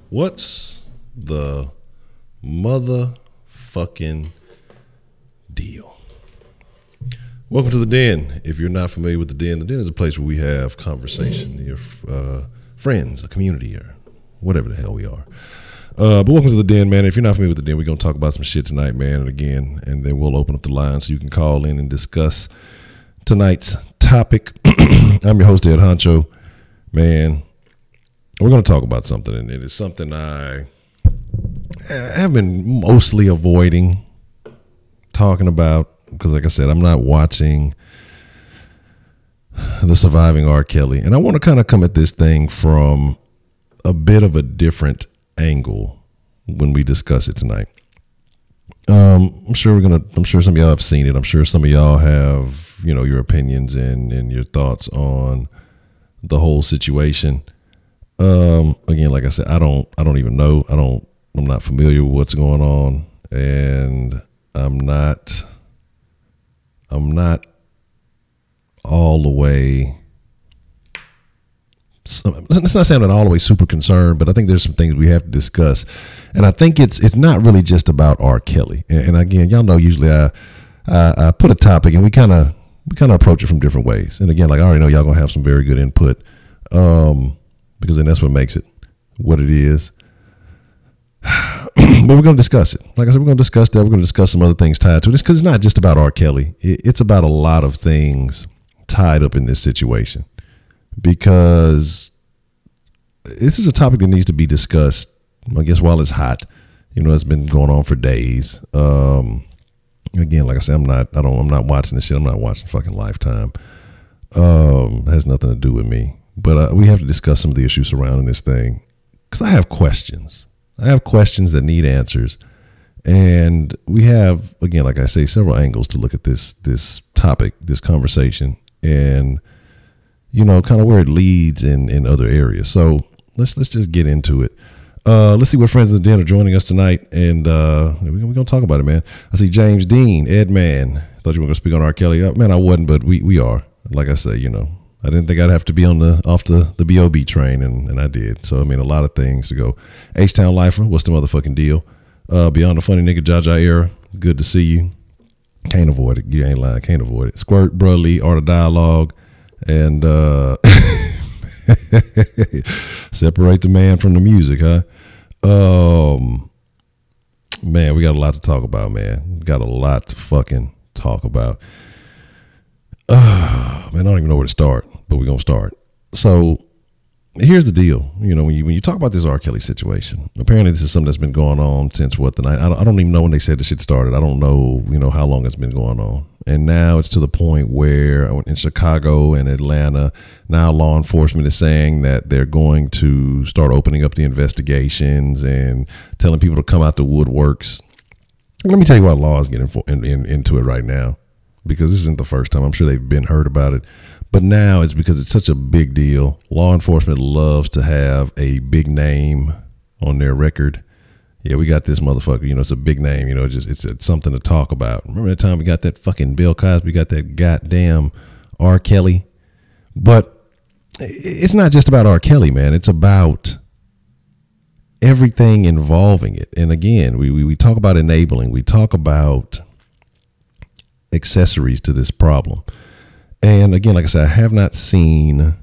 What's the motherfucking deal? Welcome to the Den. If you're not familiar with the Den is a place where we have conversation, your friends, a community, or whatever the hell we are. But welcome to the Den, man. If you're not familiar with the Den, we're going to talk about some shit tonight, man, and then we'll open up the line so you can call in and discuss tonight's topic. I'm your host, Ed Honcho, man. We're going to talk about something, and it is something I have been mostly avoiding talking about because, like I said, I'm not watching The Surviving R. Kelly, and I want to kind of come at this thing from a bit of a different angle when we discuss it tonight. I'm sure some of y'all have seen it. I'm sure some of y'all have, your opinions and your thoughts on the whole situation. Again, like I said, I don't even know. I'm not familiar with what's going on, and I'm not all the way. Let's not say I'm not all the way super concerned, but I think there's some things we have to discuss, and I think it's not really just about R. Kelly. And again, y'all know usually I put a topic and we kind of approach it from different ways. And again, like I already know y'all gonna have some very good input. Because then that's what makes it what it is. But we're going to discuss it. Like I said, we're going to discuss that. We're going to discuss some other things tied to this because it's not just about R. Kelly. It's about a lot of things tied up in this situation because this is a topic that needs to be discussed, I guess, while it's hot. It's been going on for days. Again, like I said, I'm not watching this shit. I'm not watching fucking Lifetime. It has nothing to do with me. But we have to discuss some of the issues surrounding this thing because I have questions. I have questions that need answers. And we have, again, like I say, several angles to look at this topic, this conversation, and, kind of where it leads in other areas. So let's just get into it. Let's see what friends of the Den are joining us tonight. And we're going to talk about it, man. I see James Dean, Ed Man. Thought you were going to speak on R. Kelly. Man, I wasn't, but we are. Like I say, I didn't think I'd have to be off the B.O.B. train, and I did. So, a lot of things to go. H-Town Lifer, what's the motherfucking deal? Beyond the Funny Nigga Jaja era. Good to see you. Can't avoid it. You ain't lying. Can't avoid it. Squirt, Brudley, Art of Dialogue, and separate the man from the music, huh? Man, we got a lot to talk about, man. We got a lot to fucking talk about. Man, I don't even know where to start, but we're gonna start. So here's the deal. You know, when you talk about this R. Kelly situation, apparently this is something that's been going on since what, the night. I don't even know when they said the shit started. I don't know, you know, how long it's been going on. And now it's to the point where in Chicago and Atlanta, now law enforcement is saying that they're going to start opening up the investigations and telling people to come out the woodworks. And let me tell you why law is getting into it right now, because this isn't the first time. I'm sure they've been heard about it. But now it's because it's such a big deal. Law enforcement loves to have a big name on their record. Yeah, we got this motherfucker. You know, it's a big name. You know, it's something to talk about. Remember that time we got that fucking Bill Cosby, we got that goddamn R. Kelly? But it's not just about R. Kelly, man. It's about everything involving it. And again, we talk about enabling. We talk about accessories to this problem. And again, like I said, I have not seen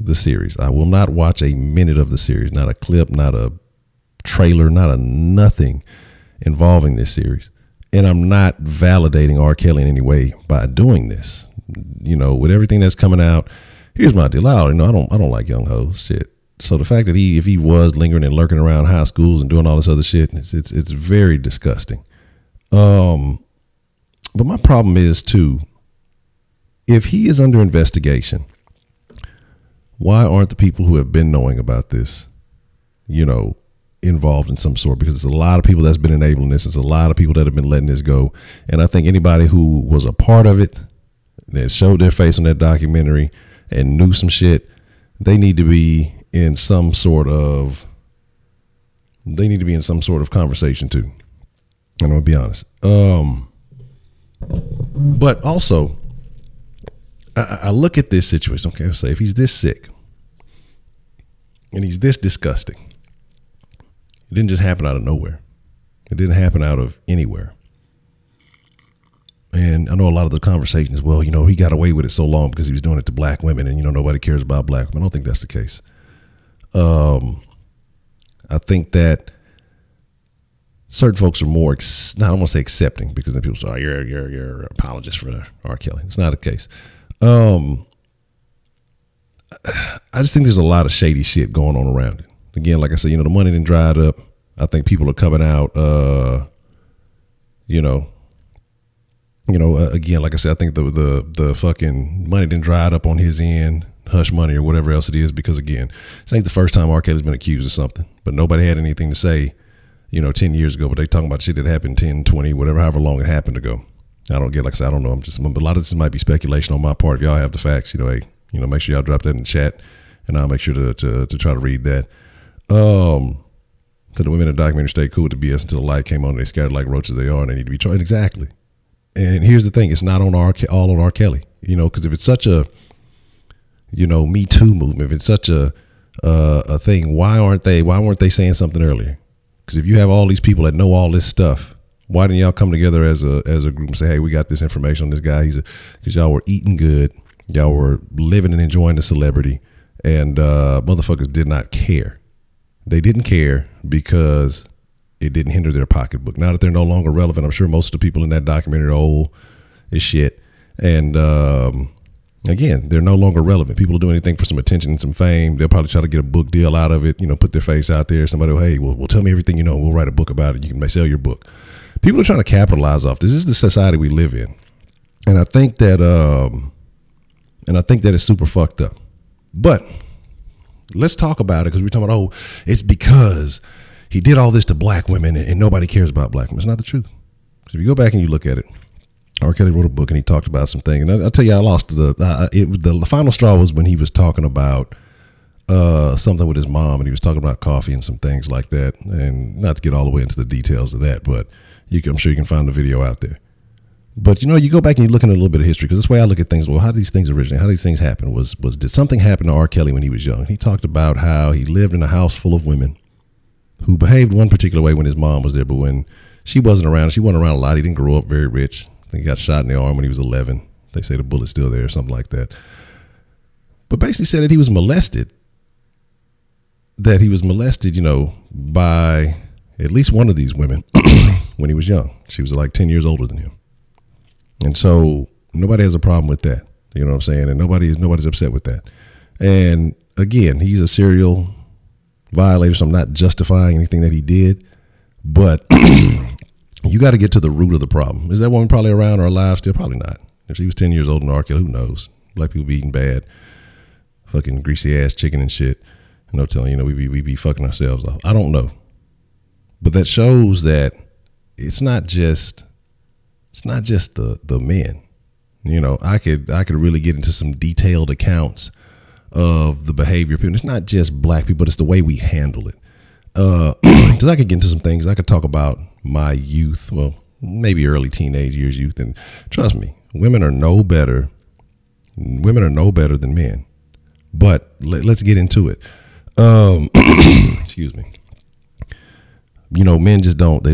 the series. I will not watch a minute of the series, not a clip, not a trailer, not a nothing involving this series. And I'm not validating R. Kelly in any way by doing this. You know, with everything that's coming out, here's my deal. I don't like young hoes. Shit. So the fact that if he was lingering and lurking around high schools and doing all this other shit, it's very disgusting. But my problem is too, if he is under investigation, why aren't the people who have been knowing about this, you know, involved in some sort? Because there's a lot of people that's been enabling this. There's a lot of people that have been letting this go. And I think anybody who was a part of it, that showed their face on that documentary and knew some shit, they need to be in some sort of conversation too. I'm gonna be honest. But also, I look at this situation. Okay, I'll say if he's this sick and he's this disgusting, it didn't just happen out of nowhere. It didn't happen out of anywhere. And I know a lot of the conversation is, well, you know, he got away with it so long because he was doing it to black women, and, you know, nobody cares about black women. I don't think that's the case. I think that certain folks are more, not, I don't want to say accepting, because then people say, oh, you're an apologist for R. Kelly. It's not the case. I just think there's a lot of shady shit going on around it. Again, like I said, you know, the money done dried up. I think people are coming out, again, like I said, I think the fucking money done dried up on his end, hush money or whatever else it is, because again, this ain't the first time R. Kelly's been accused of something, but nobody had anything to say, you know, 10 years ago, but they talking about shit that happened 10, 20, whatever, however long it happened ago. I don't get, like I said, I don't know. But a lot of this might be speculation on my part. If y'all have the facts, you know, hey, you know, make sure y'all drop that in the chat, and I'll make sure to try to read that. Because the women in the documentary stayed cool with the BS until the light came on and they scattered like roaches they are, and they need to be tried. Exactly. And here's the thing. It's not on all on R. Kelly, you know, because if it's such a, you know, Me Too movement, if it's such a thing, why weren't they saying something earlier? Because if you have all these people that know all this stuff, why didn't y'all come together as a group and say, hey, we got this information on this guy? Because y'all were eating good. Y'all were living and enjoying the celebrity, and motherfuckers did not care. They didn't care because it didn't hinder their pocketbook. Now that they're no longer relevant, I'm sure most of the people in that documentary are old as shit. And again, they're no longer relevant. People will do anything for some attention and some fame. They'll probably try to get a book deal out of it, you know, put their face out there. Somebody will, hey, well, tell me everything you know. We'll write a book about it. You can sell your book. People are trying to capitalize off this. This is the society we live in. And I think that it's super fucked up. But let's talk about it, because we're talking about, oh, it's because he did all this to black women and nobody cares about black women. It's not the truth. If you go back and you look at it, R. Kelly wrote a book and he talked about some things. And I'll tell you, I lost the final straw was when he was talking about something with his mom, and he was talking about coffee and some things like that. And not to get all the way into the details of that, but I'm sure you can find the video out there. But, you know, you go back and you look at a little bit of history, because this way I look at things. Well, how did these things originate? How did these things happen? Did something happen to R. Kelly when he was young? He talked about how he lived in a house full of women who behaved one particular way when his mom was there, but when she wasn't around a lot. He didn't grow up very rich. I think he got shot in the arm when he was 11. They say the bullet's still there or something like that. But basically said that he was molested. That he was molested, by at least one of these women when he was young. She was like 10 years older than him. And so nobody has a problem with that. You know what I'm saying? And nobody's upset with that. And again, he's a serial violator, so I'm not justifying anything that he did. But you got to get to the root of the problem. Is that woman probably around or alive still? Probably not. If she was 10 years old in R. Kelly, who knows? Black people be eating bad, fucking greasy ass chicken and shit. No telling, we be fucking ourselves off. I don't know. But that shows that it's not just the men. I could really get into some detailed accounts of the behavior of people. It's not just black people, but it's the way we handle it. Because I could get into some things. I could talk about my youth, well, maybe early teenage years youth. And trust me, women are no better than men. But let's get into it. Excuse me. Men just don't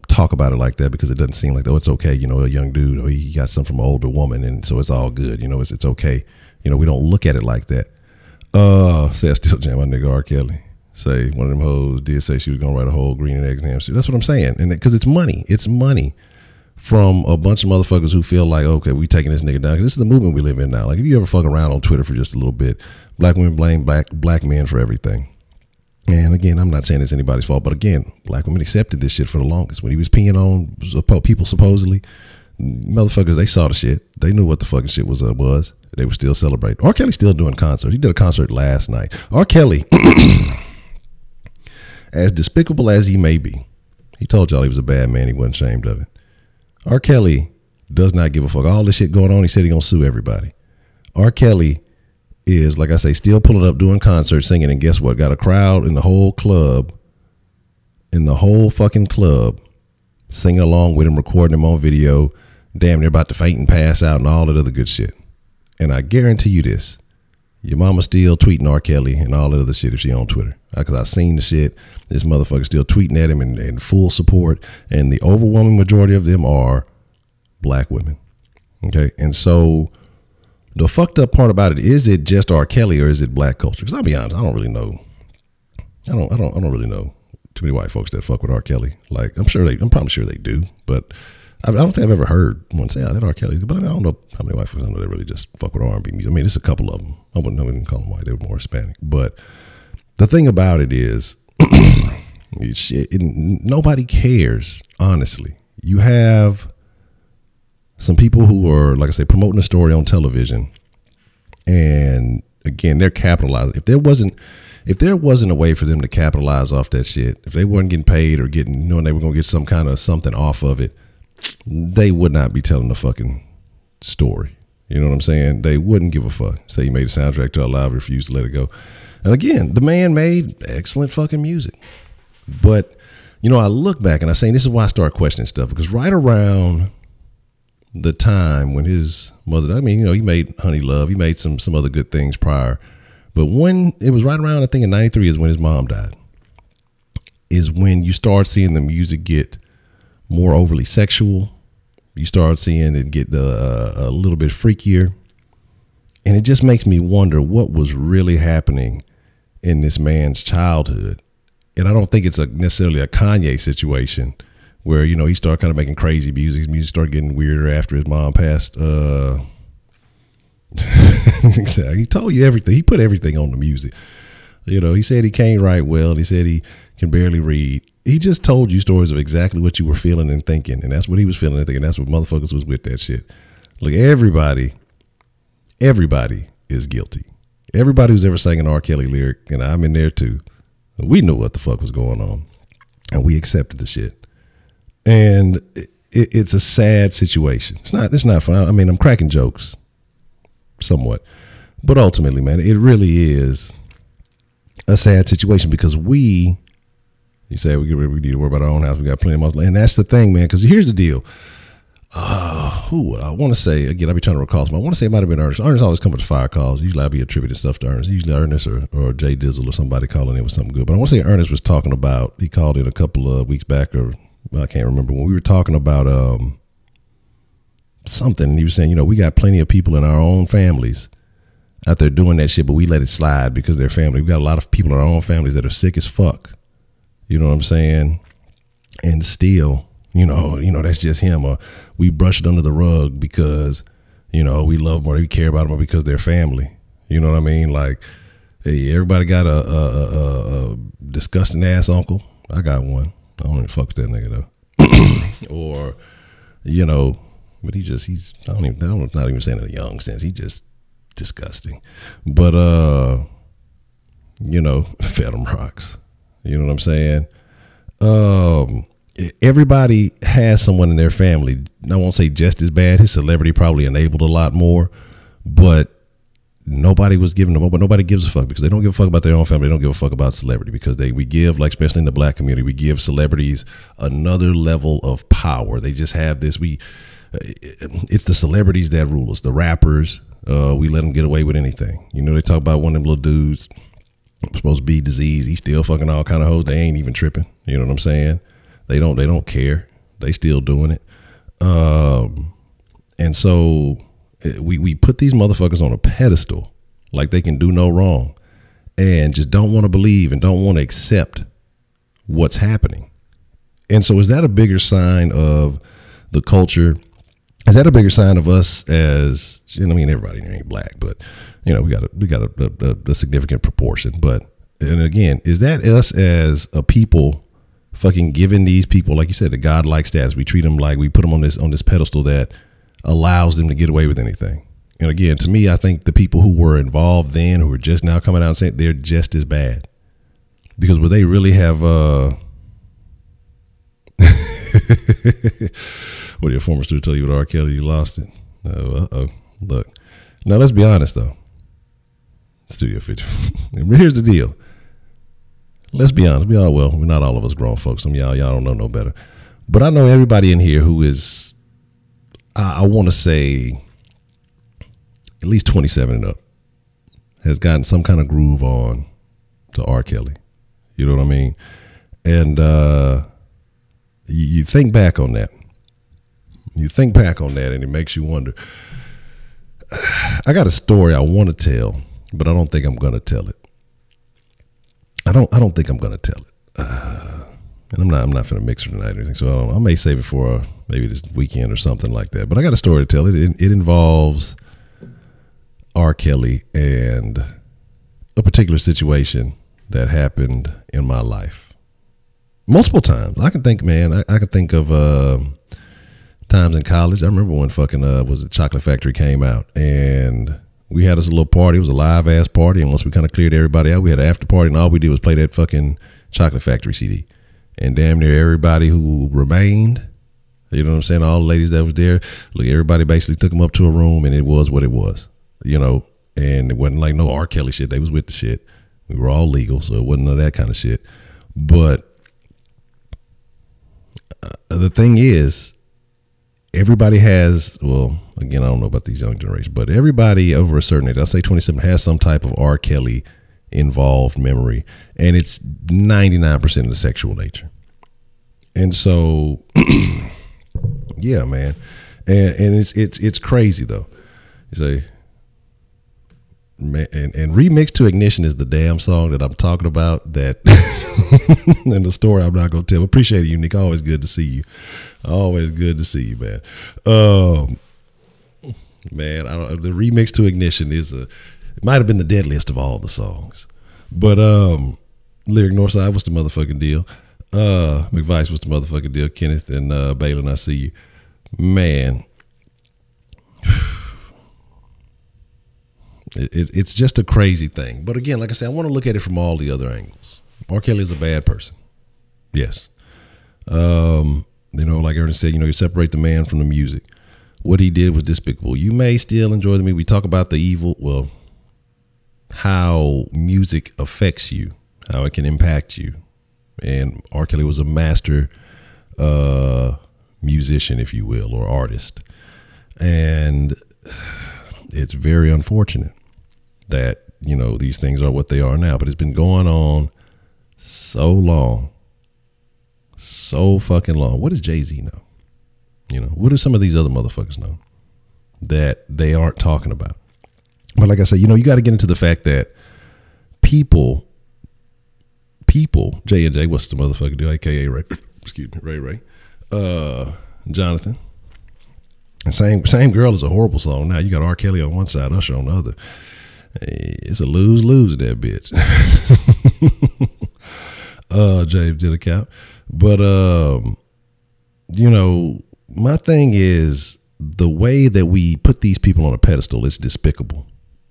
talk about it like that because it doesn't seem like, oh, it's okay. A young dude, or he got something from an older woman, and so it's all good. It's okay. We don't look at it like that. Say I still jam my nigga R. Kelly. Say one of them hoes did say she was gonna write a whole green and eggs and ham suit. That's what I'm saying. And because it's money. It's money from a bunch of motherfuckers who feel like, okay, we taking this nigga down. 'Cause this is the movement we live in now. Like, if you ever fuck around on Twitter for just a little bit, black women blame black men for everything. And again, I'm not saying it's anybody's fault, but again, black women accepted this shit for the longest. When he was peeing on people, supposedly, motherfuckers, they saw the shit. They knew what the fucking shit was. They were still celebrating. R. Kelly's still doing concerts. He did a concert last night. R. Kelly, as despicable as he may be, he told y'all he was a bad man. He wasn't ashamed of it. R. Kelly does not give a fuck. All this shit going on, he said he gonna sue everybody. R. Kelly is, like I say, still pulling up, doing concerts, singing, and guess what? Got a crowd in the whole fucking club, singing along with him, recording him on video, damn near about to faint and pass out and all that other good shit. And I guarantee you this, your mama still tweeting R. Kelly and all that other shit if she on Twitter. Because I've seen the shit. This motherfucker still tweeting at him in full support. And the overwhelming majority of them are black women. Okay. And so the fucked up part about it, is it just R. Kelly or is it black culture? Because I'll be honest, I don't really know. I don't really know too many white folks that fuck with R. Kelly. Like, I'm probably sure they do, but I don't think I've ever heard one say, "Oh, that R. Kelly." But I don't know how many white folks I know that really just fuck with R&B music. I mean, it's a couple of them. I wouldn't call them white; they were more Hispanic. But the thing about it is, nobody cares. Honestly, you have some people who are, like I say, promoting a story on television, and again, they're capitalizing. If there wasn't a way for them to capitalize off that shit, if they weren't getting paid or getting, knowing they were gonna get some kind of something off of it, they would not be telling the fucking story. You know what I'm saying? They wouldn't give a fuck. Say he made a soundtrack to our live, refused to let it go. And again, the man made excellent fucking music. But, I look back and I say, this is why I start questioning stuff, because right around the time when his mother, he made Honey Love, he made some other good things prior. But when it was right around, I think in 93 is when his mom died, is when you start seeing the music get more overly sexual. You start seeing it get a little bit freakier. And it just makes me wonder what was really happening in this man's childhood. And I don't think it's necessarily a Kanye situation where, he started kind of making crazy music. His music started getting weirder after his mom passed. He told you everything. He put everything on the music. He said he can't write well. He said he can barely read. He just told you stories of exactly what you were feeling and thinking. And that's what he was feeling and thinking. That's what motherfuckers was with that shit. Look, everybody is guilty. Everybody who's ever sang an R. Kelly lyric, and I'm in there too, we knew what the fuck was going on. And we accepted the shit. And it's a sad situation. It's not fun. I mean, I'm cracking jokes somewhat. But ultimately, man, it really is a sad situation because you say we need to worry about our own house. We got plenty of money. And that's the thing, man, because here's the deal. Oh, who I want to say again, I'll be trying to recall. I want to say it might have been Ernest. Ernest always comes with fire calls. Usually I'll be attributing stuff to Ernest. Usually Ernest or Jay Dizzle or somebody calling in with something good. But I want to say Ernest was talking about, he called in a couple of weeks back, or I can't remember, when we were talking about something. And he was saying, we got plenty of people in our own families out there doing that shit, but we let it slide because they're family. We got a lot of people in our own families that are sick as fuck. You know what I'm saying? And still, that's just him. Or we brush it under the rug because, we love them or we care about them or because they're family. You know what I mean? Like, hey, everybody got a disgusting ass uncle. I got one. I don't even fuck with that nigga though. Or, but he's not even saying in a young sense. He just disgusting. But fed him rocks. You know what I'm saying? Everybody has someone in their family. I won't say just as bad. His celebrity probably enabled a lot more, but nobody was giving them up. But nobody gives a fuck because they don't give a fuck about their own family. They don't give a fuck about celebrity because we give, like, especially in the black community, we give celebrities another level of power. They just have this. It's the celebrities that rule us. The rappers, we let them get away with anything. They talk about one of them little dudes supposed to be diseased. He's still fucking all kind of hoes. They ain't even tripping. You know what I'm saying? They don't care. They still doing it. And so we put these motherfuckers on a pedestal like they can do no wrong and just don't want to believe and don't want to accept what's happening. And so is that a bigger sign of the culture? Is that a bigger sign of us as, everybody ain't black, but we got a significant proportion. But, and again, is that us as a people fucking giving these people, like you said, the godlike status? We treat them like, we put them on this pedestal that allows them to get away with anything. And again, to me, I think the people who were involved then, who are just now coming out and saying they're just as bad, because would they really have, what did your former student tell you with R. Kelly? You lost it. Look. Now, let's be honest, though. Studio 50. Here's the deal. Let's be honest. We're not all of us grown folks. Some of y'all don't know no better. But I know everybody in here who is, I want to say, at least 27 and up, has gotten some kind of groove on to R. Kelly. You know what I mean? And you think back on that. You think back on that, and it makes you wonder. I got a story I want to tell, but I don't think I'm going to tell it. I don't think I'm going to tell it. And I'm not going to mix it tonight or anything, so I may save it for maybe this weekend or something like that. But I got a story to tell. It involves R. Kelly and a particular situation that happened in my life. Multiple times. I can think, man, I can think of times in college. I remember when fucking was it Chocolate Factory came out, and we had us a little party. It was a live ass party, and once we kind of cleared everybody out, we had an after party, and all we did was play that fucking Chocolate Factory CD. And damn near everybody who remained, you know what I'm saying, all the ladies that was there, look, everybody basically took them up to a room, and it was what it was, and it wasn't like no R. Kelly shit. They was with the shit. We were all legal, so it wasn't none of that kind of shit. But the thing is, everybody has, well, again, I don't know about these young generations, but everybody over a certain age, I'll say 27, has some type of R. Kelly involved memory, and it's 99% of the sexual nature. And so, yeah, man, and it's crazy though. You say, man, and Remix to Ignition is the damn song that I'm talking about. That and the story I'm not gonna tell. Appreciate it, Unique. Always good to see you. Always good to see you, man. Man, the Remix to Ignition it might have been the deadliest of all the songs. But Lyric Northside, what's the motherfucking deal? McVice, what's the motherfucking deal? Kenneth and Balin, I see you. Man, it's just a crazy thing. But again, like I said, I want to look at it from all the other angles. R. Kelly is a bad person. Yes. Like Ernest said, you separate the man from the music. What he did was despicable. You may still enjoy the music. We talk about the evil, well, how music affects you, how it can impact you. And R. Kelly was a master musician, if you will, or artist. And it's very unfortunate that, you know, these things are what they are now, but it's been going on so long, so fucking long. What does Jay-Z know? You know, what do some of these other motherfuckers know that they aren't talking about? But like I said, you know, you got to get into the fact that people, J&J, what's the motherfucker do? AKA Ray, excuse me, Ray, Jonathan. And same girl is a horrible song. Now you got R. Kelly on one side, Usher on the other. Hey, it's a lose-lose that bitch. James did a count. But, you know, my thing is the way that we put these people on a pedestal is despicable.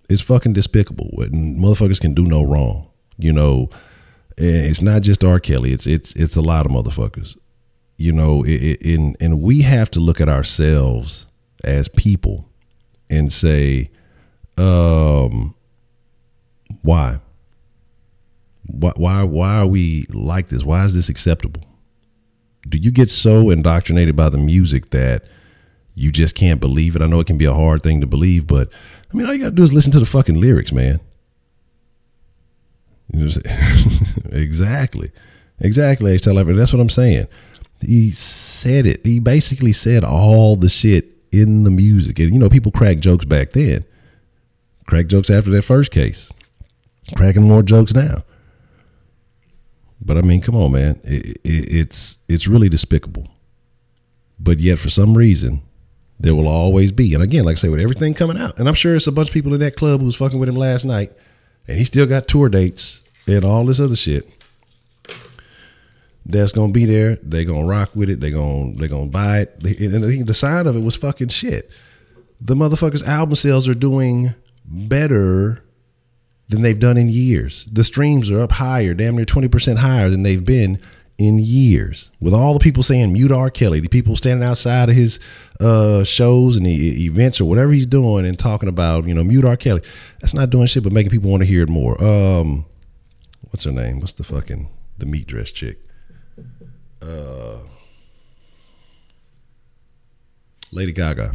It's fucking despicable. And motherfuckers can do no wrong. You know, it's not just R. Kelly. It's a lot of motherfuckers. You know, and we have to look at ourselves as people and say, why? Why are we like this? Why is this acceptable? Do you get so indoctrinated by the music that you just can't believe it? I know it can be a hard thing to believe, but I mean, all you gotta do is listen to the fucking lyrics, man. You know, exactly. That's what I'm saying. He said it. He basically said all the shit in the music. And, you know, people crack jokes back then. Crack jokes after that first case. Cracking more jokes now. But, I mean, come on, man. It's really despicable. But yet, for some reason, there will always be. And again, like I say, with everything coming out. And I'm sure it's a bunch of people in that club who was fucking with him last night. And he still got tour dates and all this other shit. That's gonna be there. They gonna rock with it. They gonna buy it. And the side of it was fucking shit. The motherfuckers' album sales are doing better than they've done in years. The streams are up higher, damn near 20% higher than they've been in years. With all the people saying mute R. Kelly, the people standing outside of his shows and the events or whatever he's doing and talking about, you know, mute R. Kelly. That's not doing shit but making people want to hear it more. What's her name? What's the meat dress chick? Lady Gaga.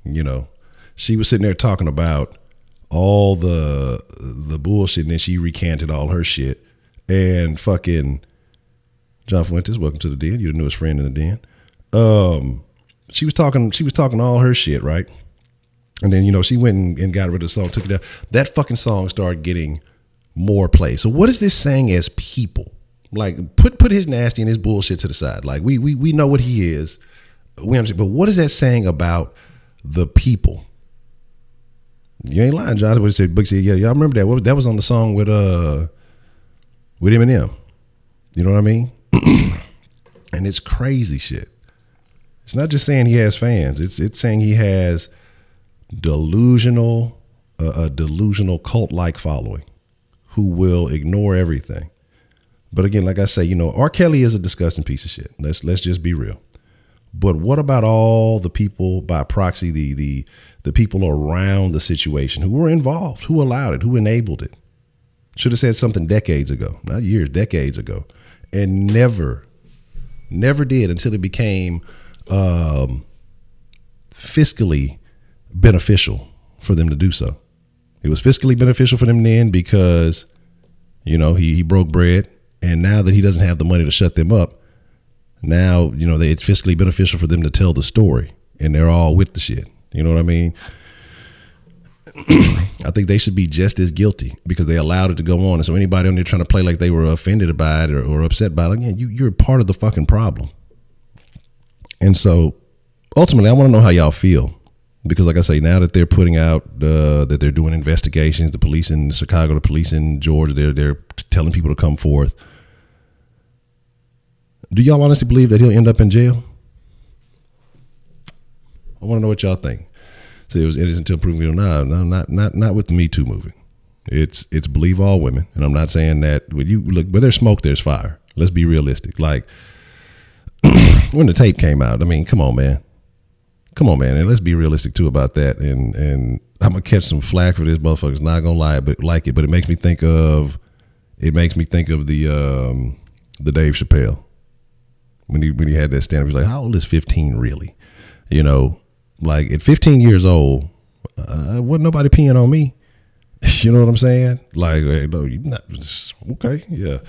You know, she was sitting there talking about all the bullshit, and then she recanted all her shit. And fucking John Fuentes, welcome to the den. You're the newest friend in the den. She was talking all her shit, right? And then, you know, she went and got rid of the song, took it down. That fucking song started getting more play. So what is this saying as people? Like, put his nasty and his bullshit to the side. Like, we know what he is. We understand. But what is that saying about the people? You ain't lying, John. What he said, Book said, yeah, y'all remember that? That was on the song with Eminem. You know what I mean? And it's crazy shit. It's not just saying he has fans. It's saying he has a delusional cult-like following who will ignore everything. But again, like I say, you know, R. Kelly is a disgusting piece of shit. Let's just be real. But what about all the people by proxy, the people around the situation who were involved, who allowed it, who enabled it? Should have said something decades ago, not years, decades ago, and never did until it became fiscally beneficial for them to do so. It was fiscally beneficial for them then because, you know, he broke bread. And now that he doesn't have the money to shut them up, now, you know, it's fiscally beneficial for them to tell the story. And they're all with the shit. You know what I mean? I think they should be just as guilty because they allowed it to go on. And so anybody on there trying to play like they were offended by it or upset by it, again, you're part of the fucking problem. And so ultimately, I want to know how y'all feel. Because like I say, now that they're putting out that they're doing investigations, the police in Chicago, the police in Georgia, they're telling people to come forth. Do y'all honestly believe that he'll end up in jail? I want to know what y'all think. So it is until proven guilty. No, not with the Me Too movement. It's believe all women, and I'm not saying that when you look where there's smoke, there's fire. Let's be realistic. Like when the tape came out, I mean, come on, man, and let's be realistic too about that. And I'm gonna catch some flack for this, motherfuckers. Not gonna lie, but like it. But it makes me think of the Dave Chappelle when he had that stand up. He's like, how old is 15 really? You know. Like at 15 years old, wasn't nobody peeing on me. You know what I'm saying? Like, hey, no, you not okay. Yeah.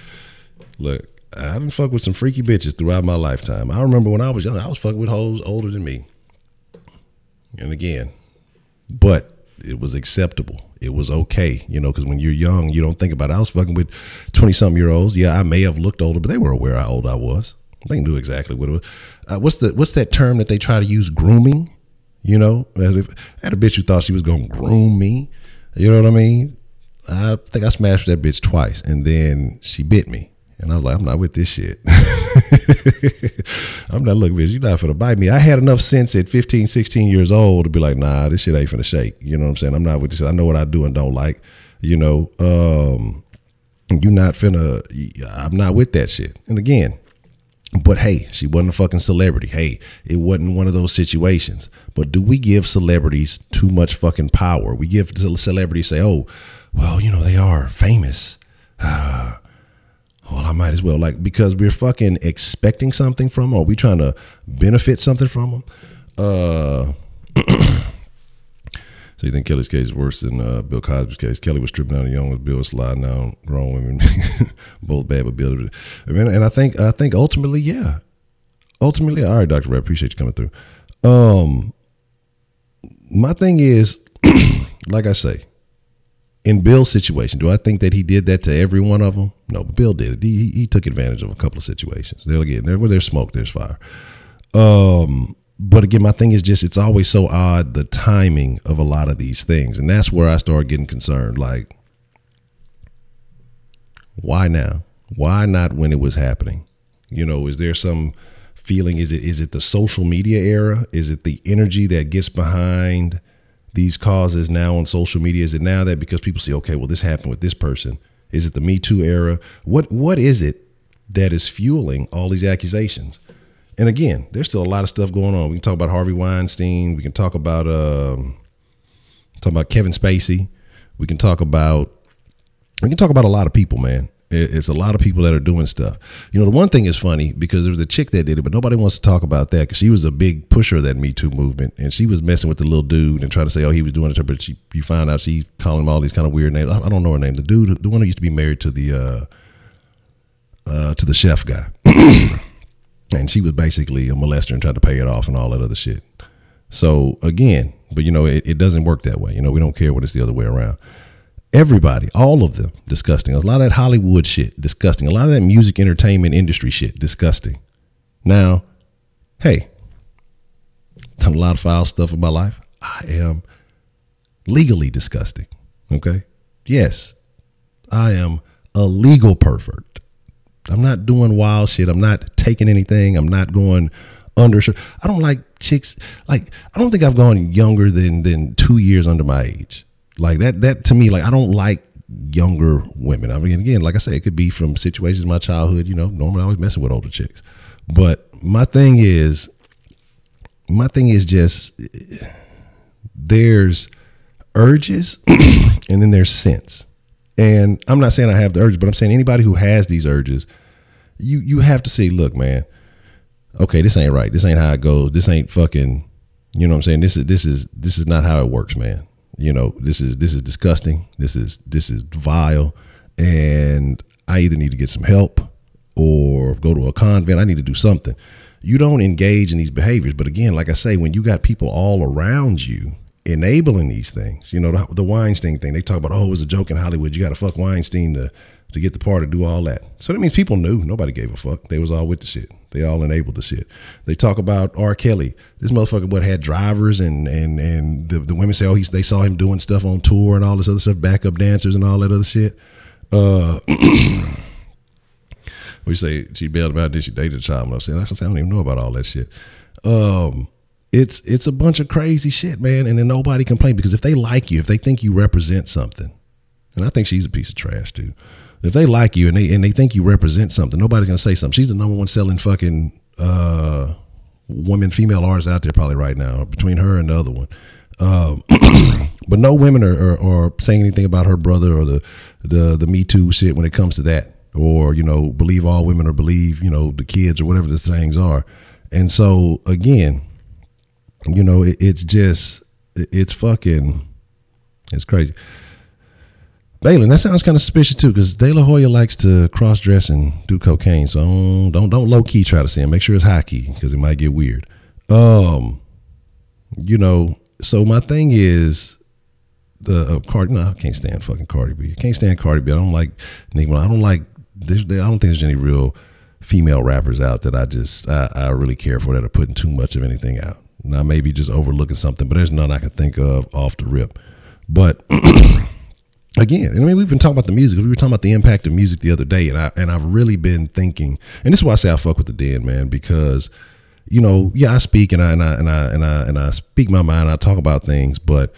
Look, I done fuck with some freaky bitches throughout my lifetime. I remember when I was young, I was fucking with hoes older than me. And again, but it was acceptable. It was okay, you know, because when you're young, you don't think about it. I was fucking with 20-something-year-olds. Yeah, I may have looked older, but they were aware how old I was. They knew exactly what it was. What's that term that they try to use? Grooming? You know, I had a bitch who thought she was going to groom me. You know what I mean? I think I smashed that bitch twice, and then she bit me. And I was like, I'm not with this shit. I'm not, look, bitch, you're not finna bite me. I had enough sense at 15, 16 years old to be like, nah, this shit ain't finna shake. You know what I'm saying? I'm not with this. I know what I do and don't like. You know, you're not finna, I'm not with that shit. And again, but hey, she wasn't a fucking celebrity. Hey, it wasn't one of those situations. But do we give celebrities too much fucking power? We give celebrities say, oh, well, you know, they are famous. Well, I might as well, like, because we're fucking expecting something from them, or we trying to benefit something from them. So you think Kelly's case is worse than Bill Cosby's case? Kelly was stripping down the young, Bill was sliding down grown women, both bad but Bill. And I think ultimately, yeah. Ultimately, all right, Dr. Red, appreciate you coming through. My thing is, like I say, in Bill's situation, do I think that he did that to every one of them? No, but Bill did it. He took advantage of a couple of situations. Where there's smoke, there's fire. But again, my thing is just, it's always so odd, the timing of a lot of these things. And that's where I start getting concerned. Like, why now? Why not when it was happening? You know, is there some feeling? Is it the social media era? Is it the energy that gets behind these causes now on social media? Is it now that because people say, okay, well, this happened with this person? Is it the Me Too era? What is it that is fueling all these accusations? And again, there's still a lot of stuff going on. We can talk about Harvey Weinstein. We can talk about Kevin Spacey. We can talk about a lot of people, man. It's a lot of people that are doing stuff. You know, the one thing is funny because there was a chick that did it, but nobody wants to talk about that because she was a big pusher of that Me Too movement, and she was messing with the little dude and trying to say, oh, he was doing it, but you find out she's calling him all these kind of weird names. I don't know her name. The dude, the one who used to be married to the chef guy. And she was basically a molester and tried to pay it off and all that other shit. So again, but you know, it doesn't work that way. You know, we don't care when it's the other way around. Everybody, all of them, disgusting. A lot of that Hollywood shit, disgusting. A lot of that music entertainment industry shit, disgusting. Now, hey, done a lot of foul stuff in my life. I am legally disgusting. Okay? Yes, I am a legal pervert. I'm not doing wild shit. I'm not taking anything. I'm not going under. I don't like chicks. Like, I don't think I've gone younger than 2 years under my age. Like that to me, like, I don't like younger women. I mean, again, like I say, it could be from situations in my childhood, you know, normally I was messing with older chicks. But my thing is just, there's urges and then there's sense. And I'm not saying I have the urges, but I'm saying anybody who has these urges, you have to say, look, man, okay, this ain't right. This ain't how it goes. This ain't fucking, you know what I'm saying? This is not how it works, man. You know, this is disgusting. This is vile. And I either need to get some help or go to a convent. I need to do something. You don't engage in these behaviors. But again, like I say, when you got people all around you enabling these things, you know, the Weinstein thing, they talk about, oh, it was a joke in Hollywood. You got to fuck Weinstein to get the part to do all that. So that means people knew. Nobody gave a fuck. They was all with the shit. They all enabled the shit. They talk about R. Kelly. This motherfucker had drivers and the women say, oh, they saw him doing stuff on tour and all this other stuff, backup dancers and all that other shit. We say she bailed him out, then she dated a child. I said, I don't even know about all that shit. It's a bunch of crazy shit, man. And then nobody complained because if they like you, if they think you represent something, and I think she's a piece of trash too. If they like you and they think you represent something, nobody's gonna say something. She's the number one selling fucking female artist out there probably right now, between her and the other one. But no women are saying anything about her brother or the Me Too shit when it comes to that, or, you know, believe all women or believe, you know, the kids or whatever the things are. And so again, You know, it's fucking, it's crazy. Balin, that sounds kind of suspicious too, because De La Hoya likes to cross dress and do cocaine. So don't low key try to see him. Make sure it's high key, because it might get weird. You know, so my thing is the Cardi. No, I can't stand fucking Cardi B. I can't stand Cardi B. I don't like Nicki Minaj. I don't like. I don't think there's any real female rappers out that I really care for that are putting too much of anything out. Now maybe just overlooking something, but there's none I can think of off the rip. But again, I mean, we've been talking about the music. We were talking about the impact of music the other day, and I've really been thinking. And this is why I say I fuck with the Den, man, because you know, yeah, I speak and I speak my mind. I talk about things, but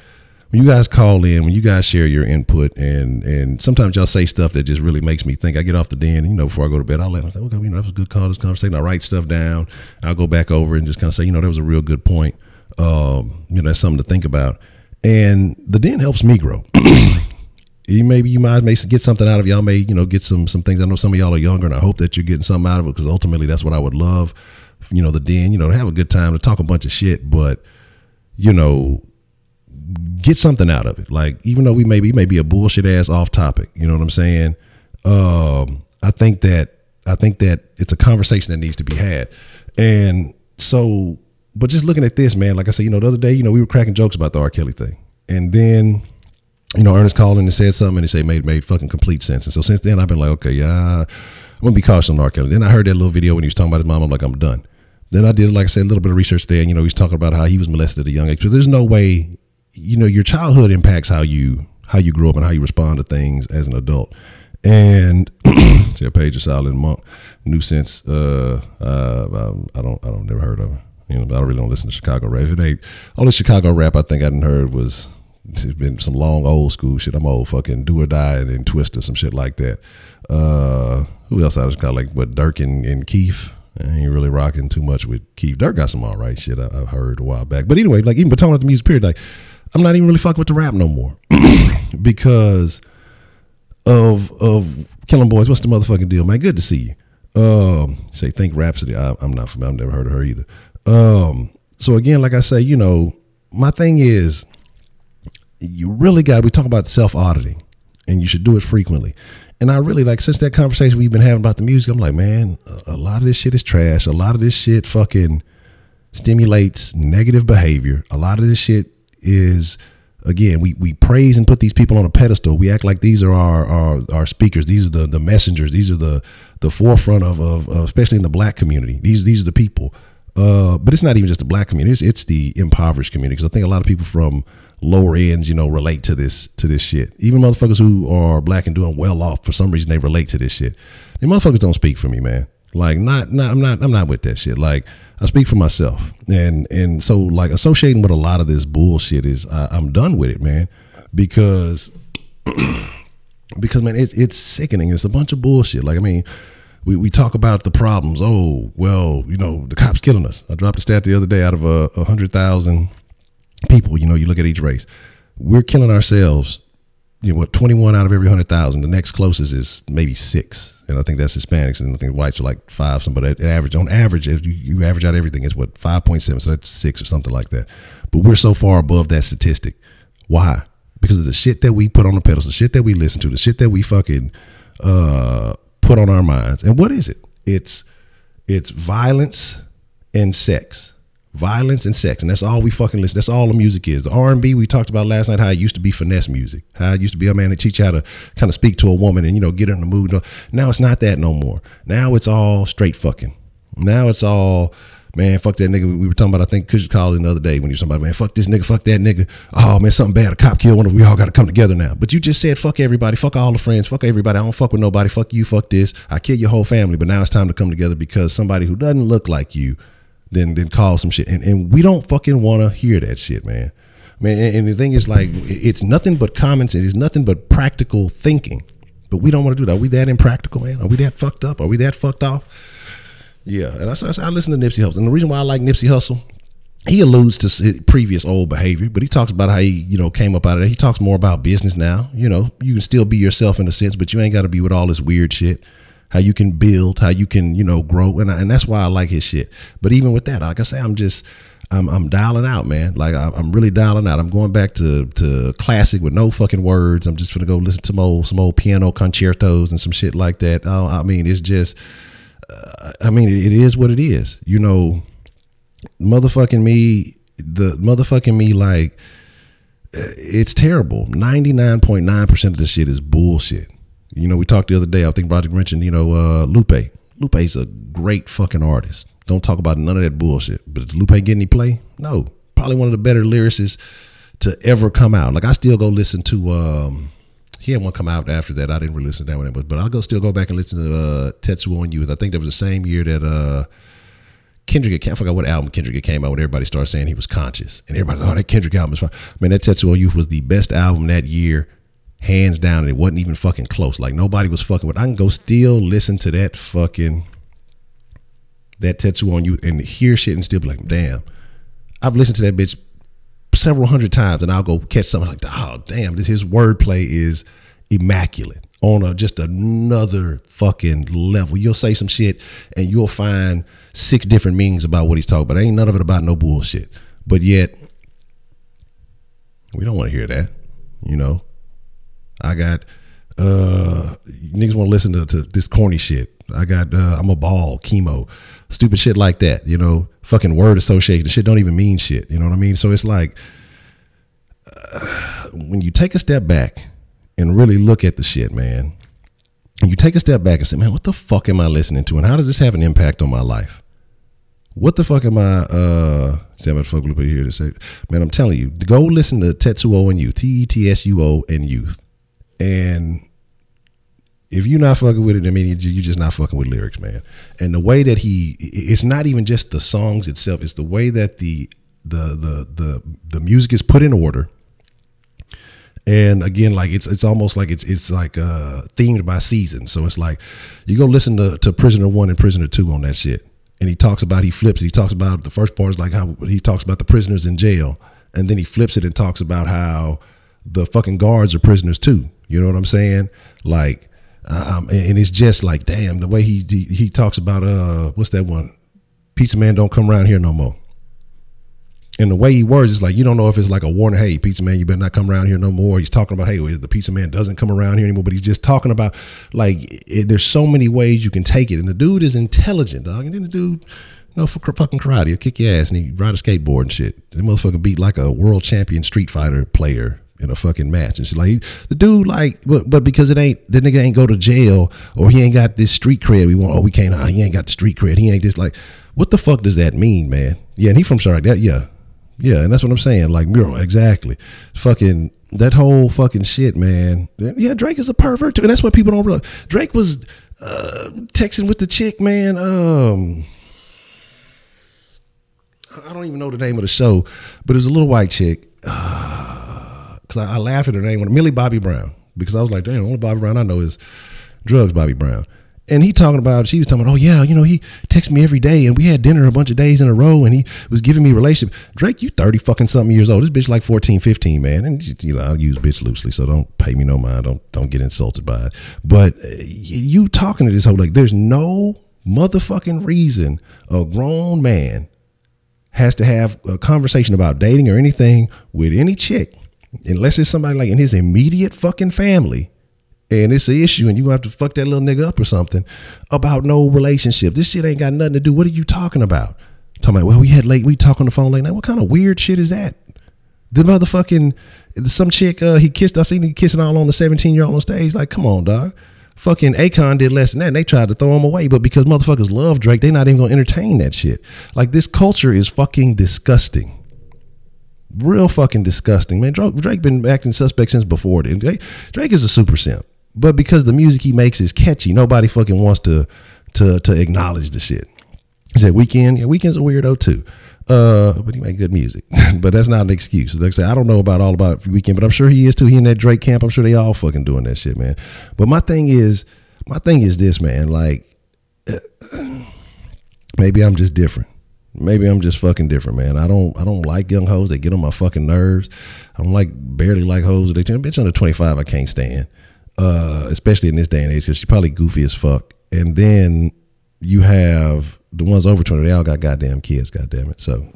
when you guys call in, when you guys share your input, and sometimes y'all say stuff that just really makes me think. I get off the Den, you know, before I go to bed, I'll let them say, okay, you know, that was a good call, this conversation. I write stuff down. I'll go back over and just kind of say, you know, that was a real good point. You know, that's something to think about. And the Den helps me grow. Maybe you might get something out of it. Y'all may, you know, get some things. I know some of y'all are younger, and I hope that you're getting something out of it, because ultimately that's what I would love. You know, the Den, you know, to have a good time, to talk a bunch of shit, but, you know, get something out of it. Like, even though we may be a bullshit ass off topic, you know what I'm saying? I think that it's a conversation that needs to be had. And so, but just looking at this, man, like I said, you know, the other day, you know, we were cracking jokes about the R. Kelly thing. And then, you know, Ernest called in and said something, and he said made fucking complete sense. And so since then I've been like, okay, yeah, I'm gonna be cautious on R. Kelly. Then I heard that little video when he was talking about his mom. I'm like, I'm done. Then I did, like I said, a little bit of research there. And, you know, he's talking about how he was molested at a young age. So there's no way, you know, your childhood impacts how you grow up and how you respond to things as an adult. And see a page of Silent Monk, New Sense. I don't never heard of her. You know, I really don't listen to Chicago rap. If it ain't all the Chicago rap I think I done heard was, it's been some long old school shit. I'm old, fucking Do or Die and then Twist or some shit like that. Who else I was called, like, what, Dirk and Keith? I ain't really rocking too much with Keith. Dirk got some all right shit I've heard a while back. But anyway, like, even talking about the music period, like, I'm not even really fucking with the rap no more because of Killing Boys. What's the motherfucking deal, man? Good to see you. Say Think Rhapsody. I'm not familiar. I've never heard of her either. So again, like I say, you know, my thing is, you really we talk about self-auditing, and you should do it frequently. And I really, like, since that conversation we've been having about the music, I'm like, man, a lot of this shit is trash. A lot of this shit fucking stimulates negative behavior. A lot of this shit is, again, we praise and put these people on a pedestal. We act like these are our speakers. These are the messengers. These are the forefront of especially in the black community. These are the people. But it's not even just the black community. It's the impoverished community, because I think a lot of people from lower ends, you know, relate to this shit. Even motherfuckers who are black and doing well off, for some reason they relate to this shit. The motherfuckers don't speak for me, man. Like, I'm not with that shit. Like, I speak for myself, and so, like, associating with a lot of this bullshit is I'm done with it, man, because man, it's sickening. It's a bunch of bullshit. Like, I mean, we talk about the problems. Oh, well, you know, the cops killing us. I dropped a stat the other day, out of 100,000 people, you know, you look at each race, we're killing ourselves. You know what? 21 out of every 100,000. The next closest is maybe 6, and I think that's Hispanics, and I think whites are like 5. But on average, if you average out everything, it's what, 5.7. So that's 6 or something like that. But we're so far above that statistic. Why? Because of the shit that we put on the pedestal, the shit that we listen to, the shit that we fucking put on our minds. And what is it? It's violence and sex. Violence and sex, and that's all we fucking listen. That's all the music is. The R&B we talked about last night, how it used to be finesse music, how it used to be, a man to teach you how to kind of speak to a woman and, you know, get her in the mood. Now it's not that no more. Now it's all straight fucking. Now it's all, man, fuck that nigga. We were talking about, I think Kush called in the other day when he was talking about, man, fuck this nigga, fuck that nigga. Oh man, something bad, a cop killed one of them. We all got to come together now. But you just said fuck everybody, fuck all the friends, fuck everybody. I don't fuck with nobody. Fuck you, fuck this. I kill your whole family. But now it's time to come together because somebody who doesn't look like you then call some shit, and we don't fucking want to hear that shit, man. And the thing is, like, it's nothing but common sense. It's nothing but practical thinking, but we don't want to do that. Are we that impractical, man? Are we that fucked up? Are we that fucked off? Yeah. And I listen to Nipsey Hussle, and the reason why I like Nipsey Hussle, he alludes to his previous old behavior, but he talks about how he, you know, came up out of it. He talks more about business now. You know, you can still be yourself in a sense, but you ain't got to be with all this weird shit. How you can build, how you can, you know, grow. And that's why I like his shit. But even with that, like I say, I'm dialing out, man. Like I'm really dialing out. I'm going back to classic with no fucking words. I'm just gonna go listen to some old piano concertos and some shit like that. I mean, it's just, it is what it is. You know, motherfucking me, like, it's terrible. 99.9% of the shit is bullshit. You know, we talked the other day, I think Roger mentioned, you know, Lupe. Lupe's a great fucking artist. Don't talk about none of that bullshit. But does Lupe get any play? No. Probably one of the better lyricists to ever come out. Like, I still go listen to, he had one come out after that. I didn't really listen to that one, but I'll still go back and listen to Tetsuo and Youth. I think that was the same year that Kendrick, I forgot what album Kendrick came out when everybody started saying he was conscious. And everybody, oh, that Kendrick album is fine. Man, that Tetsuo and Youth was the best album that year, hands down, and it wasn't even fucking close. Like, nobody was fucking with. I can go still listen to that Tetsuo and Youth and hear shit and still be like, damn. I've listened to that bitch several hundred times, and I'll go catch something like, oh, damn, his wordplay is immaculate on just another fucking level. You'll say some shit and you'll find 6 different meanings about what he's talking about. Ain't none of it about no bullshit. But yet, we don't want to hear that, you know. I got niggas want to listen to this corny shit. I got I'm a ball, chemo, stupid shit like that, you know. Fucking word association shit don't even mean shit, you know what I mean? So it's like, when you take a step back and really look at the shit, man, and you take a step back and say, man, what the fuck am I listening to, and how does this have an impact on my life? What the fuck am I say about fuck Lupe here to say? Man, I'm telling you, go listen to Tetsuo and Youth, Tetsuo and Youth. And if you're not fucking with it, I mean, you're just not fucking with lyrics, man. And the way that it's not even just the songs itself, it's the way that the music is put in order. And again, like it's almost like it's like themed by season. So it's like you go listen to Prisoner 1 and Prisoner 2 on that shit. And he talks about the first part is like how he talks about the prisoners in jail. And then he flips it and talks about how the fucking guards are prisoners too. You know what I'm saying? Like, and it's just like, damn, the way he talks about, what's that one? Pizza Man don't come around here no more. And the way he words is like, you don't know if it's like a warning, hey, Pizza Man, you better not come around here no more. He's talking about, hey, the Pizza Man doesn't come around here anymore, but he's just talking about, like, there's so many ways you can take it. And the dude is intelligent, dog. And then the dude, you know, for fucking karate, he'll kick your ass and he ride a skateboard and shit. The motherfucker beat like a world champion Street Fighter player in a fucking match. And shit. Like, the dude, like, but because the nigga ain't go to jail or he ain't got this street cred, he ain't got the street cred. He ain't just like, what the fuck does that mean, man? Yeah, and he from Charlotte, that, yeah. Yeah, and that's what I'm saying. Like, mural, exactly. Fucking that whole fucking shit, man. Yeah, Drake is a pervert too, and that's what people don't realize. Drake was texting with the chick, man. I don't even know the name of the show, but it was a little white chick. Because I laughed at her name, Millie Bobby Brown, because I was like, damn, the only Bobby Brown I know is Drugs Bobby Brown. And she was talking about, oh yeah, you know, he texts me every day and we had dinner a bunch of days in a row and he was giving me relationship. Drake, you 30 fucking something years old. This bitch like 14, 15, man. And you know, I'll use bitch loosely, so don't pay me no mind. Don't get insulted by it. But you talking to this whole, like, there's no motherfucking reason a grown man has to have a conversation about dating or anything with any chick, unless it's somebody like in his immediate fucking family. And it's an issue and you have to fuck that little nigga up or something about no relationship. This shit ain't got nothing to do. What are you talking about? Talking about, well, we talk on the phone late night. What kind of weird shit is that? The motherfucking, some chick, I seen he kissing all on the 17-year-old on stage. Like, come on, dog. Fucking Akon did less than that and they tried to throw him away. But because motherfuckers love Drake, they not even gonna entertain that shit. Like, this culture is fucking disgusting. Real fucking disgusting, man. Drake been acting suspect since before then. Drake is a super simp. But because the music he makes is catchy, nobody fucking wants to acknowledge the shit. He said Weeknd, yeah, Weeknd's a weirdo too. But he make good music. But that's not an excuse. Like I say, I don't know all about Weeknd, but I'm sure he is too. He in that Drake camp. I'm sure they all fucking doing that shit, man. But my thing is this, man. Like, maybe I'm just different. Maybe I'm just fucking different, man. I don't like young hoes. They get on my fucking nerves. I don't barely like hoes. They turn bitch under 25. I can't stand. Especially in this day and age, because she's probably goofy as fuck. And then you have the ones over 20, they all got goddamn kids, goddamn it. So,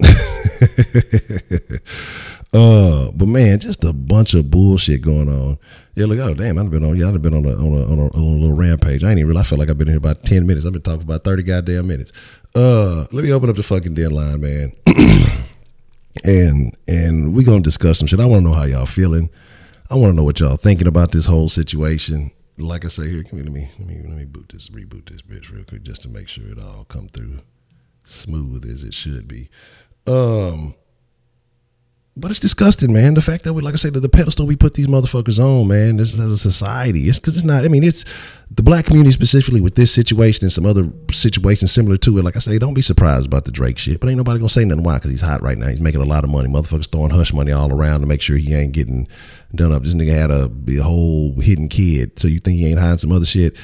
but man, just a bunch of bullshit going on. Yeah, look, oh damn, I've been on a little rampage. I ain't even realize. I felt like I've been here about 10 minutes. I've been talking for about 30 goddamn minutes. Let me open up the fucking Denline, man. and we gonna discuss some shit. I want to know how y'all feeling. I want to know what y'all thinking about this whole situation. Like I say here, let me reboot this bitch real quick just to make sure it all come through smooth as it should be. But it's disgusting, man. The fact that we, like I said, the pedestal we put these motherfuckers on, man, this as a society. It's because it's not, I mean, it's the black community specifically with this situation and some other situations similar to it. Like I say, don't be surprised about the Drake shit, but ain't nobody gonna say nothing. Why? Because he's hot right now. He's making a lot of money. Motherfuckers throwing hush money all around to make sure he ain't getting done up. This nigga had a whole hidden kid. So you think he ain't hiding some other shit?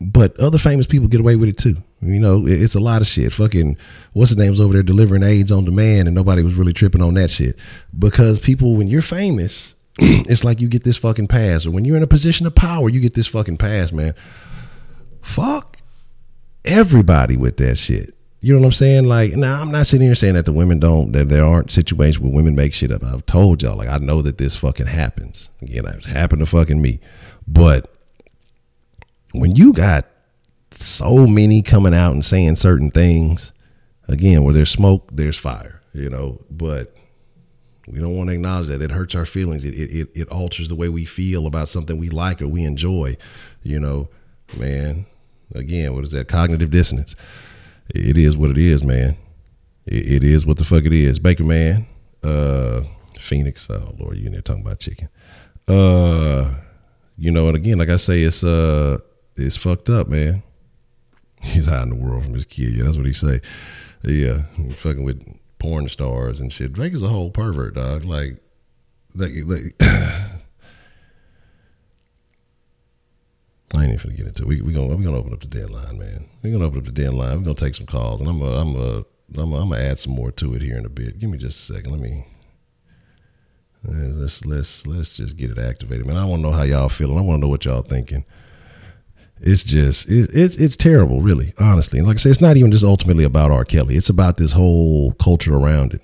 But other famous people get away with it too. You know, it's a lot of shit. Fucking, what's his name's over there delivering AIDS on demand, and nobody was really tripping on that shit. Because people, when you're famous, it's like you get this fucking pass. Or when you're in a position of power, you get this fucking pass, man. Fuck everybody with that shit. You know what I'm saying? Like, now I'm not sitting here saying that the women don't, that there aren't situations where women make shit up. I've told y'all, like, I know that this fucking happens. Again, it's happened to fucking me. But when you got so many coming out and saying certain things, again, where there's smoke, there's fire, you know, but we don't want to acknowledge that. It hurts our feelings. It alters the way we feel about something we like or we enjoy, you know, man. Again, what is that? Cognitive dissonance. It is what it is, man. It is what the fuck it is. Baker Man, Phoenix. Oh Lord, you in there talking about chicken. You know, and again, like I say, it's fucked up, man. He's hiding the world from his kid. Yeah, that's what he say. Yeah, he's fucking with porn stars and shit. Drake is a whole pervert, dog. Like I ain't even finna get into it. We're gonna open up the Denline, man. We're gonna open up the Denline. We're gonna take some calls, and I'm gonna add some more to it here in a bit. Give me just a second. Let me. Let's just get it activated, man. I want to know how y'all feeling. I want to know what y'all thinking. It's just, it's terrible, really, honestly. And like I say, it's not even just ultimately about R. Kelly. It's about this whole culture around it.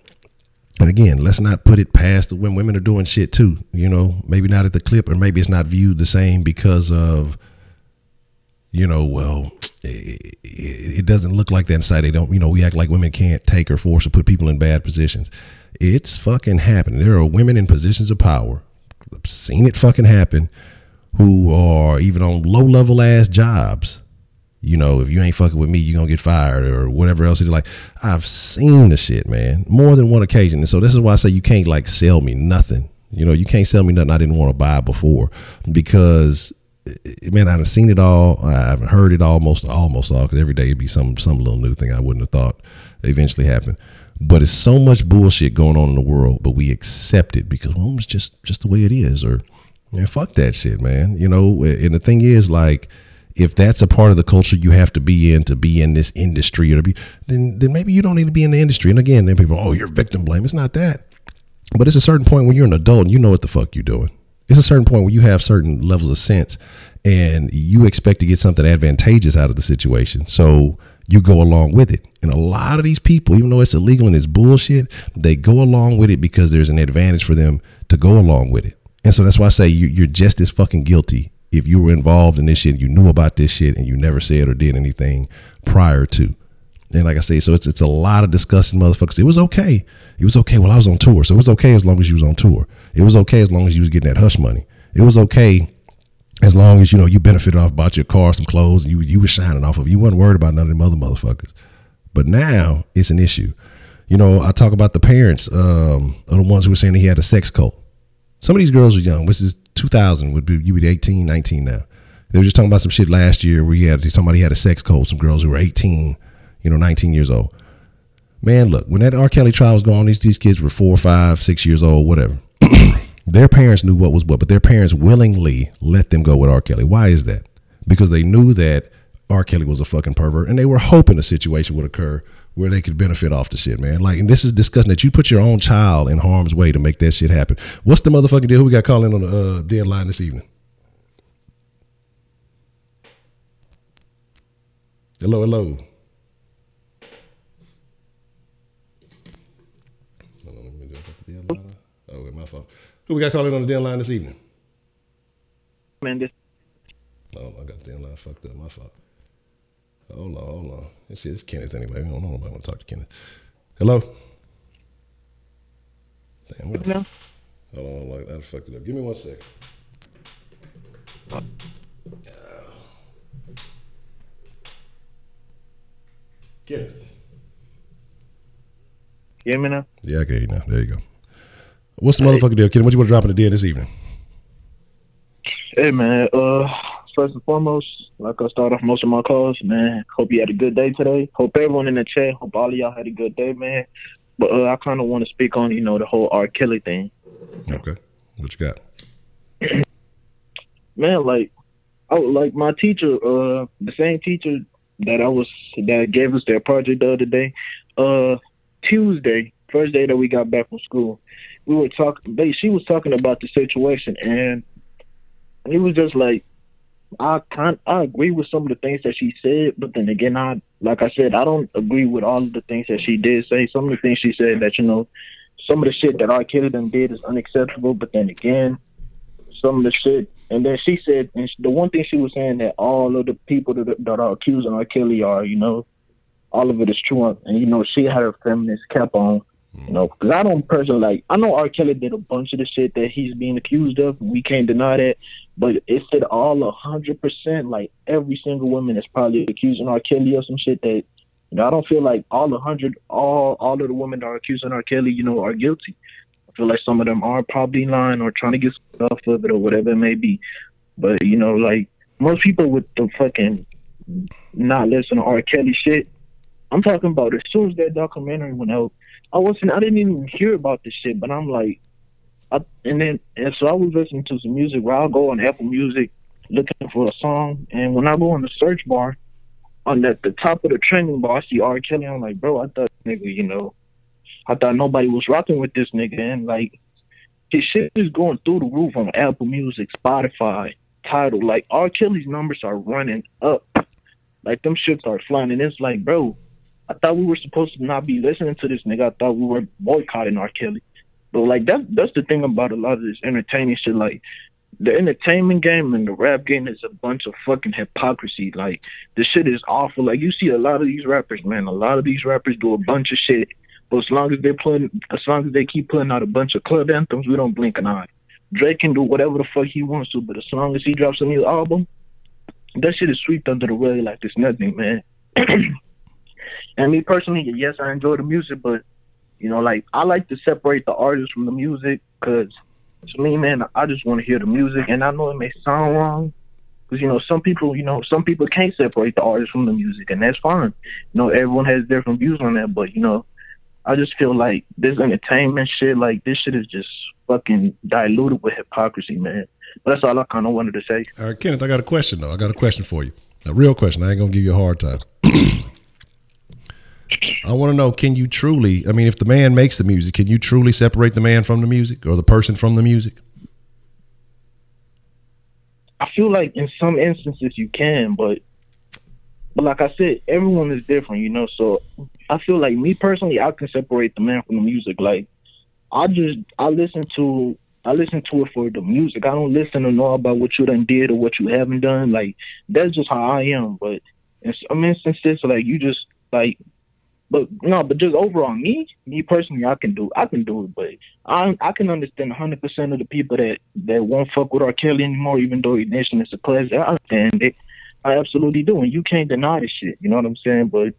And again, let's not put it past when women are doing shit too, you know, maybe not at the clip, or maybe it's not viewed the same because of, you know, well, it doesn't look like that inside. They don't, you know, we act like women can't take or force or put people in bad positions. It's fucking happening. There are women in positions of power. I've seen it fucking happen, who are even on low-level ass jobs. You know, if you ain't fucking with me, you're going to get fired or whatever else. It's like, I've seen the shit, man, more than one occasion. And so this is why I say you can't like sell me nothing. You know, you can't sell me nothing I didn't want to buy before, because, man, I've seen it all. I've heard it almost all, because every day it'd be some little new thing I wouldn't have thought eventually happened. But it's so much bullshit going on in the world, but we accept it because, well, it's just the way it is. Or, man, fuck that shit, man. You know, and the thing is, like, if that's a part of the culture you have to be in this industry, or to be, then maybe you don't need to be in the industry. And again, then people, oh, you're victim blame. It's not that. But it's a certain point when you're an adult and you know what the fuck you're doing. It's a certain point where you have certain levels of sense and you expect to get something advantageous out of the situation. So you go along with it. And a lot of these people, even though it's illegal and it's bullshit, they go along with it because there's an advantage for them to go along with it. And so that's why I say you're just as fucking guilty if you were involved in this shit, you knew about this shit, and you never said or did anything prior to. And like I say, so it's a lot of disgusting motherfuckers. It was okay. It was okay while I was on tour. So it was okay as long as you was on tour. It was okay as long as you was getting that hush money. It was okay as long as, you know, you benefited off, bought your car, some clothes, and you was shining off of it. You wasn't worried about none of them other motherfuckers. But now it's an issue. You know, I talk about the parents of the ones who were saying that he had a sex cult. Some of these girls are young. This is 2000. You would be 18, 19 now. They were just talking about some shit last year where somebody had a sex cult. Some girls who were 18, 19 years old. Man, look, when that R. Kelly trial was going on, these kids were 4, 5, 6 years old, whatever. Their parents knew what was what, but their parents willingly let them go with R. Kelly. Why is that? Because they knew that R. Kelly was a fucking pervert, and they were hoping a situation would occur where they could benefit off the shit, man. Like, and this is disgusting that you put your own child in harm's way to make that shit happen. What's the motherfucking deal? Who we got calling on the Denline this evening? Hello, hello. Oh, my fault. Who we got calling on the Denline this evening? Man, Oh, I got the Denline fucked up. My fault. Hold on. It's Kenneth anyway. I don't know if I want to talk to Kenneth. Hello? Damn, what? no. Hold on, I fucked it up. Give me 1 second. Kenneth. You hear me now? Yeah, I can hear you now. There you go. What's the motherfucking deal, Kenneth? What you want to drop in the den this evening? Hey man, first and foremost, like I start off most of my calls, man. Hope you had a good day today. Hope everyone in the chat, hope all of y'all had a good day, man. But I kind of want to speak on, the whole R. Kelly thing. Okay, what you got? Man, like my teacher, the same teacher that gave us their project the other day, Tuesday, first day that we got back from school, we were talking. She was talking about the situation, and it was just like I agree with some of the things that she said, but then again, like I said, I don't agree with all of the things that she did say. Some of the things she said that some of the shit that R. Kelly done did is unacceptable, but then again, some of the shit. And then she said, and the one thing she was saying that all of the people that are accusing R. Kelly are, all of it is true. And, she had her feminist cap on, because I don't personally I know R. Kelly did a bunch of the shit that he's being accused of. We can't deny that. But it said all 100%, like every single woman is probably accusing R. Kelly of some shit that, I don't feel like all of the women that are accusing R. Kelly, are guilty. I feel like some of them are probably lying or trying to get stuff of it or whatever it may be. But, like most people with the fucking not listening to R. Kelly shit, I'm talking about as soon as that documentary went out, I didn't even hear about this shit, but I'm like, so I was listening to some music where I'll go on Apple Music looking for a song, and when I go on the search bar, on the top of the trending bar, I see R. Kelly. I'm like, bro, I thought nigga, I thought nobody was rocking with this nigga, and like his shit is going through the roof on Apple Music, Spotify, Tidal. Like R. Kelly's numbers are running up, like them shits are flying, and it's like, bro, I thought we were supposed to not be listening to this nigga. I thought we were boycotting R. Kelly. But like that's the thing about a lot of this entertaining shit. Like the entertainment game and the rap game is a bunch of fucking hypocrisy. Like the shit is awful. Like you see a lot of these rappers, man. A lot of these rappers do a bunch of shit. But as long as they keep putting out a bunch of club anthems, we don't blink an eye. Drake can do whatever the fuck he wants to, but as long as he drops a new album, that shit is swept under the rug like it's nothing, man. And me personally, yes, I enjoy the music, but like I like to separate the artist from the music, because to me, man, I just want to hear the music, and I know it may sound wrong, because some people can't separate the artist from the music, and that's fine. Everyone has different views on that, but I just feel like this entertainment shit, like this shit is just fucking diluted with hypocrisy, man. But that's all I kind of wanted to say. All right, Kenneth, I got a question though. I got a question for you, a real question. I ain't gonna give you a hard time. I want to know, can you truly, if the man makes the music, can you truly separate the man from the music or the person from the music? I feel like in some instances you can, but like I said, everyone is different, so I feel like me personally, I can separate the man from the music. Like I listen to it for the music. I don't listen to know about what you done did or what you haven't done. Like that's just how I am. But in some instances, like you just like, but just overall, me personally, I can do it. But I can understand 100% of the people that won't fuck with R. Kelly anymore, even though he mentioned it's a class. I understand it. I absolutely do, and you can't deny this shit. You know what I'm saying? But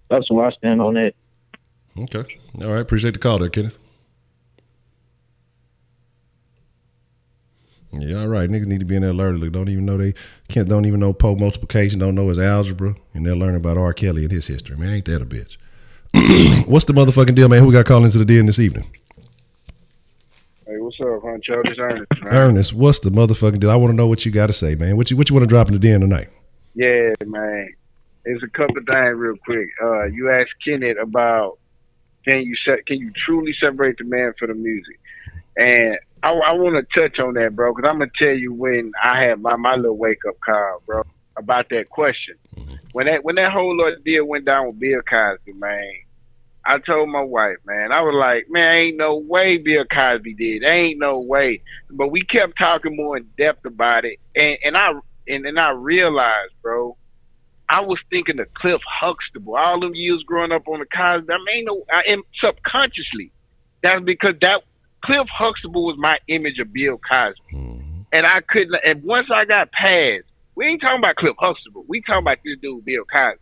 that's where I stand on that. Okay. All right. Appreciate the call there, Kenneth. Yeah, all right. Niggas need to be in there early. Don't even know Poe multiplication, don't know his algebra, and they're learning about R. Kelly and his history. Man, ain't that a bitch? What's the motherfucking deal, man? Who we got calling into the den this evening? Hey, what's up, Honcho? This Ernest, man. Ernest, what's the motherfucking deal? I want to know what you got to say, man. What you want to drop in the den tonight? Yeah, man. There's a couple of things real quick. You asked Kenneth about can you truly separate the man from the music? And I want to touch on that, bro, because I'm going to tell you when I had my little wake-up call, bro, about that question. Mm-hmm. when that whole ordeal went down with Bill Cosby, man, I told my wife, man, I was like, man, ain't no way Bill Cosby did. Ain't no way. But we kept talking more in depth about it, and I realized, bro, I was thinking of Cliff Huxtable. All them years growing up on the Cosby, and subconsciously, that's because that Cliff Huxtable was my image of Bill Cosby, and I couldn't. And once I got past, we ain't talking about Cliff Huxtable. We talking about this dude, Bill Cosby.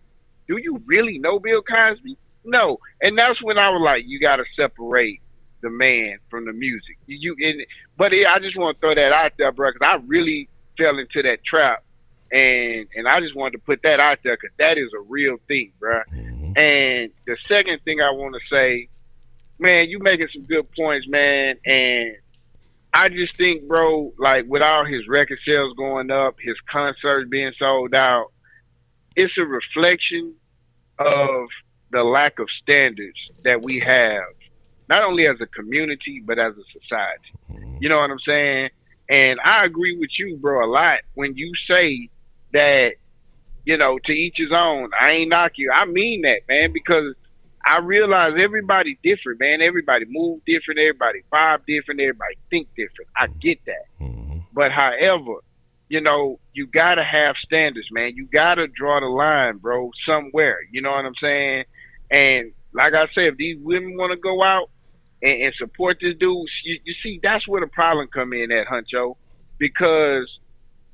Do you really know Bill Cosby? No. And that's when I was like, you got to separate the man from the music. But I just want to throw that out there, bro, because I really fell into that trap, and I just wanted to put that out there because that is a real thing, bro. And the second thing I want to say, man, you making some good points, man, and I just think, bro, like with all his record sales going up, his concerts being sold out, it's a reflection of the lack of standards that we have, not only as a community, but as a society. You know what I'm saying? And I agree with you, bro, a lot when you say that, you know, to each his own. I ain't knock you. I mean that, man, because I realize everybody different, man. Everybody move different. Everybody vibe different. Everybody think different. I get that. But however, you know, you got to have standards, man. You got to draw the line, bro, somewhere. You know what I'm saying? And like I said, if these women want to go out and support this dude, you see, that's where the problem come in at, Honcho, because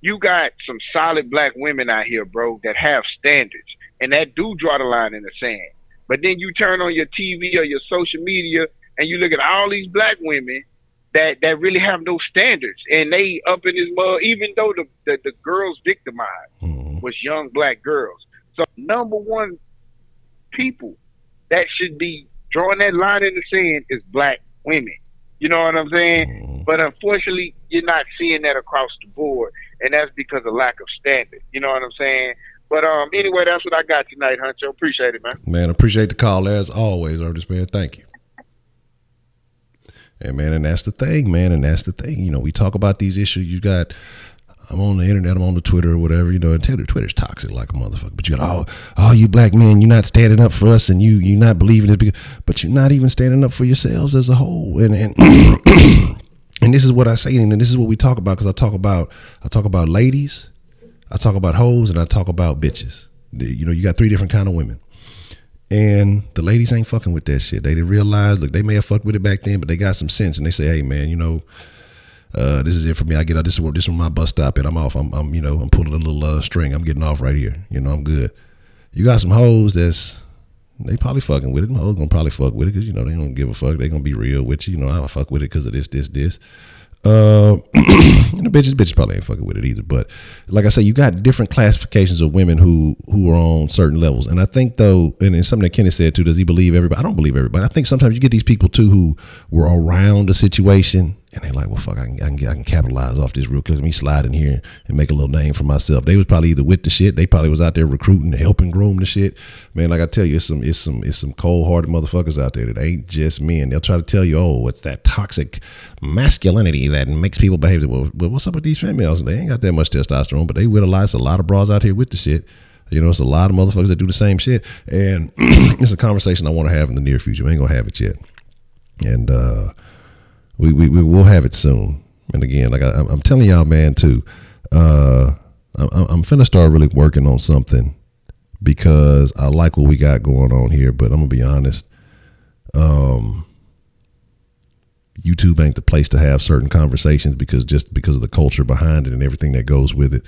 you got some solid black women out here, bro, that have standards, and that do draw the line in the sand. But then you turn on your TV or your social media and you look at all these black women that really have no standards, and they up in this mud, even though the girls victimized was young black girls. So number one people that should be drawing that line in the sand is black women. You know what I'm saying? But unfortunately, you're not seeing that across the board, and that's because of lack of standard. You know what I'm saying? But anyway, that's what I got tonight, Honcho. Appreciate it, man. Man, appreciate the call as always, Ernest, man. Thank you. And man, and that's the thing, man. And that's the thing. You know, we talk about these issues. You got, I'm on the internet, I'm on the Twitter or whatever, you know, and Twitter's toxic like a motherfucker. But you got all you black men, you're not standing up for us, and you're not believing it, but you're not even standing up for yourselves as a whole. And and this is what I say, and this is what we talk about, because I talk about ladies, I talk about hoes, and I talk about bitches. You know, you got three different kind of women. And the ladies ain't fucking with that shit. They didn't realize, look, they may have fucked with it back then, but they got some sense, and they say, hey man, you know, this is it for me. I get out. This is my bus stop, and I'm off. I'm pulling a little string. I'm getting off right here. You know, I'm good. You got some hoes they probably fucking with it. Them hoes gonna probably fuck with it because, you know, they don't give a fuck. They gonna be real with you. You know, I fuck with it because of this. And the bitches probably ain't fucking with it either. But like I say, you got different classifications of women who are on certain levels. And I think though, and it's something that Kenny said too, does he believe everybody? I don't believe everybody. I think sometimes you get these people too who were around the situation and they're like, well, fuck, I can capitalize off this real quick. Let me slide in here and make a little name for myself. They was probably either with the shit, they probably was out there recruiting, helping groom the shit. Man, like I tell you, it's some cold-hearted motherfuckers out there that ain't just men. They'll try to tell you, oh, it's that toxic masculinity that makes people behave. Well, what's up with these females? They ain't got that much testosterone, but they with a lot of bras out here with the shit. You know, it's a lot of motherfuckers that do the same shit. And it's a conversation I want to have in the near future. We ain't gonna have it yet. And we will have it soon. And again, like I'm telling y'all, man, too, I'm finna start really working on something because I like what we got going on here. But I'm gonna be honest, YouTube ain't the place to have certain conversations because of the culture behind it and everything that goes with it.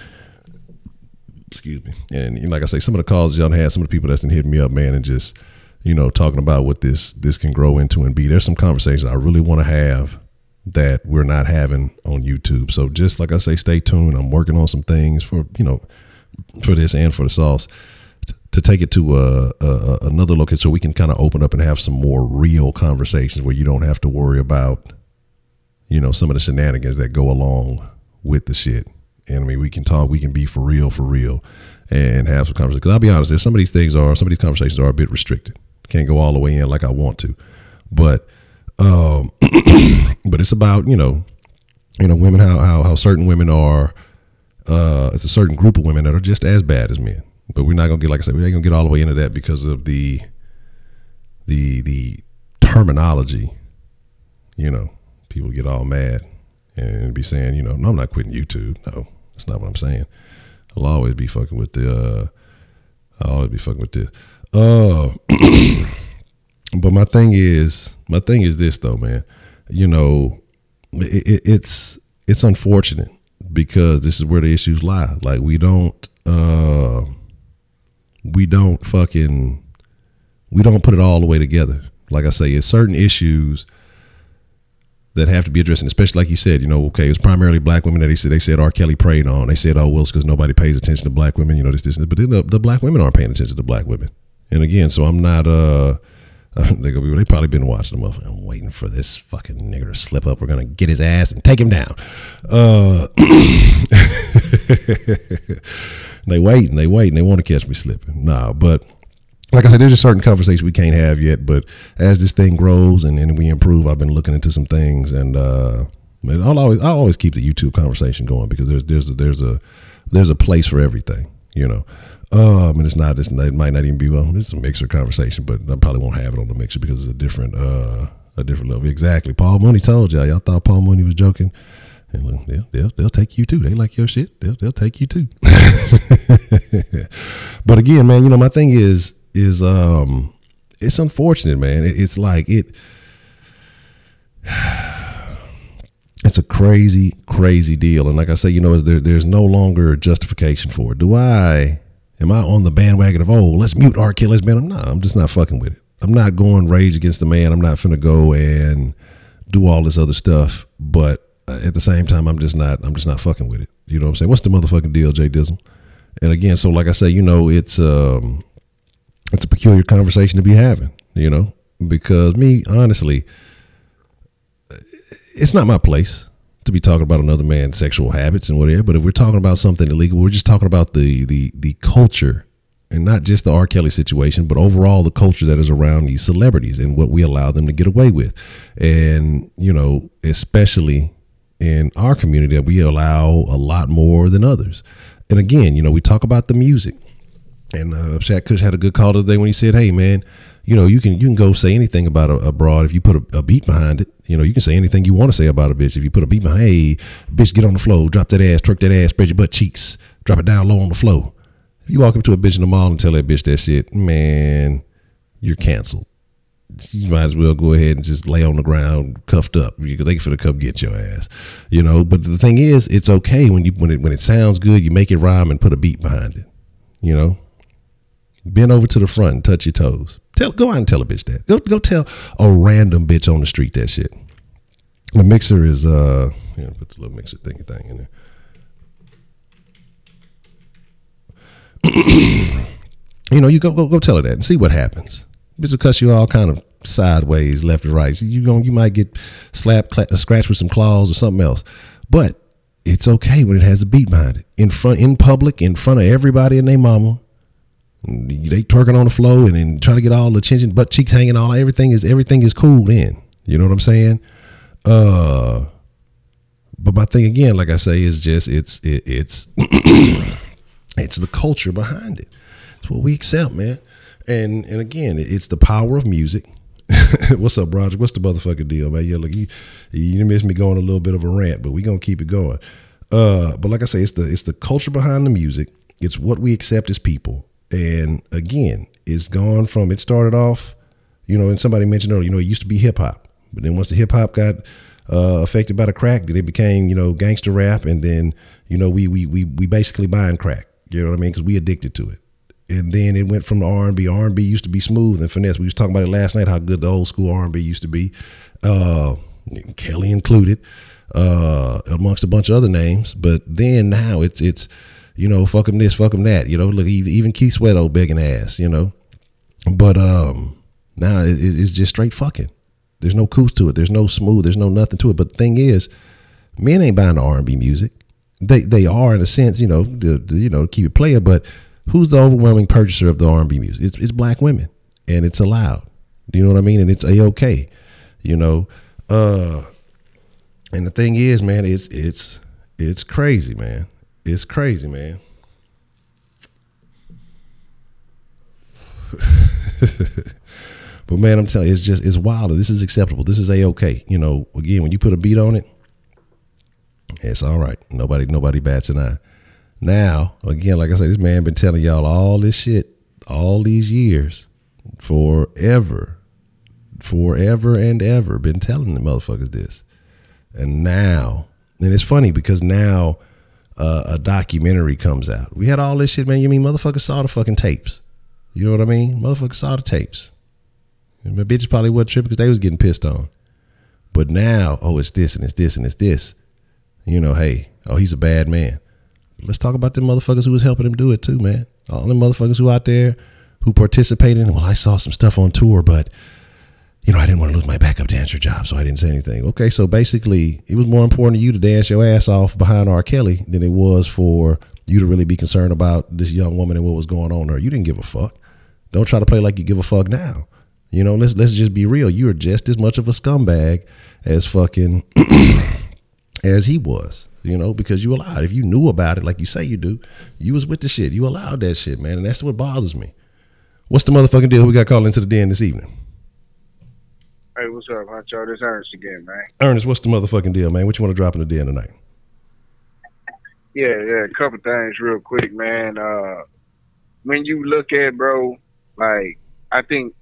Excuse me. And like I say, some of the calls y'all had, some of the people that's been hitting me up, man, and just, you know, talking about what this can grow into and be. There's some conversations I really want to have that we're not having on YouTube. So just like I say, stay tuned. I'm working on some things for, you know, for this and for the sauce to take it to another location so we can kind of open up and have some more real conversations where you don't have to worry about, you know, some of the shenanigans that go along with the shit. And I mean, we can talk, we can be for real and have some conversations. Because I'll be honest, some of these conversations are a bit restricted. Can't go all the way in like I want to. But but it's about, you know, women, how certain women are, it's a certain group of women that are just as bad as men. But we're not gonna get, like I said, we ain't gonna get all the way into that because of the terminology. You know, people get all mad and be saying, you know, no, I'm not quitting YouTube. No, that's not what I'm saying. I'll always be fucking with this. But my thing is this though, man. You know, it's unfortunate because this is where the issues lie. Like we don't put it all the way together. Like I say, it's certain issues that have to be addressed, and especially like you said, you know, okay, it's primarily black women that they said R. Kelly preyed on. They said, oh, well, it's because nobody pays attention to black women, you know, this, but then the black women aren't paying attention to black women. And again, so I'm not, they probably been watching them. I'm waiting for this fucking nigger to slip up. We're going to get his ass and take him down. They waiting. They want to catch me slipping. Nah, but like I said, there's just certain conversations we can't have yet, but as this thing grows and we improve, I've been looking into some things, and I'll always keep the YouTube conversation going because there's a place for everything, you know. And it might not even be, well, it's a mixer conversation, but I probably won't have it on the mixer because it's a different level. Exactly. Paul Mooney told y'all thought Paul Mooney was joking. And they'll take you too. They like your shit. They'll take you too. But again, man, you know, my thing is it's unfortunate, man. It's like it's a crazy deal. And like I say, you know, there's no longer justification for it. Am I on the bandwagon of, oh, let's mute R. Kelly's band? No, I'm just not fucking with it. I'm not going rage against the man. I'm not finna go and do all this other stuff. But at the same time, I'm just not fucking with it. You know what I'm saying? What's the motherfucking deal, Jay Dizzle? And again, so like I say, you know, it's a peculiar conversation to be having, you know, because me, honestly, it's not my place to be talking about another man's sexual habits and whatever. But if we're talking about something illegal, we're just talking about the culture, and not just the R. Kelly situation, but overall the culture that is around these celebrities and what we allow them to get away with. And, you know, especially in our community, that we allow a lot more than others. And again, you know, we talk about the music. And Shaq Kush had a good call today when he said, hey, man, you know, you can go say anything about a broad if you put a beat behind it. You know, you can say anything you want to say about a bitch if you put a beat behind. Hey, bitch, get on the floor, drop that ass, twerk that ass, spread your butt cheeks, drop it down low on the floor. If you walk up to a bitch in the mall and tell that bitch that shit, man, you're canceled. You might as well go ahead and just lay on the ground cuffed up. They finna come get your ass, you know. But the thing is, it's okay when it sounds good, you make it rhyme and put a beat behind it, you know. Bend over to the front and touch your toes. Go out and tell a bitch that. Go tell a random bitch on the street that shit. The mixer is put the little mixer thingy thing in there. You know, you go tell her that and see what happens. Bitch will cuss you all kind of sideways, left or right. You might get slapped, scratched with some claws or something else. But it's okay when it has a beat behind it. In public, in front of everybody and their mama. They twerking on the floor and then trying to get all the attention, butt cheeks hanging, all everything is cool then. You know what I'm saying? But my thing again, like I say, is just it's it's the culture behind it. It's what we accept, man. And again, it's the power of music. What's up, Roger? What's the motherfucking deal, man? Yeah, look, you missed me going a little bit of a rant, but we gonna keep it going. But like I say, it's the culture behind the music. It's what we accept as people. And again, it started off, you know, and somebody mentioned earlier, you know, it used to be hip hop, but then once the hip hop got affected by the crack, then it became, you know, gangster rap. And then, you know, we basically buying crack, you know what I mean? Cause we addicted to it. And then it went from the R&B. R&B used to be smooth and finesse. We was talking about it last night, how good the old school R&B used to be. Kelly included, amongst a bunch of other names. But then now it's, you know, fuck him this, fuck him that. You know, look, even Keith Sweat old begging ass, you know. But now it's just straight fucking. There's no coos to it. There's no smooth. There's no nothing to it. But the thing is, men ain't buying the R&B music. They are in a sense, you know, to keep it player. But who's the overwhelming purchaser of the R&B music? It's black women, and it's allowed. Do you know what I mean? And it's A-okay, you know. And the thing is, man, it's crazy, man. It's crazy, man. But man, I'm telling you, it's wild. This is acceptable. This is A-okay. You know, again, when you put a beat on it, it's all right. Nobody bats an eye. Now, again, like I said, this man been telling y'all all this shit all these years, forever and ever, been telling the motherfuckers this. And now, and it's funny because now a documentary comes out. We had all this shit, man. You mean motherfuckers saw the fucking tapes? You know what I mean? Motherfuckers saw the tapes. And my bitches probably wasn't tripping because they was getting pissed on. But now, oh, it's this and it's this and it's this. You know, hey, oh, he's a bad man. Let's talk about them motherfuckers who was helping him do it too, man. All them motherfuckers who out there who participated in, well, I saw some stuff on tour, but, you know, I didn't want to lose my backup dancer job, so I didn't say anything. Okay, so basically, it was more important to you to dance your ass off behind R. Kelly than it was for you to really be concerned about this young woman and what was going on there. You didn't give a fuck. Don't try to play like you give a fuck now. You know, let's just be real. You are just as much of a scumbag as fucking as he was, you know, because you allowed. If you knew about it, like you say you do, you was with the shit. You allowed that shit, man, and that's what bothers me. What's the motherfucking deal? We got called into the den this evening. Hey, what's up, Honcho? This Ernest again, man. Ernest, what's the motherfucking deal, man? What you want to drop in the den tonight? Yeah, a couple things real quick, man. When you look at, bro, like, I think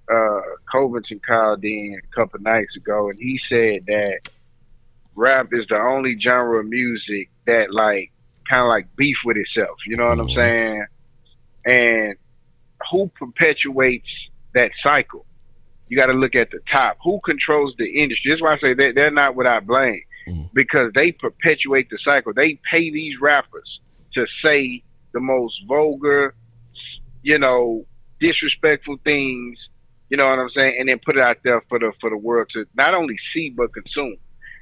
Covington called in a couple nights ago, and he said that rap is the only genre of music that, like, kind of like beef with itself. You know what I'm saying? And who perpetuates that cycle? You got to look at the top. Who controls the industry? That's why I say they're not without blame, because they perpetuate the cycle. They pay these rappers to say the most vulgar, you know, disrespectful things, you know what I'm saying, and then put it out there for the world to not only see but consume.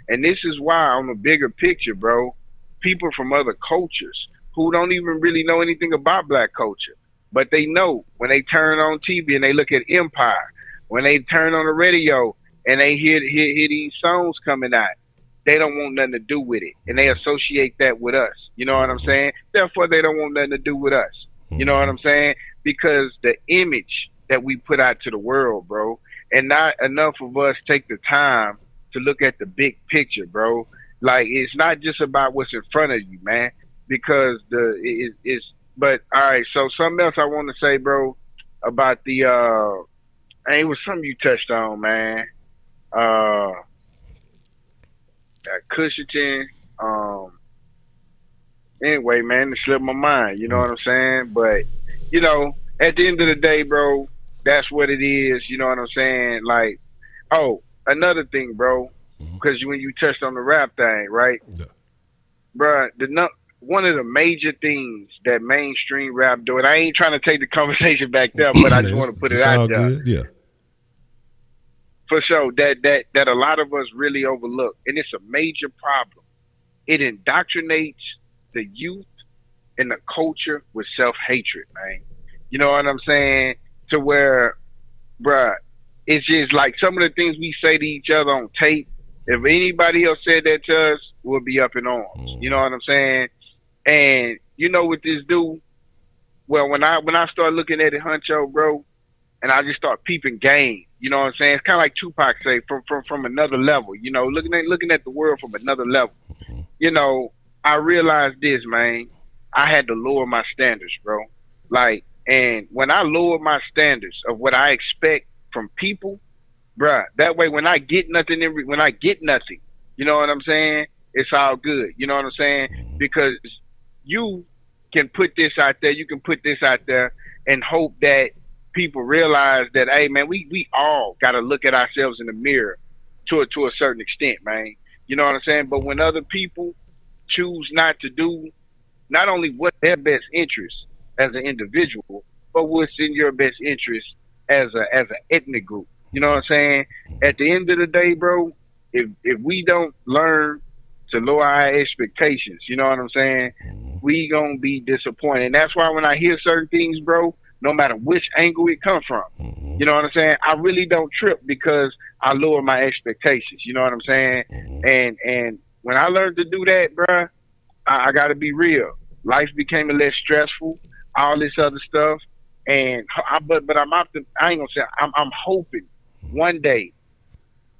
And this is why, on the bigger picture, bro, people from other cultures who don't even really know anything about black culture, but they know when they turn on TV and they look at Empire, when they turn on the radio and they hear these songs coming out, they don't want nothing to do with it, and they associate that with us. You know what I'm saying? Therefore, they don't want nothing to do with us. You know what I'm saying? Because the image that we put out to the world, bro, and not enough of us take the time to look at the big picture, bro. Like, it's not just about what's in front of you, man, because it's but all right, so something else I want to say, bro, about the it was something you touched on, man. Cushington, anyway, man, it slipped my mind, you know what I'm saying? But, you know, at the end of the day, bro, that's what it is, you know what I'm saying? Like, oh, another thing, bro, because when you touched on the rap thing, right? Yeah. Bro, one of the major things that mainstream rap do, and I ain't trying to take the conversation back there, but I just want to put it out there. Good. Yeah. For sure, that a lot of us really overlook, and it's a major problem. It indoctrinates the youth and the culture with self-hatred, man. You know what I'm saying? To where, bruh, it's just like some of the things we say to each other on tape, if anybody else said that to us, we'll be up in arms. You know what I'm saying? And you know what this do? Well, when I start looking at it, Honcho, bro, and I just start peeping game, you know what I'm saying? It's kind of like Tupac say, from another level, you know, looking at the world from another level. You know, I realized this, man. I had to lower my standards, bro. Like, and when I lower my standards of what I expect from people, bruh, that way when I get nothing, you know what I'm saying? It's all good. You know what I'm saying? Because you can put this out there, and hope that people realize that, hey, man, we all got to look at ourselves in the mirror to a certain extent, man. You know what I'm saying? But when other people choose not to do not only what's their best interest as an individual, but what's in your best interest as an ethnic group. You know what I'm saying? At the end of the day, bro, if we don't learn to lower our expectations, you know what I'm saying, we gonna be disappointed. And that's why when I hear certain things, bro, no matter which angle it comes from, you know what I'm saying, I really don't trip because I lower my expectations. You know what I'm saying? And when I learned to do that, bro, I got to be real. Life became less stressful, all this other stuff. And but I'm I ain't gonna say I'm hoping one day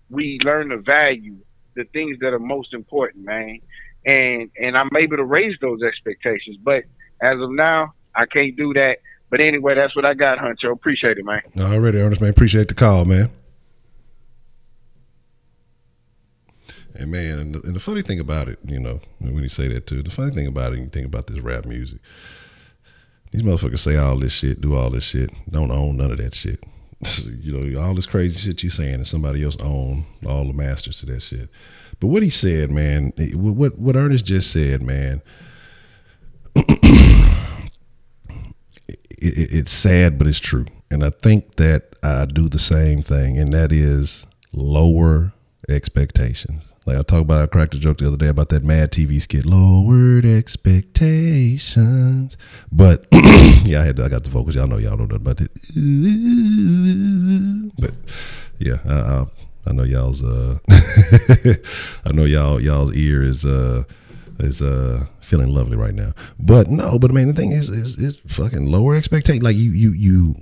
we learn to value the things that are most important, man. And I'm able to raise those expectations. But as of now, I can't do that. But anyway, that's what I got, Honcho. Appreciate it, man. Already, Ernest, man. Appreciate the call, man. And man, and the funny thing about it, you know, when you say that too, the funny thing about it, you think about this rap music. These motherfuckers say all this shit, do all this shit, don't own none of that shit. You know, all this crazy shit you saying, and somebody else own all the masters to that shit. But what he said, man, what Ernest just said, man, it's sad, but it's true. And I think that I do the same thing, and that is lower expectations. Like I talked about, I cracked a joke the other day about that Mad TV skit, lowered expectations. But yeah, I got the vocals. Y'all know nothing about it. But yeah, I know y'all's I know y'all's ear is feeling lovely right now. But no, but I mean the thing is fucking lower expectation. Like you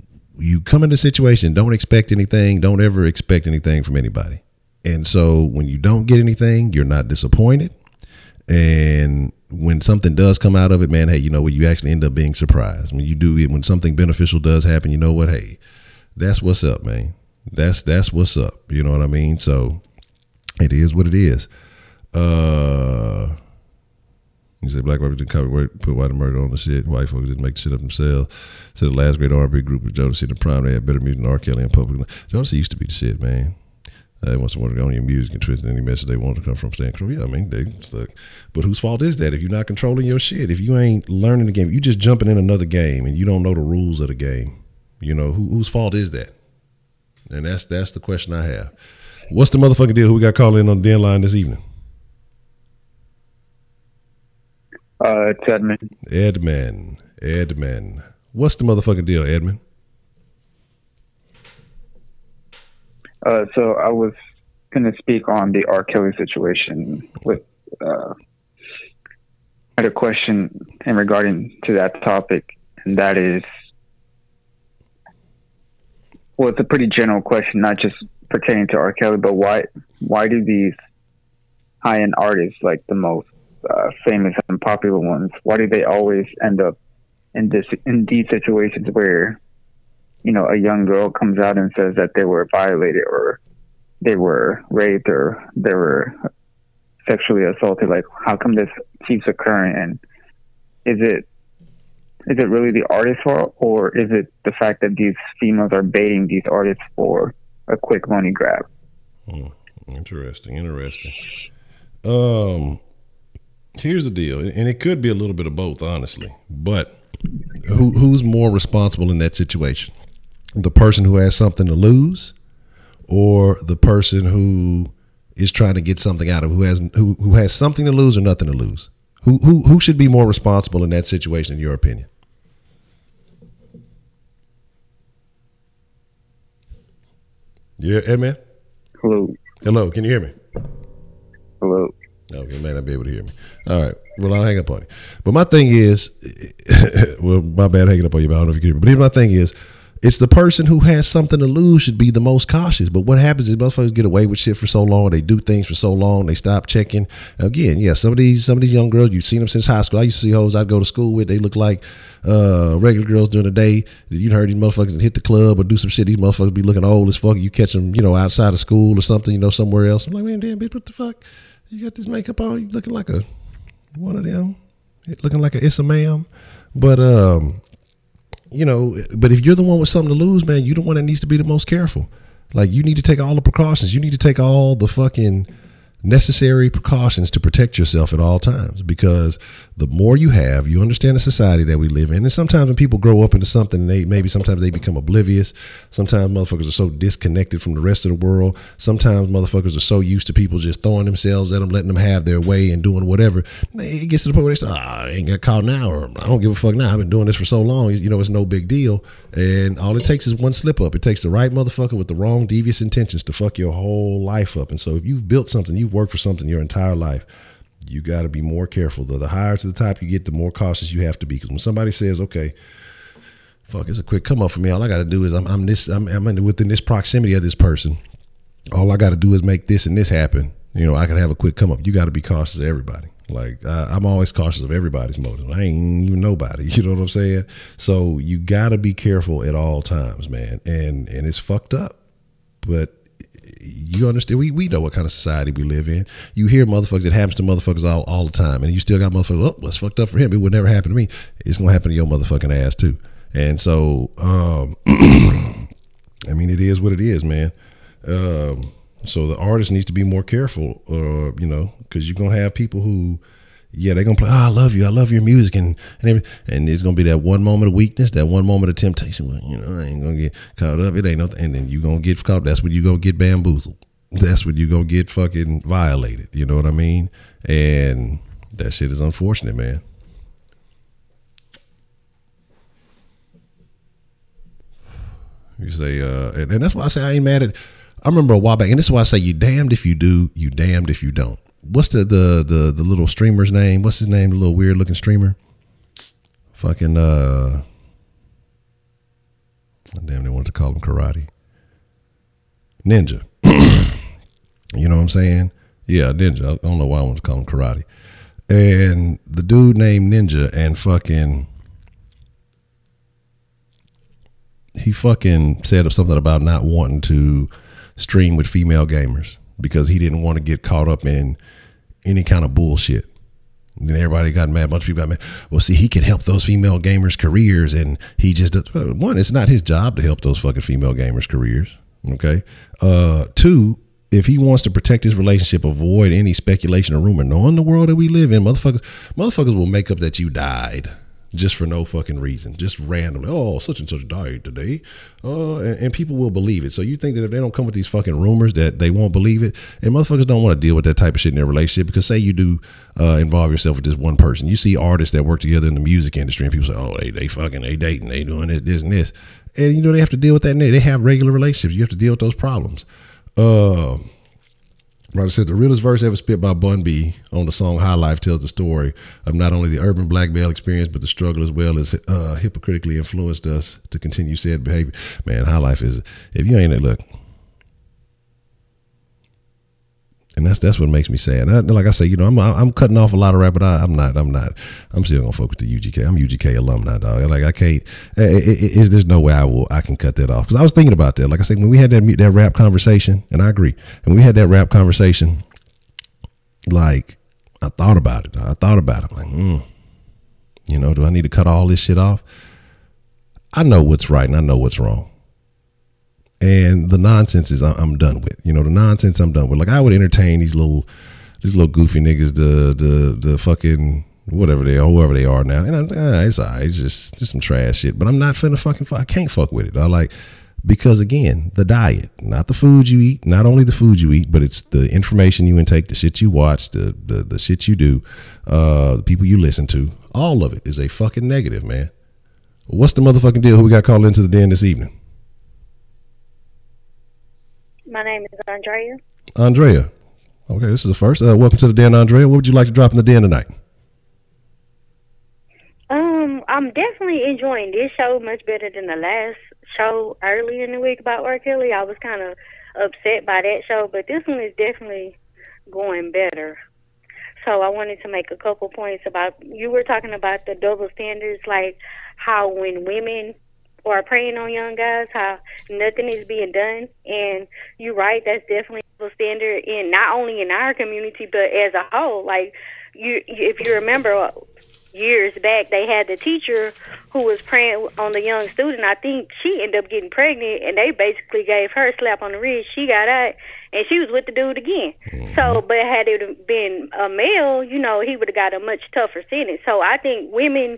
come into a situation, don't expect anything, don't ever expect anything from anybody. And so when you don't get anything, you're not disappointed. And when something does come out of it, man, hey, you know what, you actually end up being surprised. When you do it, when something beneficial does happen, you know what, hey, that's what's up, man. That's what's up. You know what I mean? So it is what it is. You said black people didn't put white murder on the shit. White folks didn't make the shit up themselves. Said the last great R&B group was Jodeci in the prime. They had better music than R. Kelly and public. Jodeci used to be the shit, man. They want someone to go on your music and twist any message they want to come from staying control. Yeah, I mean, they stuck. But whose fault is that if you're not controlling your shit? If you ain't learning the game, you just jumping in another game and you don't know the rules of the game. You know, whose fault is that? And that's the question I have. What's the motherfucking deal? Who we got calling in on the Denline this evening? It's Edmund. Edmund. What's the motherfucking deal, Edmund? So I was going to speak on the R. Kelly situation with, I had a question in regarding to that topic, and that is, well, it's a pretty general question, not just pertaining to R. Kelly, but why do these high-end artists, like the most famous and popular ones, why do they always end up in these situations where, you know, a young girl comes out and says that they were violated or they were raped or they were sexually assaulted? Like, how come this keeps occurring? And is it really the artist's fault, or is it the fact that these females are baiting these artists for a quick money grab? Interesting. Here's the deal, and it could be a little bit of both, honestly. But who's more responsible in that situation? The person who has something to lose, or the person who is trying to get something out of, who has something to lose or nothing to lose? Who should be more responsible in that situation, in your opinion? Yeah, Edman? Hello, can you hear me? Hello. Okay, may not be able to hear me. All right, well, I'll hang up on you. But my thing is, well, my bad hanging up on you, but I don't know if you can hear me. But here's my thing is, it's the person who has something to lose should be the most cautious. But what happens is motherfuckers get away with shit for so long. They do things for so long. They stop checking. Again, yeah, some of these young girls, you've seen them since high school. I used to see hoes I'd go to school with. They look like regular girls during the day. You heard these motherfuckers hit the club or do some shit. These motherfuckers be looking old as fuck. You catch them, you know, outside of school or something, you know, somewhere else. I'm like, man, damn, bitch, what the fuck? You got this makeup on. You looking like one of them. Looking like a Issa ma'am. But, you know, but if you're the one with something to lose, man, you're the one that needs to be the most careful. Like, you need to take all the precautions. You need to take all the fucking necessary precautions to protect yourself at all times, because the more you have, you understand the society that we live in. And sometimes when people grow up into something, sometimes they become oblivious. Sometimes motherfuckers are so disconnected from the rest of the world. Sometimes motherfuckers are so used to people just throwing themselves at them, letting them have their way and doing whatever. It gets to the point where they say, I ain't got caught now, or I don't give a fuck now. I've been doing this for so long, you know, it's no big deal. And all it takes is one slip up. It takes the right motherfucker with the wrong devious intentions to fuck your whole life up. And so if you've built something, you've worked for something your entire life, you got to be more careful. The higher to the top you get, the more cautious you have to be. Because when somebody says, okay, fuck, it's a quick come up for me. All I got to do is I'm within this proximity of this person. All I got to do is make this and this happen. You know, I can have a quick come up. You got to be cautious of everybody. Like I'm always cautious of everybody's motives. I ain't even nobody. You know what I'm saying? So you got to be careful at all times, man. And it's fucked up, but you understand, we know what kind of society we live in. You hear motherfuckers, it happens to motherfuckers all the time, and you still got motherfuckers, oh, what's fucked up for him, it would never happen to me. It's gonna happen to your motherfucking ass too. And so I mean, it is what it is, man. So the artist needs to be more careful, you know, because you're gonna have people who, yeah, they're gonna play, oh, I love your music, and it's gonna be that one moment of weakness, that one moment of temptation. Well, you know, I ain't gonna get caught up. It ain't nothing, and then you gonna get caught. That's when you gonna get bamboozled. That's when you gonna get fucking violated. You know what I mean? And that shit is unfortunate, man. You say, and that's why I say I ain't mad at. I remember a while back, and this is why I say you damned if you do, you damned if you don't. What's the little streamer's name? What's his name? The little weird looking streamer. Fucking damn, they wanted to call him Karate Ninja. You know what I'm saying? Yeah, Ninja. I don't know why I want to call him Karate. And the dude named Ninja, and fucking he fucking said something about not wanting to stream with female gamers because he didn't want to get caught up in any kind of bullshit. And then everybody got mad. A bunch of people got mad. Well, see, he could help those female gamers' careers, and he just, one, it's not his job to help those fucking female gamers' careers. Okay. Two, if he wants to protect his relationship, avoid any speculation or rumor, knowing the world that we live in, motherfuckers will make up that you died just for no fucking reason, just randomly. Oh, such and such died today, and people will believe it. So you think that if they don't come with these fucking rumors, that they won't believe it? And motherfuckers don't want to deal with that type of shit in their relationship, because say you do involve yourself with this one person. You see artists that work together in the music industry, and people say, oh, they fucking, they dating, they doing this and this, and you know they have to deal with that. And they have regular relationships. You have to deal with those problems. Brother said the realest verse ever spit by Bun B on the song High Life tells the story of not only the urban black male experience, but the struggle as well as hypocritically influenced us to continue said behavior. Man, High Life is, if you ain't, look, and that's what makes me sad. And like I say, you know, I'm cutting off a lot of rap, but I'm not. I'm still gonna focus the UGK. I'm UGK alumni, dog. Like I can't. There's no way I can cut that off, because I was thinking about that. Like I said, when we had that rap conversation, and I agree, and we had that rap conversation, like I thought about it. I'm like, you know, do I need to cut all this shit off? I know what's right and I know what's wrong. And the nonsense is I'm done with. You know, the nonsense I'm done with. Like I would entertain these little goofy niggas, the fucking whatever they are, whoever they are now. And it's all right. It's just some trash shit. But I'm not finna fucking I can't fuck with it. I like, because again, the diet, not the food you eat, not only the food you eat, but it's the information you intake, the shit you watch, the shit you do, the people you listen to. All of it is a fucking negative, man. What's the motherfucking deal? Who we got called into the den this evening? My name is Andrea. Andrea. Okay, this is the first. Welcome to the den, Andrea. What would you like to drop in the den tonight? I'm definitely enjoying this show much better than the last show earlier in the week about R. Kelly. I was kind of upset by that show, but this one is definitely going better. So I wanted to make a couple points about, you were talking about the double standards, like how when women are preying on young guys, how nothing is being done. And you're right, that's definitely a double standard, in not only in our community, but as a whole. Like, if you remember, years back, they had the teacher who was preying on the young student. I think she ended up getting pregnant, and they basically gave her a slap on the wrist. She got out, and she was with the dude again. So, but had it been a male, you know, he would have got a much tougher sentence. So I think women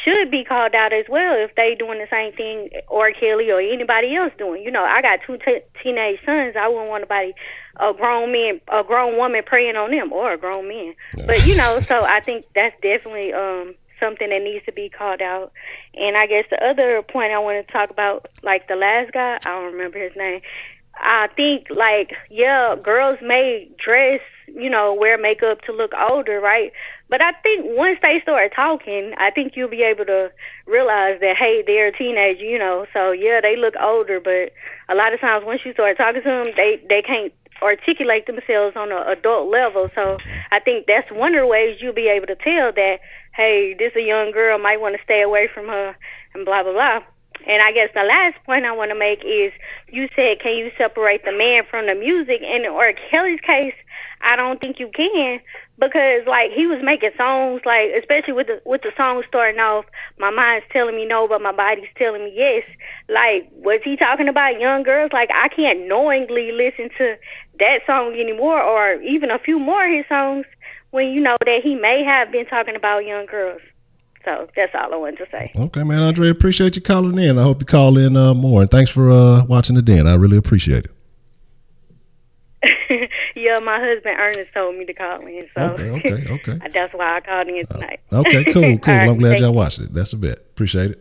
should be called out as well if they doing the same thing R. Kelly or anybody else doing. You know, I got two teenage sons. I wouldn't want a grown woman preying on them, or a grown man. But, you know, so I think that's definitely something that needs to be called out. And I guess the other point I want to talk about, like the last guy, I don't remember his name. I think, like, yeah, girls may dress, you know, wear makeup to look older, right? But But I think once they start talking, I think you'll be able to realize that, hey, they're a teenager, you know. So, yeah, they look older, but a lot of times once you start talking to them, they can't articulate themselves on an adult level. So I think that's one of the ways you'll be able to tell that, hey, this is a young girl, might want to stay away from her, and blah, blah, blah. And I guess the last point I want to make is, you said, can you separate the man from the music? And in R. Kelly's case, I don't think you can, because like he was making songs, like especially with the song starting off, my mind's telling me no, but my body's telling me yes. Like, was he talking about young girls? Like, I can't knowingly listen to that song anymore, or even a few more of his songs, when you know that he may have been talking about young girls. So that's all I wanted to say. Okay, man, Andre, appreciate you calling in. I hope you call in more, and thanks for watching the Den. I really appreciate it. Yeah, my husband Ernest told me to call in, so okay. That's why I called in tonight. Okay, cool. Right, I'm glad y'all watched it. That's a bet. Appreciate it.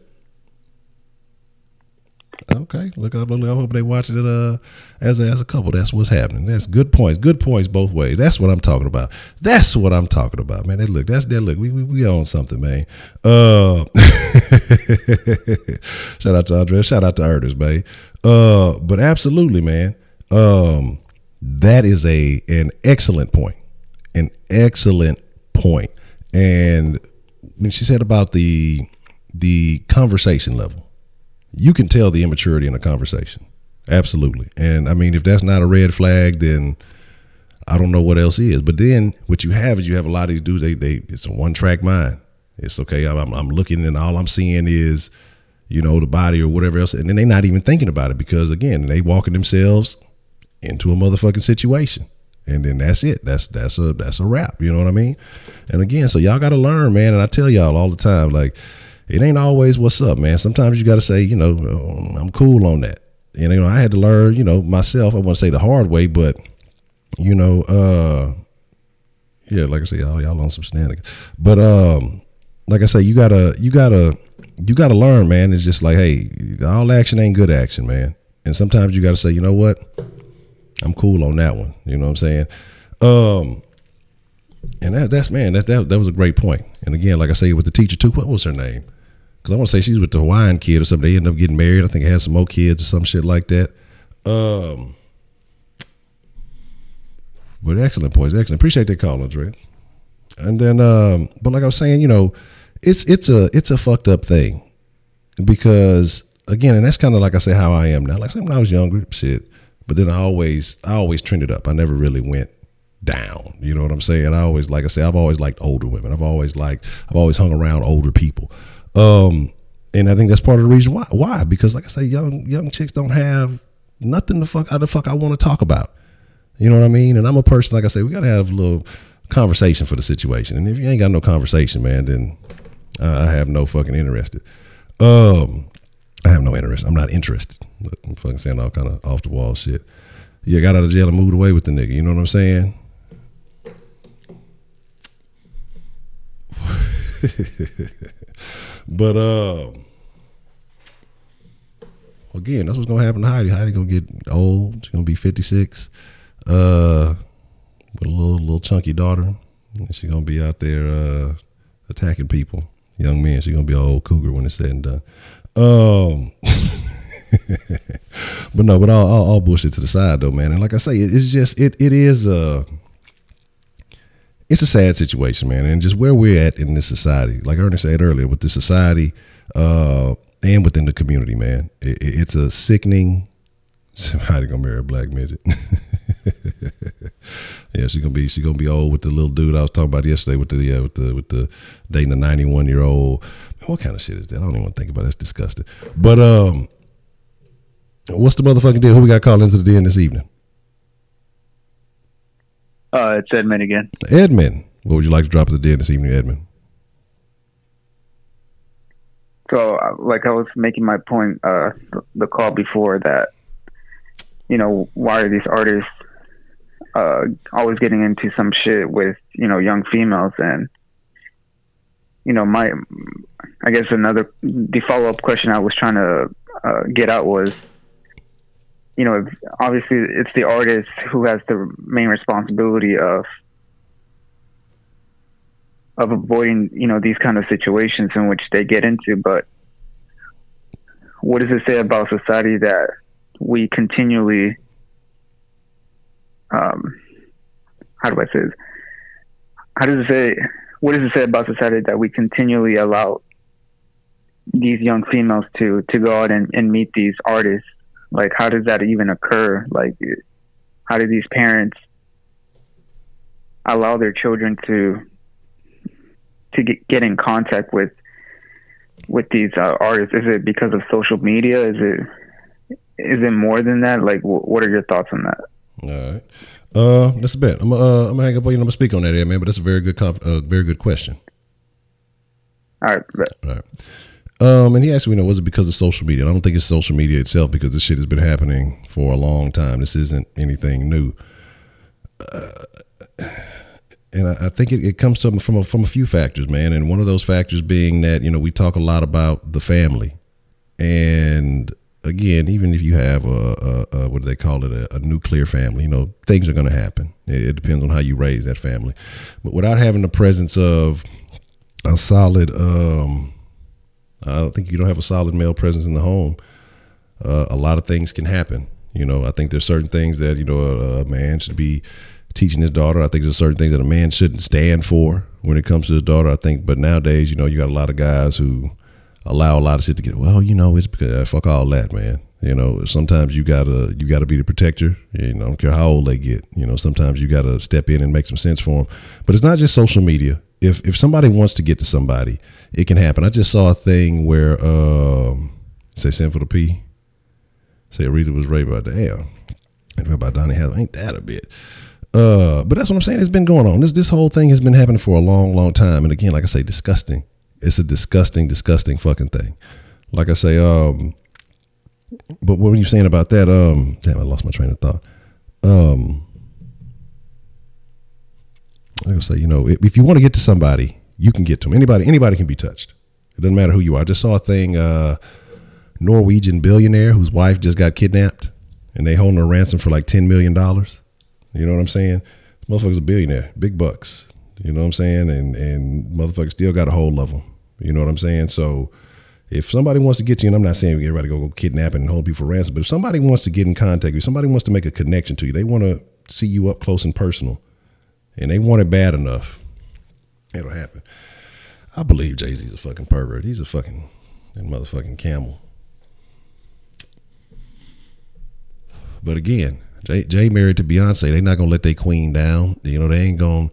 Okay, look, I hope they watched it as a couple. That's what's happening. That's good points. Good points both ways. That's what I'm talking about. That's what I'm talking about, man. Look. We own something, man. Shout out to Andre. Shout out to Ernest, man. But absolutely, man. That is an excellent point. An excellent point. And when she said about the conversation level, you can tell the immaturity in a conversation. Absolutely. And I mean, if that's not a red flag, then I don't know what else is. But then what you have is a lot of these dudes, it's a one-track mind. It's okay. I'm looking and all I'm seeing is, you know, the body or whatever else. And then they're not even thinking about it, because again, they walking themselves into a motherfucking situation, and then that's it. That's a wrap. You know what I mean? And again, so y'all got to learn, man. And I tell y'all all the time, like, it ain't always what's up, man. Sometimes you got to say, you know, I'm cool on that. And, you know, I had to learn, you know, myself. I want to say the hard way, but you know, yeah, like I say, y'all on some shenanigans. But like I say, you gotta learn, man. It's just like, hey, all action ain't good action, man. And sometimes you got to say, you know what? I'm cool on that one. You know what I'm saying? And that was a great point. And again, like I say, with the teacher too, what was her name? Because I want to say she's with the Hawaiian kid or something. They ended up getting married. I think they had some more kids or some shit like that. But excellent points. Excellent. Appreciate that call, Andre. And then, but like I was saying, you know, it's a fucked up thing, because again, and that's kind of like I say how I am now. Like I said, when I was younger, shit. But then I always trended up. I never really went down. You know what I'm saying? Like I say, I've always liked older women. I've always hung around older people. And I think that's part of the reason why. Why? Because like I say, young chicks don't have nothing the fuck I want to talk about. You know what I mean? And I'm a person, like I say, we got to have a little conversation for the situation. And if you ain't got no conversation, man, then I have no fucking interest. I have no interest. I'm not interested. I'm fucking saying all kind of off the wall shit. Yeah, got out of jail and moved away with the nigga. You know what I'm saying? But again, that's what's gonna happen to Heidi. Heidi gonna get old. She's gonna be 56. With a little chunky daughter. And she's gonna be out there attacking people, young men. She's gonna be an old cougar when it's said and done. But all bullshit to the side though, man. And like I say, it's a sad situation, man. And just where we're at in this society, like Ernest said earlier, with the society and within the community, man, it's a sickening. Somebody gonna marry a black midget. Yeah, she's gonna be old with the little dude I was talking about yesterday with the dating a 91-year-old. What kind of shit is that? I don't even want to think about it. That's disgusting. But what's the motherfucking deal? Who we got calling into the den this evening? It's Edmund again. Edmund, what would you like to drop at the den this evening, Edmund? So, like I was making my point, the call before that, you know, why are these artists always getting into some shit with, you know, young females? And, you know, I guess the follow-up question I was trying to get out was, you know, obviously it's the artist who has the main responsibility of avoiding, these kind of situations in which they get into. But what does it say about society that we continually, how do I say this? What does it say about society that we continually allow these young females to go out and meet these artists? Like, how does that even occur? Like, how do these parents allow their children to get in contact with these artists? Is it because of social media? Is it more than that? Like, what are your thoughts on that? All right. That's a bet. I'm gonna hang up on you. I'm gonna speak on that, man. But that's a very good question. All right. All right. And he asked me, was it because of social media? And I don't think it's social media itself, because this shit has been happening for a long time. This isn't anything new. And I think it comes to from a few factors, man. And one of those factors being that, we talk a lot about the family. And again, even if you have a what do they call it, a nuclear family, things are going to happen. It depends on how you raise that family. But without having the presence of a solid, I think you don't have a solid male presence in the home, a lot of things can happen. I think there's certain things that, a man should be teaching his daughter. I think there's certain things that a man shouldn't stand for when it comes to his daughter, I think. But nowadays, you got a lot of guys who allow a lot of shit to get, it's because fuck all that, man. Sometimes you gotta be the protector. I don't care how old they get. Sometimes you gotta step in and make some sense for them. But it's not just social media. If somebody wants to get to somebody, it can happen. I just saw a thing where say Sin for the P, say Aretha was raped by Donnie Hathaway. Ain't that a bit? But that's what I'm saying. It's been going on. This whole thing has been happening for a long, long time. And again, like I say, disgusting. It's a disgusting, disgusting fucking thing. Like I say, but what were you saying about that? Damn, I lost my train of thought. Like I say, if you want to get to somebody, you can get to them. Anybody can be touched. It doesn't matter who you are. I just saw a thing, Norwegian billionaire whose wife just got kidnapped, and they holding her ransom for like $10 million. You know what I'm saying? This motherfucker's a billionaire, big bucks. You know what I'm saying? And motherfuckers still got a hold of them. You know what I'm saying? So if somebody wants to get to you, and I'm not saying everybody go kidnap and hold people for ransom, but if somebody wants to get in contact with you, somebody wants to make a connection to you, they want to see you up close and personal, and they want it bad enough, it'll happen. I believe Jay-Z's a fucking pervert. He's a fucking motherfucking camel. But again, Jay married to Beyonce. They not gonna let their queen down. They ain't gonna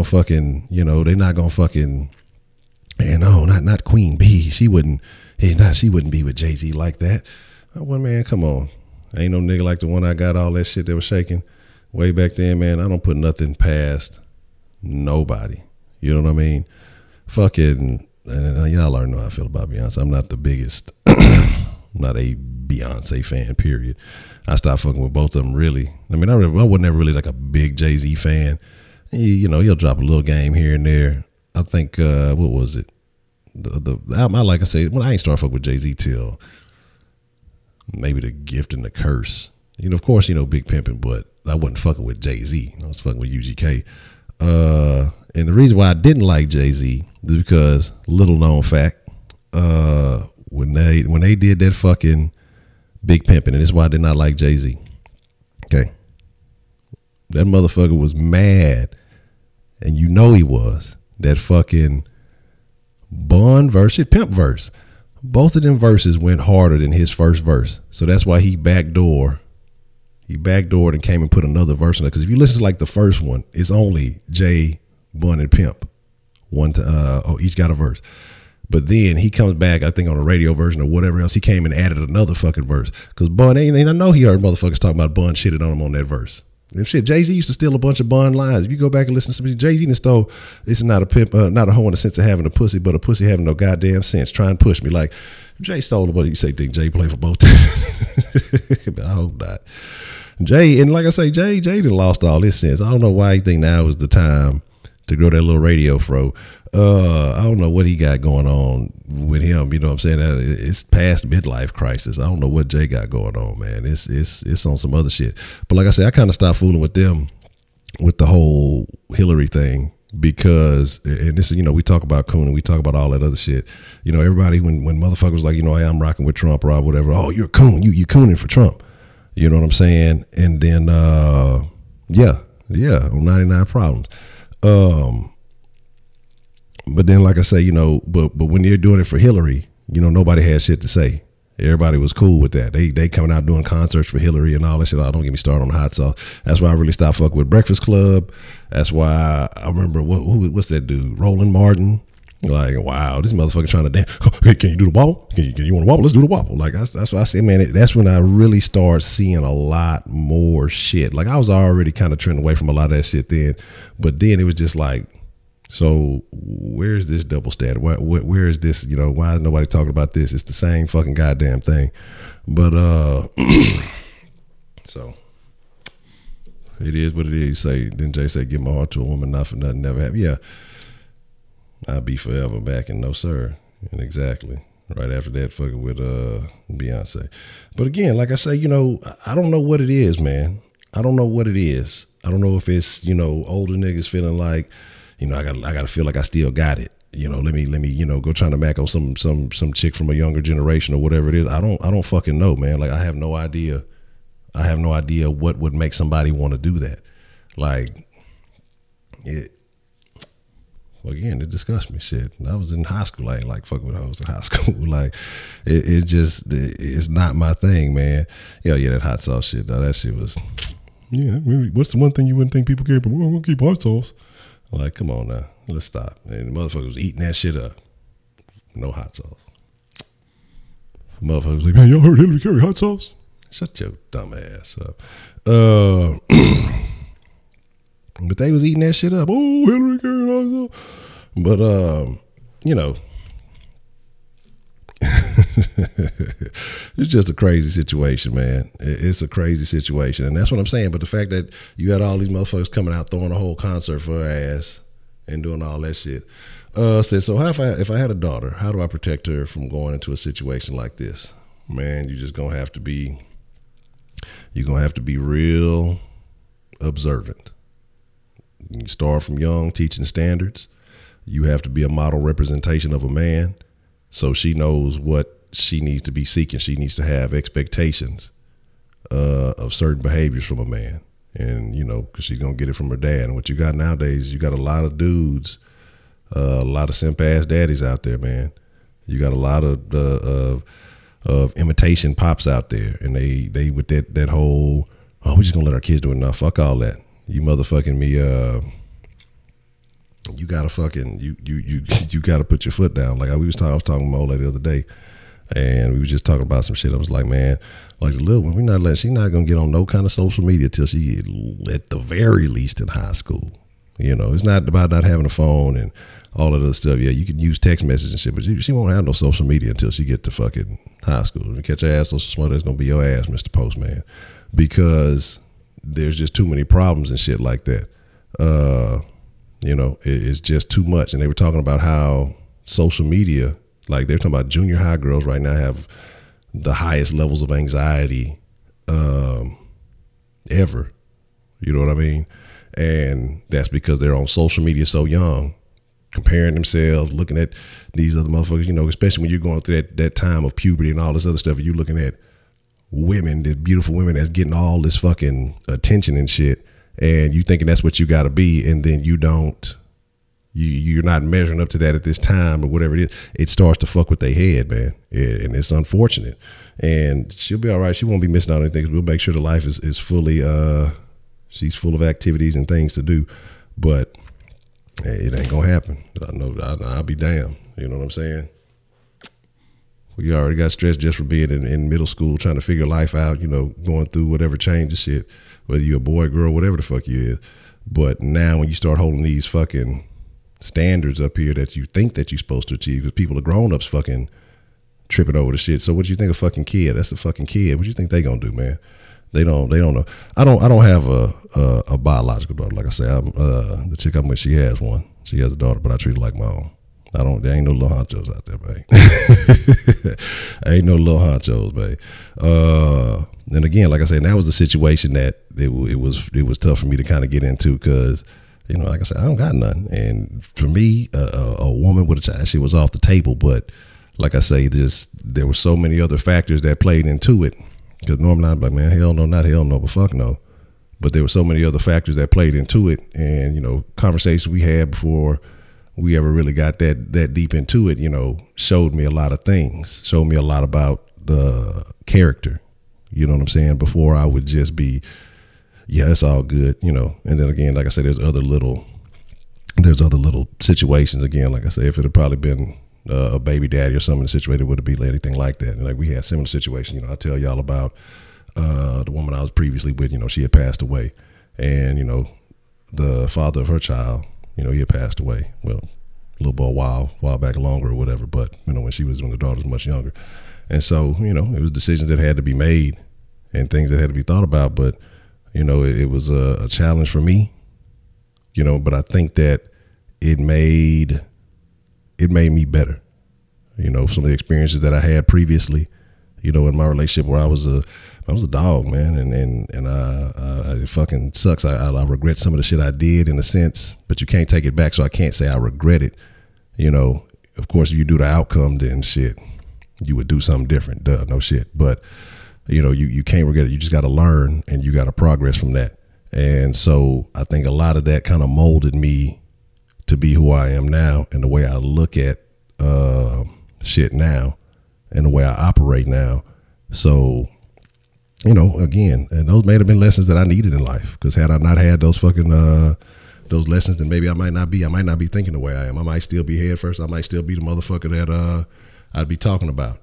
fucking, they not gonna fucking, and no, not Queen B. She wouldn't be with Jay-Z like that. Well, man, come on. Ain't no nigga like the one I got all that shit that was shaking way back then, man. I don't put nothing past nobody. You know what I mean? Fucking, and y'all already know how I feel about Beyonce. I'm not the biggest, I'm not a Beyonce fan, period. I stopped fucking with both of them, really. I mean, I wasn't ever really like a big Jay-Z fan. He'll drop a little game here and there. I think, what was it? The album, like I said, I ain't start fucking with Jay-Z till maybe The Gift and the Curse. Of course, Big Pimpin', but I wasn't fucking with Jay-Z. I was fucking with UGK. And the reason why I didn't like Jay-Z is because, little known fact, when they did that fucking Big Pimpin', and this is why I did not like Jay-Z. Okay. That motherfucker was mad, and he was. That fucking Bun verse, Pimp verse. Both of them verses went harder than his first verse. So that's why he backdoored and came and put another verse in there. Because if you listen to like the first one, it's only Jay, Bun, and Pimp. Each got a verse. But then he comes back, I think on a radio version or whatever else, he came and added another fucking verse. Because Bun, I know he heard motherfuckers talking about Bun shitted on him on that verse. And shit, Jay-Z used to steal a bunch of Bun lines. If you go back and listen to somebody, Jay-Z done stole, this is not a pimp, not a hoe in the sense of having a pussy, but a pussy having no goddamn sense. Try and push me. Like, Jay stole what you say, think Jay played for both teams. I hope not. Jay, and like I say, Jay done lost all his sense. I don't know why he think now is the time to grow that little radio fro. I don't know what he got going on with him. You know what I'm saying? It's past midlife crisis. I don't know what Jay got going on, man. It's on some other shit. But like I said, I kind of stopped fooling with them with the whole Hillary thing. because, and this is, we talk about cooning, we talk about all that other shit. Everybody, when motherfuckers was like, hey, I'm rocking with Trump or whatever. Oh, you're a coon. You cooning for Trump. You know what I'm saying? And then, yeah, on 99 Problems. But then, like I say, but when you're doing it for Hillary, nobody had shit to say. Everybody was cool with that. They coming out doing concerts for Hillary and all that shit. Oh, don't get me started on the hot sauce. That's why I really stopped fucking with Breakfast Club. That's why I remember what's that dude, Roland Martin. Like, wow, this motherfucker trying to dance. Hey, can you do the wobble? Can you want to wobble? Let's do the wobble. Like that's what I say, man. That's when I really start seeing a lot more shit. Like I was already kind of trending away from a lot of that shit then, but then it was just like, so where's this double standard? Where is this? Why is nobody talking about this? It's the same fucking goddamn thing. But so it is what it is. Didn't Jay say, give my heart to a woman, not for nothing, never have? Yeah. I'll be forever back in no sir. And exactly. Right after that, fucking with Beyonce. But again, like I say, I don't know what it is, man. I don't know what it is. I don't know if it's, older niggas feeling like, I gotta feel like I still got it. Let me, go trying to mac on some chick from a younger generation or whatever it is. I don't fucking know, man. Like I have no idea. I have no idea what would make somebody want to do that. Like it. Well, again, it disgusts me. Shit, I was in high school. I ain't like fucking with hoes in high school. Like, it's not my thing, man. Yeah, that hot sauce shit. Though, that shit was. Yeah, what's the one thing you wouldn't think people care? But we're gonna keep hot sauce. Like, come on now, let's stop. And the motherfucker was eating that shit up. No hot sauce. Motherfucker was like, man, y'all heard Hillary carry hot sauce? Shut your dumb ass up. But they was eating that shit up. Oh, Hillary carried hot sauce. But it's just a crazy situation, man. It's a crazy situation, and that's what I'm saying. But the fact that you had all these motherfuckers coming out throwing a whole concert for her ass and doing all that shit. Said, so how if I had a daughter, how do I protect her from going into a situation like this? Man, you're gonna have to be real observant. You start from young, teaching standards. You have to be a model representation of a man, so she knows what she needs to be seeking. She needs to have expectations of certain behaviors from a man, and because she's gonna get it from her dad. And what you got nowadays, you got a lot of dudes, a lot of simp ass daddies out there, man. You got a lot of imitation pops out there, and they with that whole, oh, we're just gonna let our kids do it now. Fuck all that. You motherfucking me. You gotta fucking you gotta put your foot down. Like I was talking to my old lady the other day, and we was just talking about some shit. I was like, man, like the little one, she's not gonna get on no kind of social media till she at the very least in high school. It's not about not having a phone and all of that stuff. Yeah, you can use text message and shit, but she won't have no social media until she get to fucking high school. If you catch her ass so smart, that's gonna be your ass, Mr. Postman, because there's just too many problems and shit like that. It's just too much. And they were talking about how social media, like they're talking about junior high girls right now have the highest levels of anxiety ever. You know what I mean? And that's because they're on social media so young, comparing themselves, looking at these other motherfuckers, especially when you're going through that time of puberty and all this other stuff, and you're looking at women, the beautiful women that's getting all this fucking attention and shit. And you thinking that's what you got to be, and then you're not measuring up to that at this time or whatever it is. It starts to fuck with their head, man, and it's unfortunate. And she'll be all right. She won't be missing out on anything. We'll make sure the life is fully. She's full of activities and things to do, but it ain't gonna happen. I know. I'll be damned. You know what I'm saying? We already got stressed just for being in middle school, trying to figure life out, going through whatever changes shit, whether you're a boy, girl, whatever the fuck you is. But now when you start holding these fucking standards up here that you think that you're supposed to achieve, because people are grown-ups fucking tripping over the shit. So what do you think a fucking kid? That's a fucking kid. What do you think they gonna do, man? They don't know. I don't have a biological daughter. Like I say, I'm the chick I'm with, she has one. She has a daughter, but I treat her like my own. There ain't no little honchos out there, babe. Ain't no little honchos, babe. And again, like I said, that was the situation that it was tough for me to kind of get into, because You know, like I said, I don't got nothing. And for me, a woman with a child, she was off the table. But like I say, there were so many other factors that played into it. Because normally I'm like, man, hell no, not hell no, but fuck no. But there were so many other factors that played into it. And, you know, conversations we had before we ever really got that deep into it, you know, showed me a lot of things, showed me a lot about the character. You know what I'm saying? Before I would just be, yeah, it's all good, you know. And then again, like I said, there's other little situations. Again, like I said, if it had probably been a baby daddy or something situated, would it be anything like that? And like we had similar situations. You know, I tell y'all about the woman I was previously with. You know, she had passed away, and you know, the father of her child, you know, he had passed away. Well, a little bit, a while back, longer or whatever. But you know, when the daughter was much younger, and so you know, it was decisions that had to be made and things that had to be thought about. But you know, it was a challenge for me, you know, but I think that it made me better. You know, some of the experiences that I had previously, you know, in my relationship where I was a dog, man. And it fucking sucks. I regret some of the shit I did in a sense, but you can't take it back. So I can't say I regret it. You know, of course, if you do the outcome, then shit, you would do something different. Duh, no shit. But you know, you can't regret it. You just got to learn and you got to progress from that. And so I think a lot of that kind of molded me to be who I am now and the way I look at shit now and the way I operate now. So, you know, again, and those may have been lessons that I needed in life, because had I not had those fucking those lessons, then maybe I might not be thinking the way I am. I might still be head first. I might still be the motherfucker that I'd be talking about.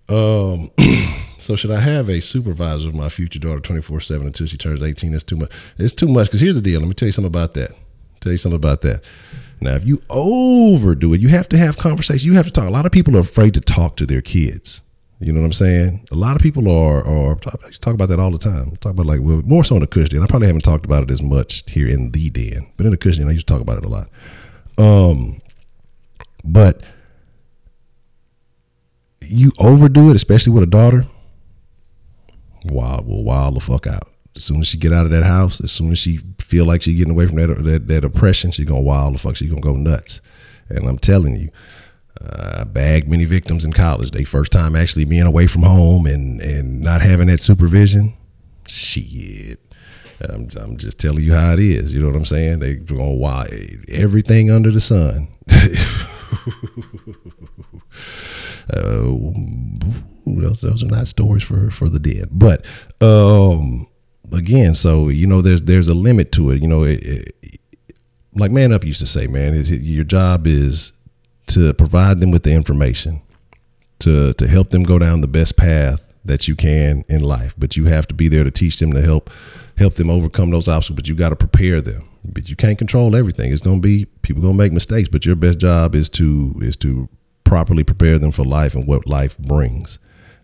So should I have a supervisor of my future daughter 24/7 until she turns 18? It's too much. It's too much. Because here's the deal. Let me tell you something about that. Now, if you overdo it, you have to have conversations. You have to talk. A lot of people are afraid to talk to their kids. You know what I'm saying? A lot of people are talk about that all the time. Talk about well, more so in the Kush Den. I probably haven't talked about it as much here in the Den, but in the Kush Den, I used to talk about it a lot. But you overdo it, especially with a daughter, will wild the fuck out. As soon as she get out of that house, as soon as she feel like she getting away from that oppression, she gonna wild the fuck. She gonna go nuts. And I'm telling you, I bagged many victims in college. They first time actually being away from home and not having that supervision. Shit. I'm just telling you how it is. You know what I'm saying? They gonna wild everything under the sun. Those are not stories for the dead. But again, so you know, there's a limit to it. You know, like Man Up used to say, man, your job is to provide them with the information, to help them go down the best path that you can in life. But you have to be there to teach them, to help them overcome those obstacles. But you got to prepare them. But you can't control everything. It's gonna be people gonna make mistakes. But your best job is to properly prepare them for life and what life brings.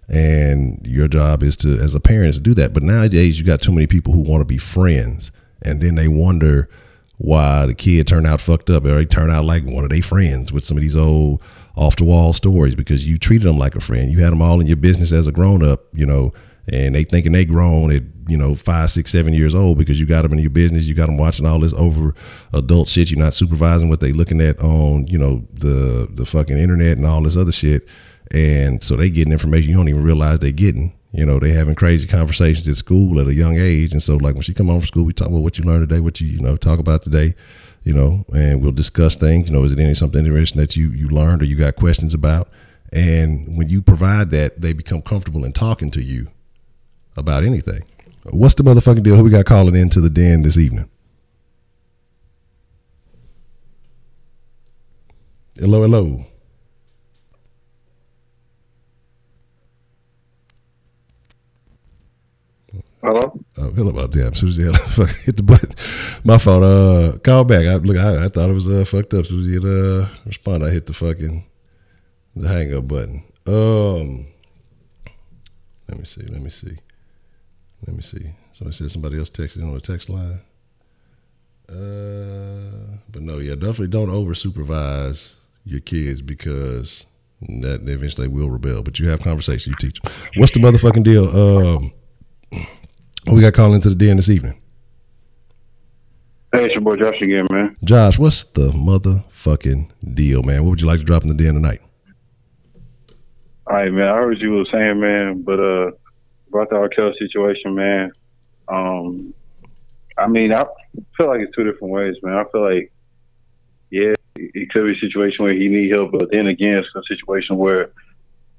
And your job is to, as a parent, is to do that. But nowadays, you got too many people who want to be friends, and then they wonder why the kid turned out fucked up, or they turn out like one of their friends with some of these old off the wall stories, because you treated them like a friend. You had them all in your business as a grown up, you know, and they thinking they grown at, you know, 5, 6, 7 years old because you got them in your business. You got them watching all this over adult shit. You're not supervising what they looking at on, you know, the fucking internet and all this other shit. And so they getting information you don't even realize they getting. You know, they having crazy conversations at school at a young age. And so like when she come home from school, we talk about what you learned today, what you know, talk about today, you know, and we'll discuss things. You know, is it something interesting that you learned or you got questions about? And when you provide that, they become comfortable in talking to you about anything. What's the motherfucking deal? Who we got calling into the den this evening? Hello, hello. Hello? Oh, hello about that. As soon as you hit the button, my fault. Call back. I thought it was fucked up. As soon as you respond, I hit the hang up button. Let me see. So I said somebody else texted on the text line. But no, yeah, definitely don't over supervise your kids, because that they eventually will rebel. But you have conversations, you teach them. What's the motherfucking deal? We got calling into the den this evening. Hey, it's your boy Josh again, man. Josh, what's the motherfucking deal, man? What would you like to drop in the den tonight? All right, man. I heard what you were saying, man, but about the R. Kelly situation, man. I mean, I feel like it's two different ways, man. I feel like, yeah, it could be a situation where he need help, but then again, it's a situation where,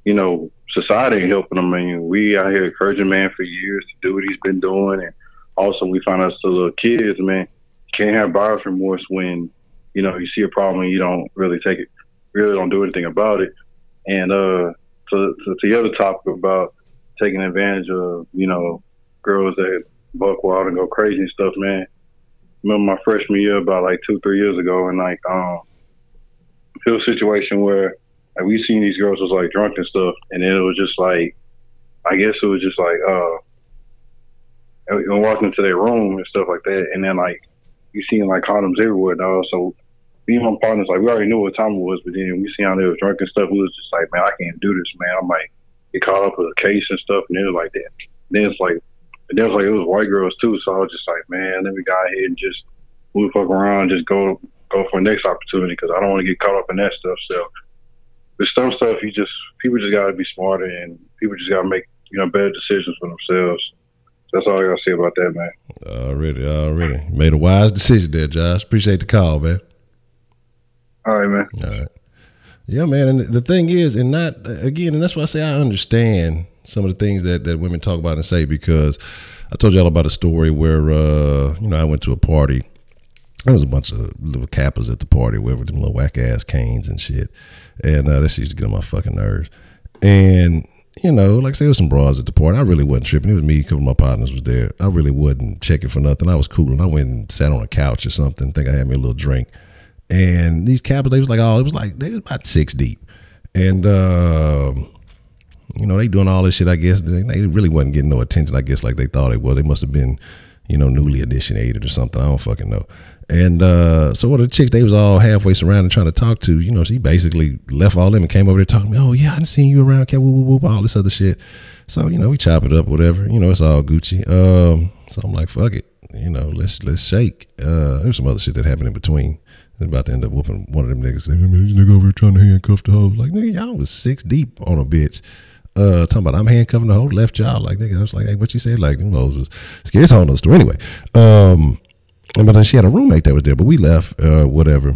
you know, society ain't helping him. I mean, we out here encouraging man for years to do what he's been doing, and also we find out to little kids, man, can't have buyer's remorse when, you know, you see a problem and you don't really take it, really don't do anything about it. And to the other topic about taking advantage of, you know, girls that buck wild and go crazy and stuff, man. Remember my freshman year, about like 2-3 years ago, and like it was a situation where like we seen these girls was like drunk and stuff, and then it was just like, I guess it was just like walking into their room and stuff like that, and then like you seen like condoms everywhere, dog. So me and my partners, like, we already knew what time it was, but then we seen how they was drunk and stuff. We was just like, man, I can't do this, man. I might get caught up with a case and stuff, and it was like that. Then it's like, and then it was white girls too. So I was just like, man, let me go ahead and just move fuck around, just go for the next opportunity, because I don't want to get caught up in that stuff. So with some stuff, people just got to be smarter, and people just got to make, you know, better decisions for themselves. That's all I got to say about that, man. Already. Made a wise decision there, Josh. Appreciate the call, man. All right, man. All right. Yeah, man. And the thing is, and that's why I say I understand some of the things that women talk about and say, because I told y'all about a story where, you know, I went to a party. There was a bunch of little Kappas at the party, whatever, them little whack-ass canes and shit. And that used to get on my fucking nerves. And, you know, like I say, there was some bras at the party. I really wasn't tripping. It was me, a couple of my partners was there. I really wasn't checking for nothing. I was cool. And I went and sat on a couch or something. Think I had me a little drink. And these Kappas, they was like, they was about 6 deep. And, you know, they doing all this shit, I guess. They really wasn't getting no attention, I guess, like they thought it was. They must have been, you know, newly initiated or something. I don't fucking know. And so one of the chicks they was all halfway surrounded trying to talk to, you know, she basically left all them and came over there talking to me. Oh, yeah, I done seen you around, cat, whoop, whoop, whoop, all this other shit. So, you know, we chop it up, whatever. You know, it's all Gucci. So I'm like, fuck it. You know, let's shake. There's some other shit that happened in between. They're about to end up whooping one of them niggas. Say, man, this nigga over here trying to handcuff the hoe. Like, nigga, y'all was 6 deep on a bitch. Talking about I'm handcuffing the hoe, left y'all. Like, nigga, I was like, hey, what you say? Like, them hoes was scared. It's a whole nother story. Anyway, but then she had a roommate that was there, but we left, whatever.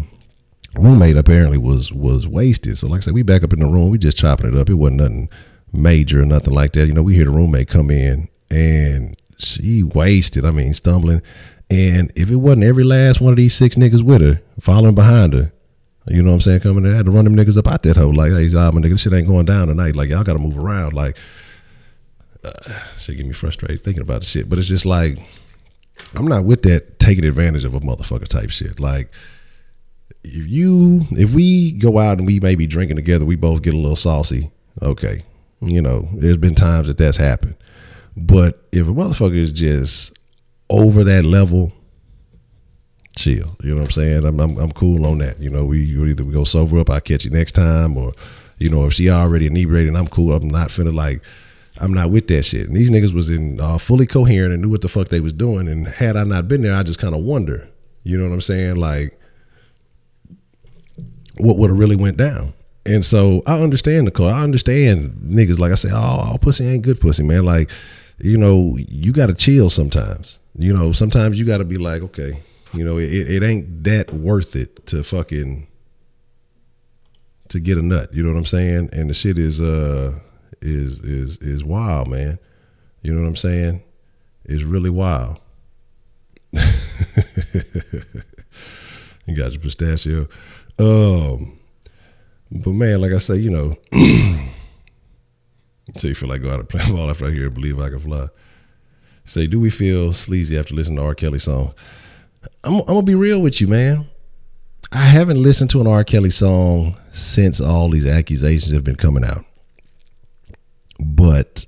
Roommate apparently was wasted. So like I said, we back up in the room. We just chopping it up. It wasn't nothing major or nothing like that. You know, we hear the roommate come in and she wasted. I mean, stumbling. And if it wasn't every last one of these 6 niggas with her, following behind her, you know what I'm saying, coming in, I had to run them niggas up out that hoe. Like, hey, my nigga, this shit ain't going down tonight. Like, y'all got to move around. Like, shit get me frustrated thinking about the shit. But it's just like, I'm not with that taking advantage of a motherfucker type shit. Like, if we go out and we may be drinking together, we both get a little saucy. Okay. You know, there's been times that's happened. But if a motherfucker is just over that level, chill. You know what I'm saying? I'm cool on that. You know, we either we go sober up, I'll catch you next time, or, you know, if she already inebriated, I'm cool. I'm not finna like, I'm not with that shit. And these niggas was in fully coherent and knew what the fuck they was doing. And had I not been there, I just kind of wonder, you know what I'm saying? Like, what would have really went down? And so I understand the call. I understand niggas, like I say, all pussy ain't good pussy, man. Like, you know, you got to chill sometimes. You know, sometimes you got to be like, okay, you know, it ain't that worth it to fucking, to get a nut. You know what I'm saying? And the shit is wild, man. You know what I'm saying? It's really wild. You got your pistachio. But man, like I say, you know, so you feel like go out and play ball after I hear Believe I Can Fly. Say, do we feel sleazy after listening to R. Kelly song? I'm gonna be real with you, man. I haven't listened to an R. Kelly song since all these accusations have been coming out. But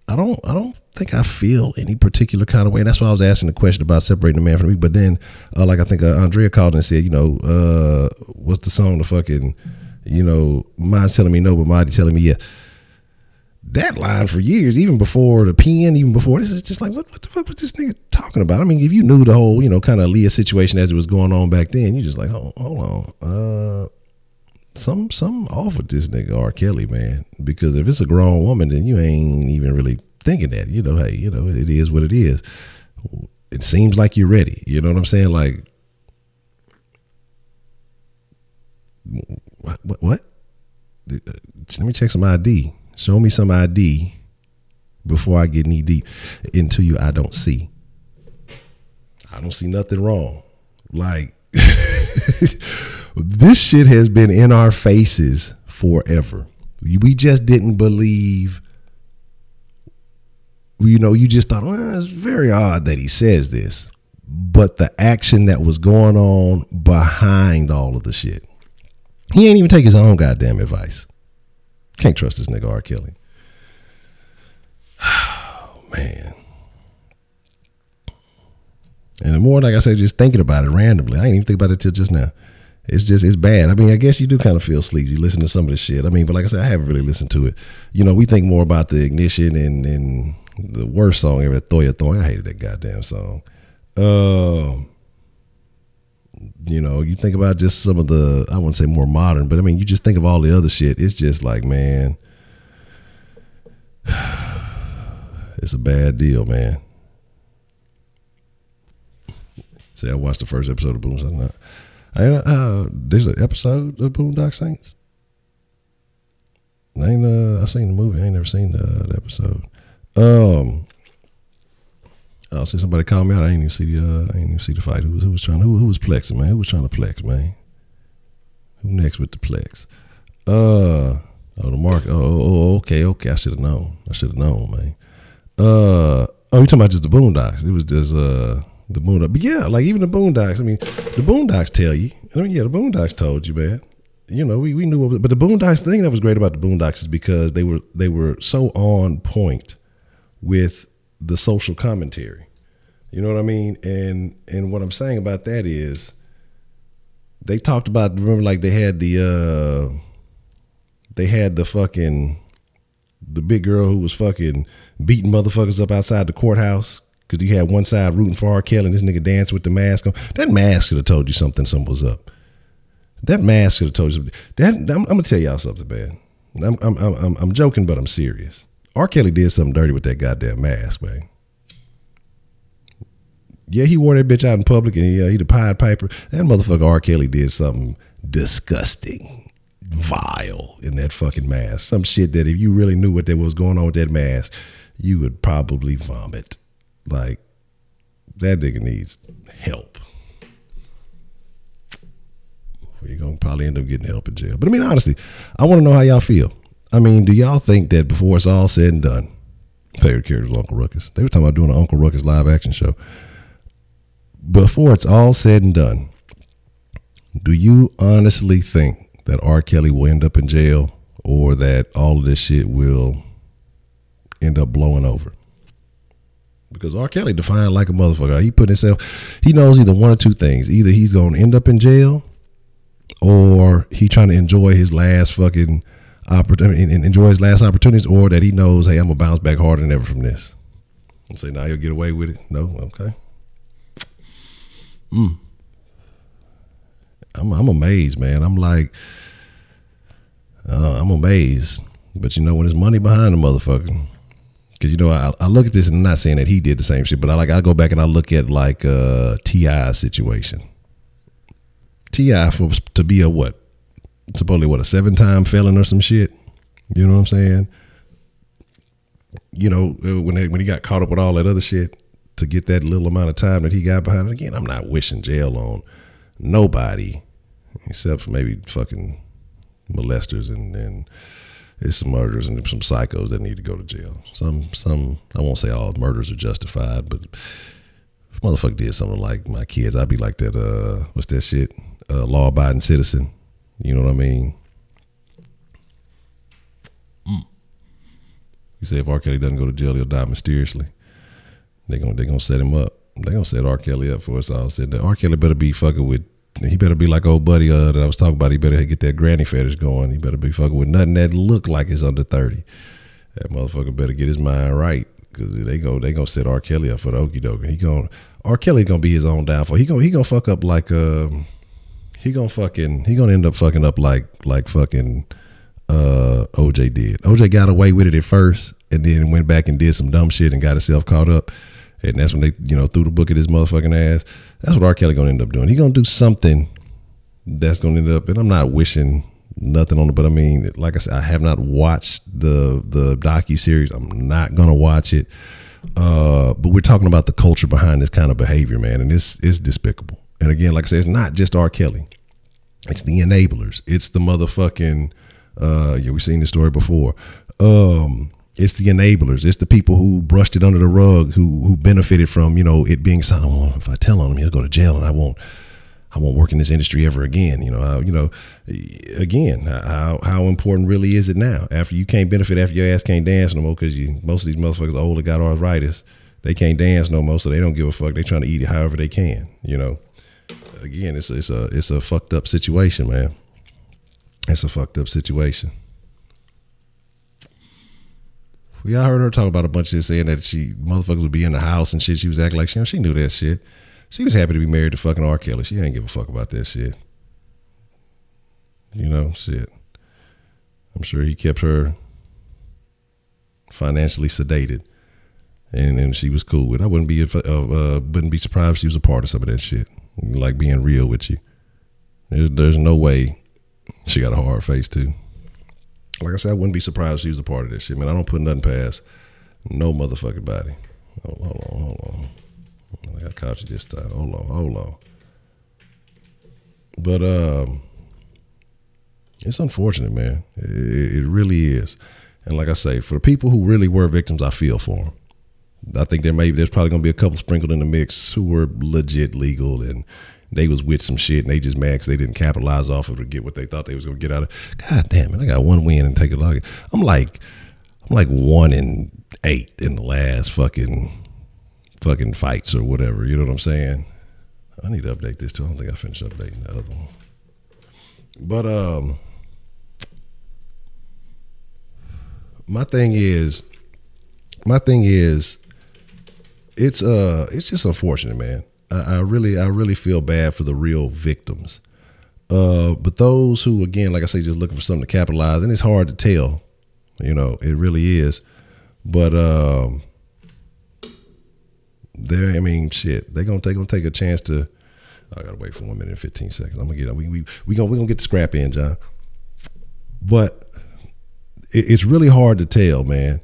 I don't think I feel any particular kind of way. And that's why I was asking the question about separating the man from me. But then, like I think Andrea called and said, you know, what's the song? The fucking, you know, mine's telling me no, but mighty telling me yeah. that line for years, even before the pen, even before this, is just like, what the fuck was this nigga talking about? I mean, if you knew the whole, kind of Aaliyah situation as it was going on back then, you just like, hold on. Something off with this nigga R. Kelly, man. Because if it's a grown woman, then you ain't even really thinking that. Hey, it is what it is. It seems like you're ready. You know what I'm saying? Like, what? Let me check some ID. Show me some ID before I get knee deep into you. I don't see nothing wrong. Like, this shit has been in our faces forever. We just didn't believe, you just thought, well, it's very odd that he says this. But the action that was going on behind all of the shit. He ain't even take his own goddamn advice. Can't trust this nigga R. Kelly. Oh, man. And the more, like I said, just thinking about it randomly. I ain't even think about it till just now. It's bad. I mean, I guess you do kind of feel sleazy. You listen to some of this shit. I mean, but like I said, I haven't really listened to it. We think more about the Ignition and the worst song ever, Thoya Thoya. I hated that goddamn song. You think about just some of the, I wouldn't say more modern, but I mean, you just think of all the other shit. It's just like, man, it's a bad deal, man. See, I watched the first episode of Boondock. There's an episode of Boondock Saints. I've seen the movie. I ain't never seen the episode. Oh, see, somebody called me out. I ain't even see the fight. Who was plexing, man? Who was trying to plex, man? Who next with the plex? The mark. Okay. I should have known. Man. You talking about just the Boondocks? It was just the Boondocks. But yeah, like even the Boondocks. I mean, the Boondocks tell you. I mean, yeah, the Boondocks told you, man. We knew, but the Boondocks. The thing that was great about the Boondocks is because they were so on point with the social commentary. You know what I mean? And what I'm saying about that is they talked about, remember, like they had the big girl who was fucking beating motherfuckers up outside the courthouse because you had one side rooting for R. Kelly and this nigga dancing with the mask on. That mask could have told you something was up. That mask could have told you something. I'm gonna tell y'all something, man. I'm joking, but I'm serious. R. Kelly did something dirty with that goddamn mask, man. Yeah, he wore that bitch out in public, and he the Pied Piper. That motherfucker R. Kelly did something disgusting, vile in that fucking mask. Some shit that if you really knew what was going on with that mask, you would probably vomit. Like, that nigga needs help. You're going to probably end up getting help in jail. But I mean, honestly, I want to know how y'all feel. I mean, do y'all think that before it's all said and done, favorite character was Uncle Ruckus. They were talking about doing an Uncle Ruckus live action show. Before it's all said and done, do you honestly think that R. Kelly will end up in jail or that all of this shit will end up blowing over? Because R. Kelly defined like a motherfucker. He knows either one or two things. Either he's going to end up in jail or he trying to enjoy his last fucking opportunities, or that he knows, hey, I'm going to bounce back harder than ever from this. And say, now he'll get away with it. No? Okay. I'm amazed, man. I'm like, I'm amazed. But when there's money behind the motherfucker, because I look at this and I'm not saying that he did the same shit, but I go back and I look at like T.I.'s situation. T.I. to be a supposedly a 7-time felon or some shit. You know what I'm saying? When he got caught up with all that other shit, to get that little amount of time that he got behind it. Again, I'm not wishing jail on nobody except for maybe fucking molesters and there's some murderers and some psychos that need to go to jail. Some I won't say all murders are justified, but if motherfucker did something like my kids, I'd be like that what's that shit? Law-abiding citizen. You know what I mean? You say if R. Kelly doesn't go to jail, he'll die mysteriously. They're gonna set him up. They're gonna set R. Kelly up for us all. Said that R. Kelly better be fucking with. He better be like old buddy that I was talking about. He better get that granny fetish going. He better be fucking with nothing that look like it's under 30. That motherfucker better get his mind right, because they gonna set R. Kelly up for the okie doke. R. Kelly gonna be his own downfall. He gonna fuck up like he gonna end up fucking up like fucking OJ did. OJ got away with it at first, and then went back and did some dumb shit and got himself caught up. And that's when they, threw the book at his motherfucking ass. That's what R. Kelly gonna end up doing. He gonna do something that's gonna end up, and I'm not wishing nothing on it, but I mean, like I said, I have not watched the docu-series. I'm not gonna watch it. But we're talking about the culture behind this kind of behavior, man, and it's despicable. And again, like I said, it's not just R. Kelly. It's the enablers. It's the motherfucking we've seen this story before. It's the enablers. It's the people who brushed it under the rug, who benefited from, it being something. Oh, if I tell on him, he'll go to jail, and I won't work in this industry ever again. Again, how important really is it now? After you can't benefit, after your ass can't dance no more, because most of these motherfuckers are older, got arthritis. They can't dance no more, so they don't give a fuck. They trying to eat it however they can. Again, it's a fucked up situation, man. It's a fucked up situation. I heard her talk about a bunch of shit, saying that motherfuckers would be in the house and shit. She was acting like she knew that shit. She was happy to be married to fucking R. Kelly. She ain't give a fuck about that shit. Shit. I'm sure he kept her financially sedated, and she was cool with it. I wouldn't be surprised if she was a part of some of that shit. Like being real with you. There's no way she got a hard face too. Like I said, I wouldn't be surprised if she was a part of this shit, man. I don't put nothing past no motherfucking body. Hold on. I got caught you this time. Hold on. But it's unfortunate, man. It really is. And like I say, for the people who really were victims, I feel for them. I think there's probably gonna be a couple sprinkled in the mix who were legit legal, and they was with some shit, and they just mad because they didn't capitalize off of it to get what they thought they was gonna get out of. God damn it, I got one win and take a lot. I'm like 1-8 in the last fucking fights or whatever. You know what I'm saying? I need to update this too. I don't think I finished updating the other one. But my thing is, it's just unfortunate, man. I really feel bad for the real victims. But those who, again, like I say, just looking for something to capitalize, and it's hard to tell, it really is. But shit, they're gonna take a chance to. I gotta wait for 1 minute and 15 seconds. I'm gonna get we gonna get the scrap in, John. But it's really hard to tell, man.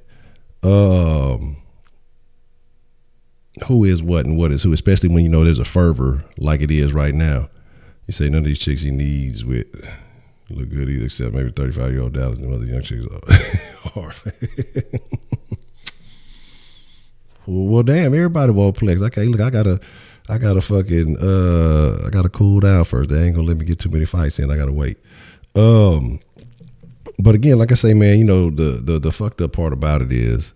Who is what and what is who, especially when there's a fervor like it is right now. You say none of these chicks he needs with look good either, except maybe 35-year-old Dallas and other young chicks are. Well, damn, everybody won't flex. Okay, look, I gotta cool down first. They ain't gonna let me get too many fights in. I gotta wait. But again, like I say, man, the fucked up part about it is,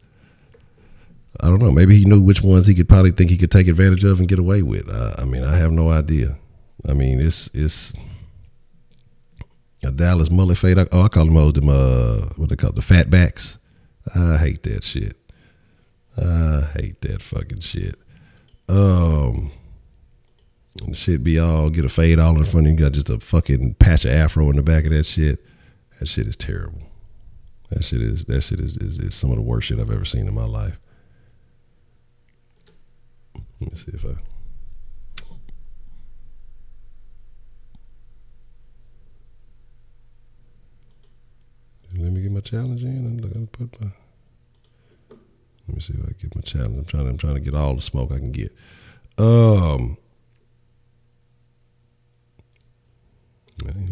I don't know. Maybe he knew which ones he could probably think he could take advantage of and get away with. I have no idea. It's a Dallas mullet fade. I call them what they call the fatbacks. I hate that shit. I hate that fucking shit. And the shit be all get a fade all in front of you. Got just a fucking patch of afro in the back of that shit. That shit is terrible. That shit is some of the worst shit I've ever seen in my life. Let me see if let me get my challenge in. Let me see if I get my challenge. I'm trying to get all the smoke I can get. Let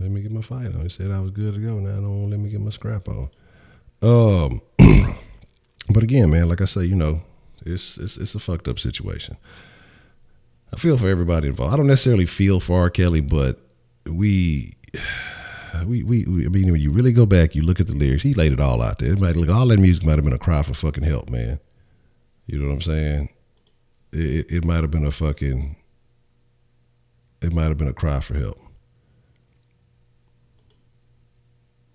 me get my fight on. He said I was good to go. Now I don't let me get my scrap on. But again, man, like I say, it's a fucked up situation. I feel for everybody involved. I don't necessarily feel for R. Kelly, but we when you really go back, you look at the lyrics, he laid it all out there. All that music might have been a cry for fucking help, man. You know what I'm saying? It might have been a cry for help.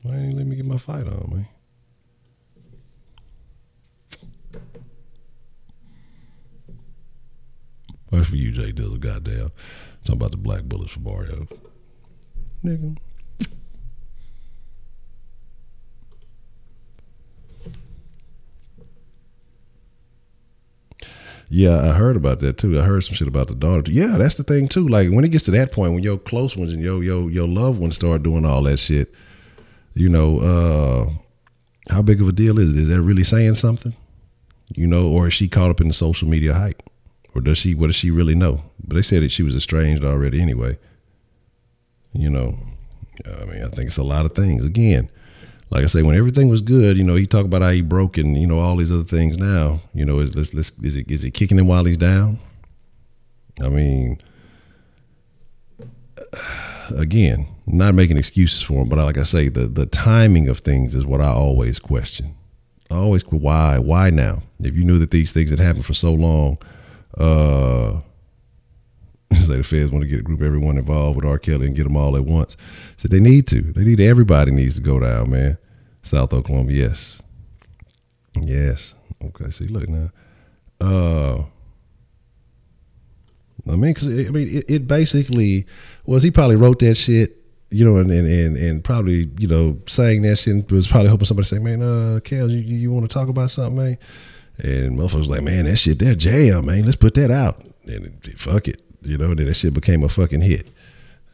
Why ain't let me get my fight on, man? That's for you, Jay Dizzle. Goddamn. Talking about the black bullets for Mario. Nigga. Yeah, I heard about that too. I heard some shit about the daughter. Yeah, that's the thing too. Like when it gets to that point, when your close ones and your loved ones start doing all that shit, you know, how big of a deal is it? Is that really saying something? You know, or is she caught up in the social media hype? Or does she? What does she really know? But they said that she was estranged already anyway. You know, I mean, I think it's a lot of things. Again, like I say, when everything was good, you know, he talked about how he broke and, you know, all these other things now. You know, is it kicking him while he's down? I mean, again, not making excuses for him, but like I say, the timing of things is what I always question. I always, why now? If you knew that these things had happened for so long, say the feds want to get a group everyone involved with R. Kelly and get them all at once. So they need to. Everybody needs to go down, man. South Oklahoma, yes. Yes. Okay, see, look now. I mean, because it basically was, he probably wrote that shit, you know, and probably, you know, saying that shit and was probably hoping somebody say, man, Kel, you want to talk about something, man? And motherfuckers was like, man, that shit, that jam, man, let's put that out. And fuck it, you know, then that shit became a fucking hit.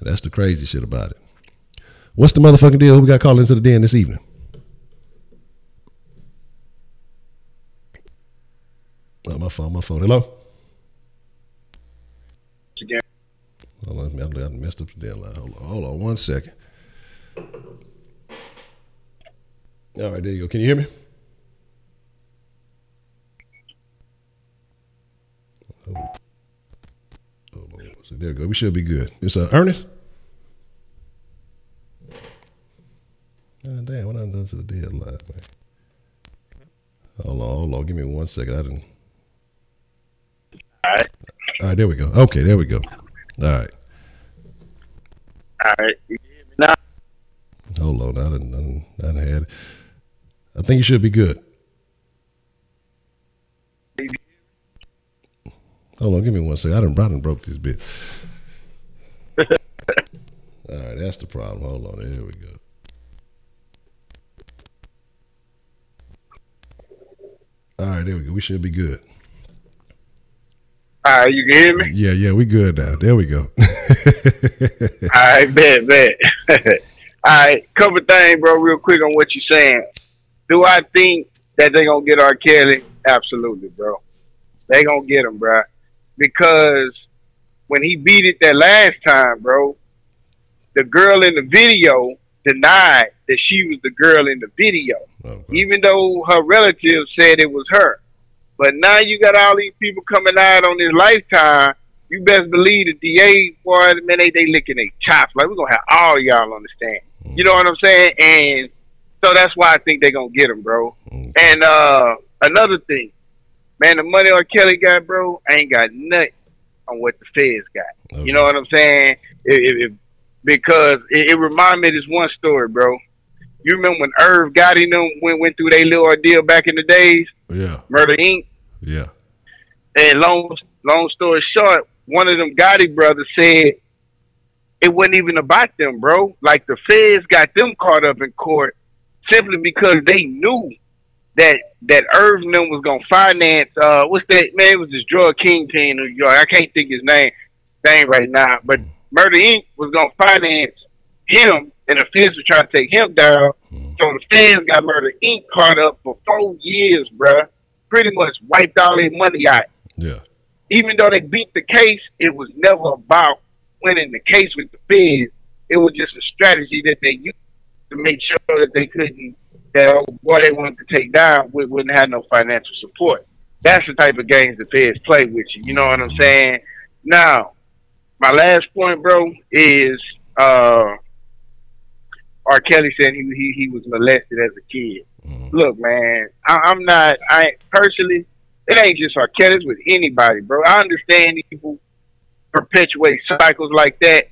That's the crazy shit about it. What's the motherfucking deal? Who we got called into the den this evening? Oh, my phone. Hello? Again. Hold on, I messed up the deadline. Hold on 1 second. All right, there you go. Can you hear me? Hold on. So there you go. We should be good. It's Ernest? Damn, what I done to the deadline, man? Hold on. Give me 1 second. I didn't. All right, there we go. Okay, there we go. All right. All right. You hear me now? Hold on. I didn't had it. I think you should be good. Hold on, give me 1 second. I done broke this bit. All right, that's the problem. Hold on. There we go. All right, there we go. We should be good. All right, you can hear me? Yeah, we good now. There we go. All right, bet. All right, couple things, bro, real quick on what you're saying. Do I think that they're going to get R. Kelly? Absolutely, bro. They going to get him, bro. Because when he beat it that last time, bro, the girl in the video denied that she was the girl in the video, even though her relatives said it was her. But now you got all these people coming out on this Lifetime. You best believe the DA, boy, man, they licking their chops. Like, we're going to have all y'all understand. You know what I'm saying? And so that's why I think they're going to get him, bro. And another thing, man, the money R. Kelly got, bro, ain't got nothing on what the feds got. You know what I'm saying? Because it reminds me of this one story, bro. You remember when Irv Gotti them went through their little ordeal back in the days? Yeah. Murder Inc. Yeah. And long story short, one of them Gotti brothers said it wasn't even about them, bro. Like the feds got them caught up in court simply because they knew that Irv and them was gonna finance what's that, man, it was this drug kingpin in New York. I can't think his name right now, but Murder Inc. was gonna finance him, and the feds were trying to take him down. So the feds got Murder Inc. caught up for 4 years, bruh. Pretty much wiped all their money out. Yeah. Even though they beat the case, it was never about winning the case with the feds. It was just a strategy that they used to make sure that they couldn't, that what they wanted to take down wouldn't have no financial support. That's the type of games the feds play with you. You know what I'm saying? Now, my last point, bro, is R. Kelly said he was molested as a kid. Look, man, I personally, it ain't just R. Kelly, it's with anybody, bro. I understand people perpetuate cycles like that,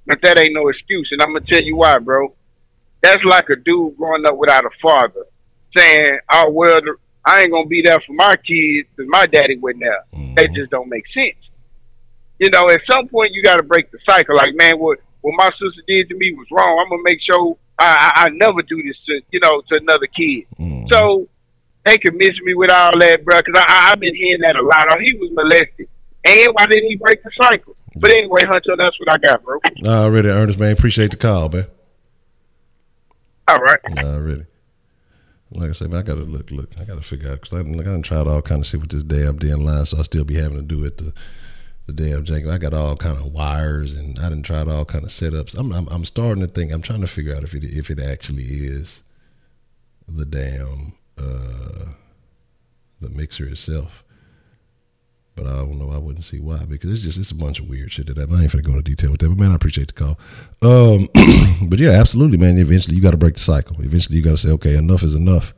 but that ain't no excuse. And I'm going to tell you why, bro. That's like a dude growing up without a father saying, oh, well, I ain't going to be there for my kids because my daddy wasn't there. That just don't make sense. You know, at some point you got to break the cycle. Like, man, what my sister did to me was wrong. I'm gonna make sure I never do this to to another kid. So they can miss me with all that, bro. Because I've been hearing that a lot. Oh, he was molested, and why didn't he break the cycle? But anyway, Honcho, that's what I got, bro. Already, Ernest, man. Appreciate the call, man. All right. Already. Like I said, man, I gotta look. I gotta figure out because I done tried all kind of shit with this damn Denline, so I still be having to do it the damn jank. I got all kind of wires, and I done tried all kind of setups. I'm starting to think. I'm trying to figure out if it actually is the damn the mixer itself. But I don't know. I wouldn't see why, because it's a bunch of weird shit that I ain't finna go into detail with that. But man, I appreciate the call. But yeah, absolutely, man. Eventually, you got to break the cycle. Eventually, you got to say, okay, enough is enough.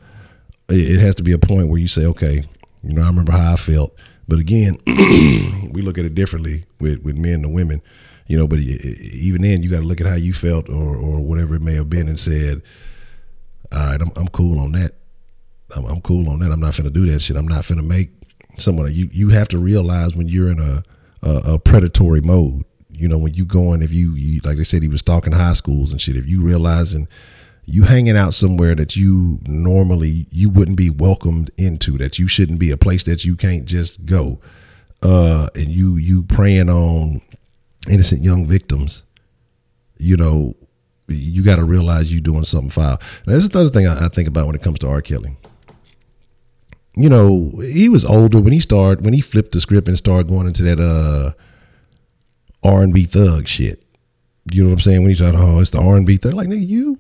It has to be a point where you say, okay, I remember how I felt. But again, we look at it differently with men and women, But even then, you got to look at how you felt or whatever it may have been, and said, all right, I'm cool on that. I'm cool on that. I'm not finna do that shit. I'm not finna make someone. You have to realize when you're in a predatory mode. When you going, if you like they said, he was stalking high schools and shit. If you realizing you hanging out somewhere that you normally you wouldn't be welcomed into, that you shouldn't be, a place that you can't just go, and you preying on innocent young victims, you got to realize you doing something foul. Now, there's another thing I think about when it comes to R. Kelly. He was older when he flipped the script and started going into that R&B thug shit. You know what I'm saying? When he started, it's the R&B thug. Like, nigga, you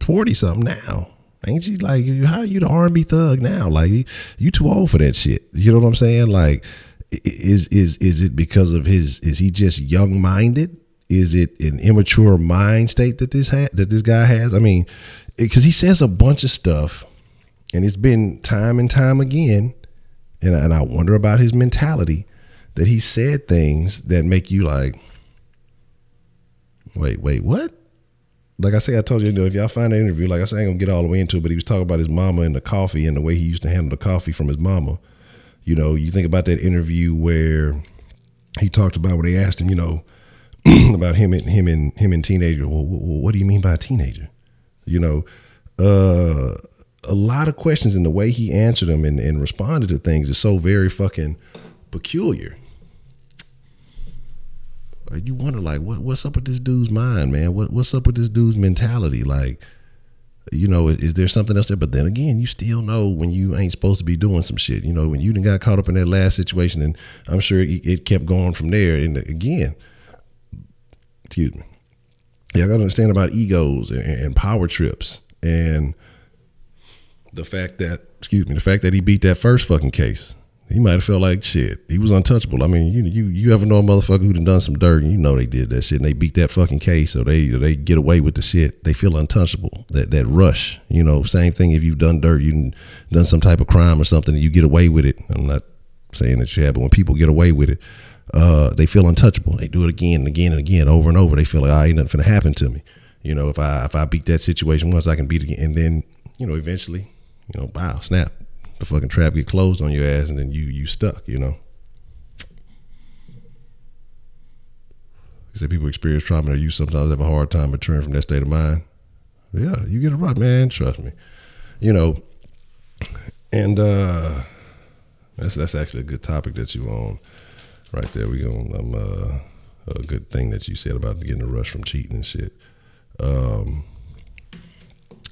40 something now. Ain't you? Like, how are you the R&B thug now? Like, you too old for that shit. You know what I'm saying? Like, is it because of is he just young minded? Is it an immature mind state that this guy has? I mean, because he says a bunch of stuff, and it's been time and time again, and I wonder about his mentality, that he said things that make you like, wait, what? Like I say, I told you, if y'all find that interview, like I say, I ain't gonna get all the way into it, but he was talking about his mama and the coffee and the way he used to handle the coffee from his mama. You think about that interview where he talked about when they asked him, about him and teenager. Well, what do you mean by a teenager? A lot of questions, and the way he answered them and responded to things is so very fucking peculiar. You wonder, like, what's up with this dude's mind, man? What's up with this dude's mentality? Like, is there something else there? But then again, you still know when you ain't supposed to be doing some shit. When you done got caught up in that last situation, and I'm sure it kept going from there. And again, excuse me, you gotta understand about egos and power trips, and the fact that he beat that first fucking case. He might have felt like shit. He was untouchable. I mean, you ever know a motherfucker who done some dirt, and they did that shit, and they beat that fucking case, so they get away with the shit. They feel untouchable. That rush, same thing if you've done dirt, you done some type of crime or something, and you get away with it. I'm not saying that you have, but when people get away with it, they feel untouchable. They do it again and again and again, over and over. They feel like, ain't nothing finna happen to me. If I beat that situation once, I can beat it again. And then, eventually, wow, snap. The fucking trap get closed on your ass, and then you stuck, You said people experience trauma, or you sometimes have a hard time returning from that state of mind. Yeah, you get it right, man. Trust me. And that's actually a good topic that you on right there. A good thing that you said about getting a rush from cheating and shit.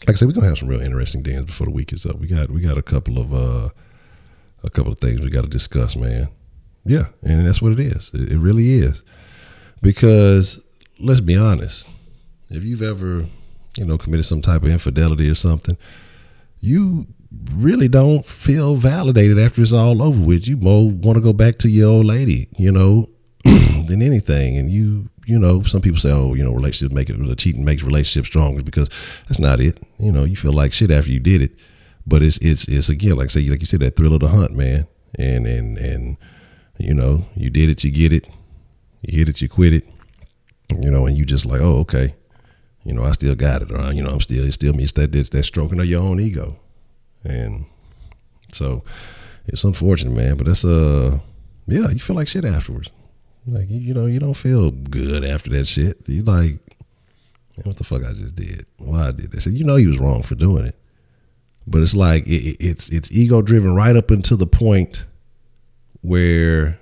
Like I said, we're gonna have some real interesting dance before the week is up. We got a couple of things we got to discuss, man. Yeah, and that's what it is. It really is. Because let's be honest, if you've ever, committed some type of infidelity or something, you really don't feel validated after it's all over with. You more want to go back to your old lady, than anything. And some people say, relationships cheating makes relationships stronger, because that's not it. You feel like shit after you did it, but it's again, like you said, that thrill of the hunt, man. And you did it, you get it, you hit it, you quit it, and you just like, oh, okay, I still got it, or I'm still me. It's that stroking of your own ego, and so it's unfortunate, man. But that's you feel like shit afterwards. Like, you know, you don't feel good after that shit. You like, what the fuck I just did? Why I did that? So you know he was wrong for doing it. But it's like it's ego driven right up until the point where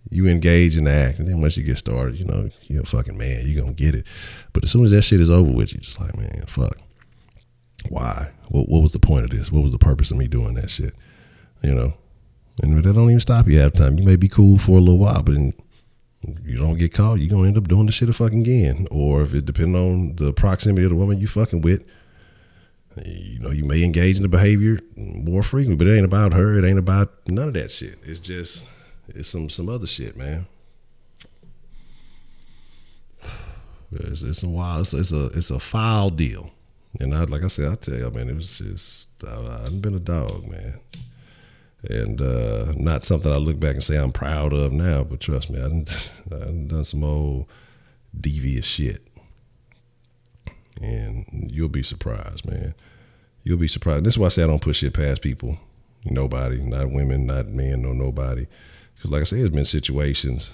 you engage in the act, and then once you get started, you know, you're a fucking man, you're gonna get it. But as soon as that shit is over with, you're just like, man, fuck. Why? What was the point of this? What was the purpose of me doing that shit? You know, and that don't even stop you half the time. You may be cool for a little while, but then you don't get caught, you're gonna end up doing the shit fucking again. Or if it depends on the proximity of the woman you fucking with, you know, you may engage in the behavior more frequently, but it ain't about her. It ain't about none of that shit. It's just, it's some other shit, man. It's a wild, it's a foul deal. And like I said, I tell you, man, it was just, I've been a dog, man. And not something I look back and say I'm proud of now, but trust me, I done some old devious shit. And you'll be surprised, man. You'll be surprised. This is why I say I don't push shit past people. Nobody, not women, not men, nobody. Because like I said, there's been situations,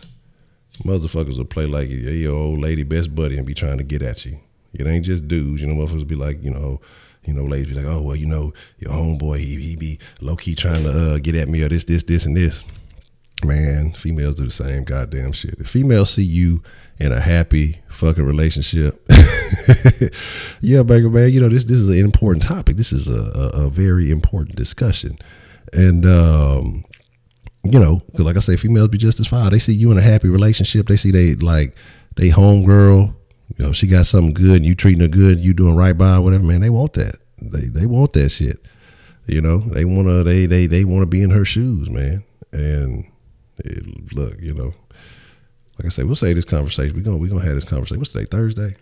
motherfuckers will play like your old lady best buddy and be trying to get at you. It ain't just dudes, you know, motherfuckers be like, you know, ladies be like, oh, well, you know, your homeboy, he be low-key trying to get at me or this, and this. Man, females do the same goddamn shit. If females see you in a happy fucking relationship, yeah, Baker, man, you know, this is an important topic. This is a very important discussion. And, you know, because like I say, females be just as fine. They see you in a happy relationship. They see they homegirl, you know, she got something good and you treating her good, you doing right by her, whatever, man, they want that. They want that shit. You know, they wanna be in her shoes, man. And look, you know, like I say, we'll say this conversation. We're gonna have this conversation. What's today? Thursday?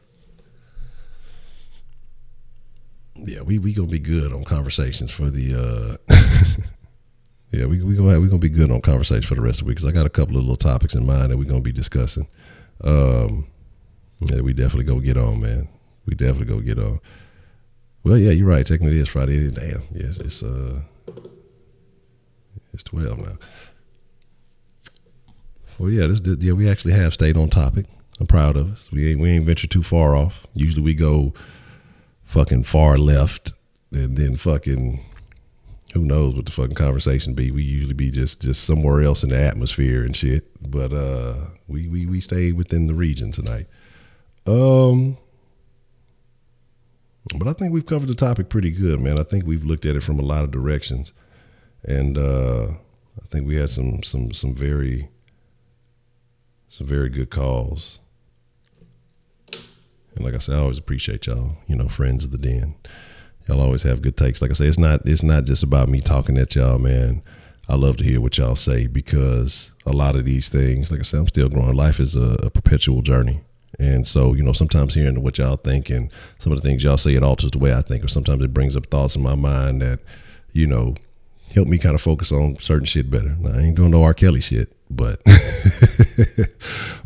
Yeah, we gonna be good on conversations for the yeah, we're gonna be good on conversations for the rest of the week, because I got a couple of little topics in mind that we're gonna be discussing. Yeah, we definitely go get on, man. We definitely go get on. Well, yeah, you're right. Technically, it is Friday. Damn, yes, it's 12 now. Well, yeah, we actually have stayed on topic. I'm proud of us. We ain't ventured too far off. Usually we go fucking far left, and then fucking who knows what the fucking conversation be. We usually be just somewhere else in the atmosphere and shit. But we stayed within the region tonight. But I think we've covered the topic pretty good, man. I think we've looked at it from a lot of directions, and I think we had some very good calls. And like I said, I always appreciate y'all, you know, friends of the den. Y'all always have good takes. Like I say, it's not just about me talking at y'all, man. I love to hear what y'all say, because a lot of these things, like I said, I'm still growing. Life is a perpetual journey. And so, you know, sometimes hearing what y'all think and some of the things y'all say, it alters the way I think, or sometimes it brings up thoughts in my mind that, you know, help me kind of focus on certain shit better. Now, I ain't doing no R. Kelly shit, but,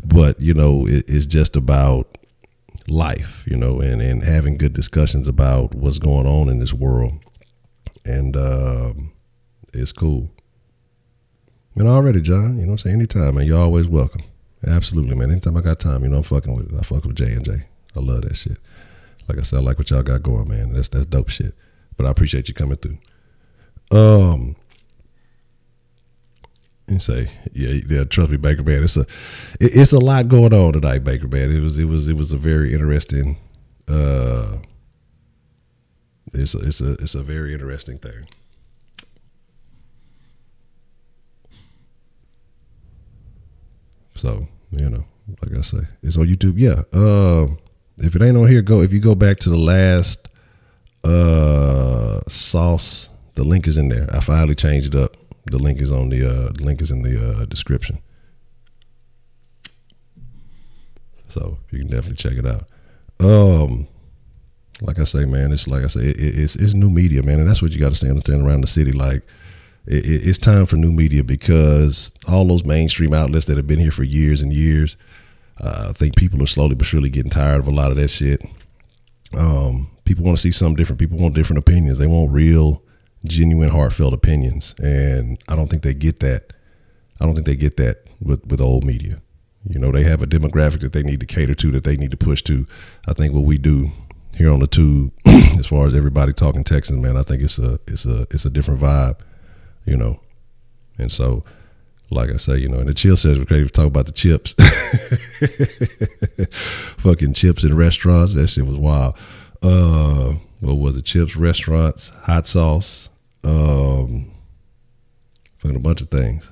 but, you know, it's just about life, you know, and having good discussions about what's going on in this world. And it's cool. And already, John, you know what I'm saying? Anytime, man, you're always welcome. Absolutely, man. Anytime I got time, you know, I'm fucking with it. I fuck with J&J. I love that shit. Like I said, I like what y'all got going, man. That's dope shit. But I appreciate you coming through. And say, yeah, trust me, Baker, man. It's a lot going on tonight, Baker, man. It was a very interesting. It's a very interesting thing. So, you know, like I say, it's on YouTube. Yeah. If it ain't on here, if you go back to the last sauce, the link is in there. I finally changed it up. The link is on the link is in the description. So you can definitely check it out. Like I say, man, it's like I say, it's new media, man, and that's what you got to understand around the city. Like, it's time for new media, because all those mainstream outlets that have been here for years and years, I think people are slowly but surely getting tired of a lot of that shit. People want to see something different. People want different opinions. They want real, genuine, heartfelt opinions, and I don't think they get that. I don't think they get that with old media. You know, they have a demographic that they need to cater to, that they need to push to. I think what we do here on the tube, as far as everybody talking Texans, man, I think it's a different vibe, you know. And so, like I say, you know, and the chill says we're crazy to talk about the chips. Fucking chips in restaurants, that shit was wild. What was it? Chips, restaurants, hot sauce, fucking a bunch of things.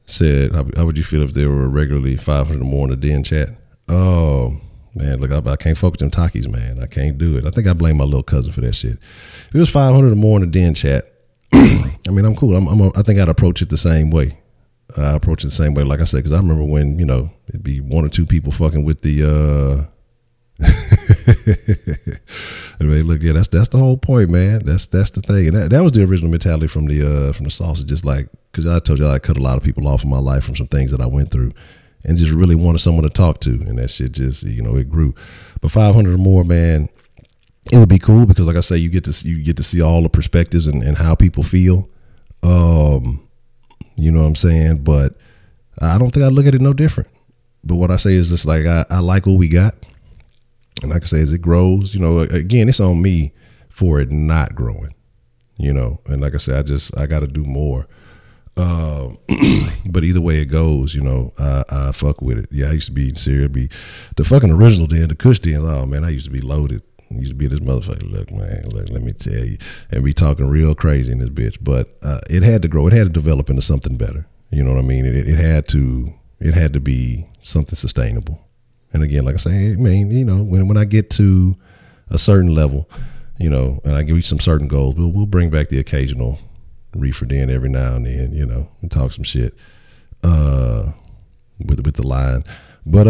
Said, how would you feel if there were regularly 500 or more in the Den chat? Oh, man, look, I can't fuck with them Takis, man. I can't do it. I think I blame my little cousin for that shit. If it was 500 or more in the Den chat, I mean, I'm cool. I think I'd approach it the same way. I approach it the same way, like I said, because I remember when, you know, it'd be one or two people fucking with the, anyway, look, yeah, that's the whole point, man. That's the thing, and that was the original mentality from the sauce. Just like, because I told you I cut a lot of people off in my life from some things that I went through, and just really wanted someone to talk to, and that shit just, you know, it grew. But 500 or more, man, it would be cool because, like I say, you get to see all the perspectives and how people feel. You know what I'm saying? But I don't think I look at it no different. But what I say is just like I like what we got. And like I say, as it grows, you know, again, it's on me for it not growing, you know. And like I said, I got to do more. But either way it goes, you know, I fuck with it. Yeah, I used to be serious. Be the fucking original Den, the Kush Den. Oh man, I used to be loaded. I used to be this motherfucker. Look, man, look, let me tell you, and be talking real crazy in this bitch. But it had to grow. It had to develop into something better. You know what I mean? It had to be something sustainable. And again, like I say, I mean, you know, when I get to a certain level, you know, and I reach some certain goals, we'll bring back the occasional reefer den every now and then, you know, and talk some shit with the line. But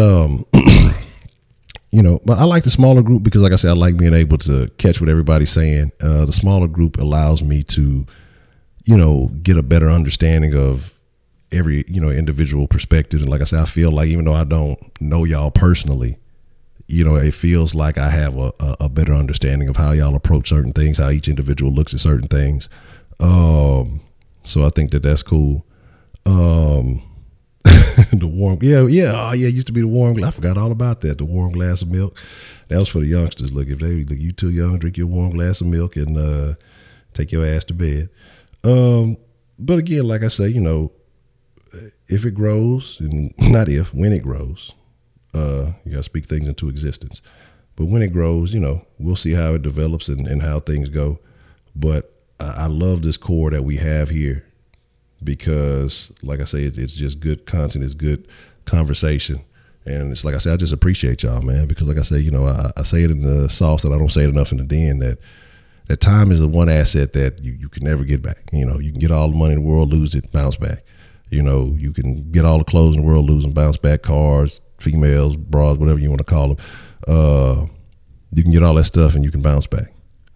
you know, but I like the smaller group because, like I said, I like being able to catch what everybody's saying. The smaller group allows me to, you know, get a better understanding of every, you know, individual perspective. And like I said, I feel like even though I don't know y'all personally, you know, it feels like I have a better understanding of how y'all approach certain things, how each individual looks at certain things. So I think that's cool. The warm, yeah, used to be the warm. I forgot all about that. The warm glass of milk. That was for the youngsters. Look, if you too young, drink your warm glass of milk and take your ass to bed. But again, like I say, you know, if it grows, and not if, when it grows, you got to speak things into existence. But when it grows, you know, we'll see how it develops and how things go. But I love this core that we have here because, like I say, it's just good content. It's good conversation. And it's like I said, I just appreciate y'all, man, because like I say, you know, I say it in the sauce and I don't say it enough in the den that time is the one asset that you can never get back. You know, you can get all the money in the world, lose it, bounce back. You know, you can get all the clothes in the world, lose them, bounce back, cars, females, bras, whatever you want to call them. You can get all that stuff and you can bounce back.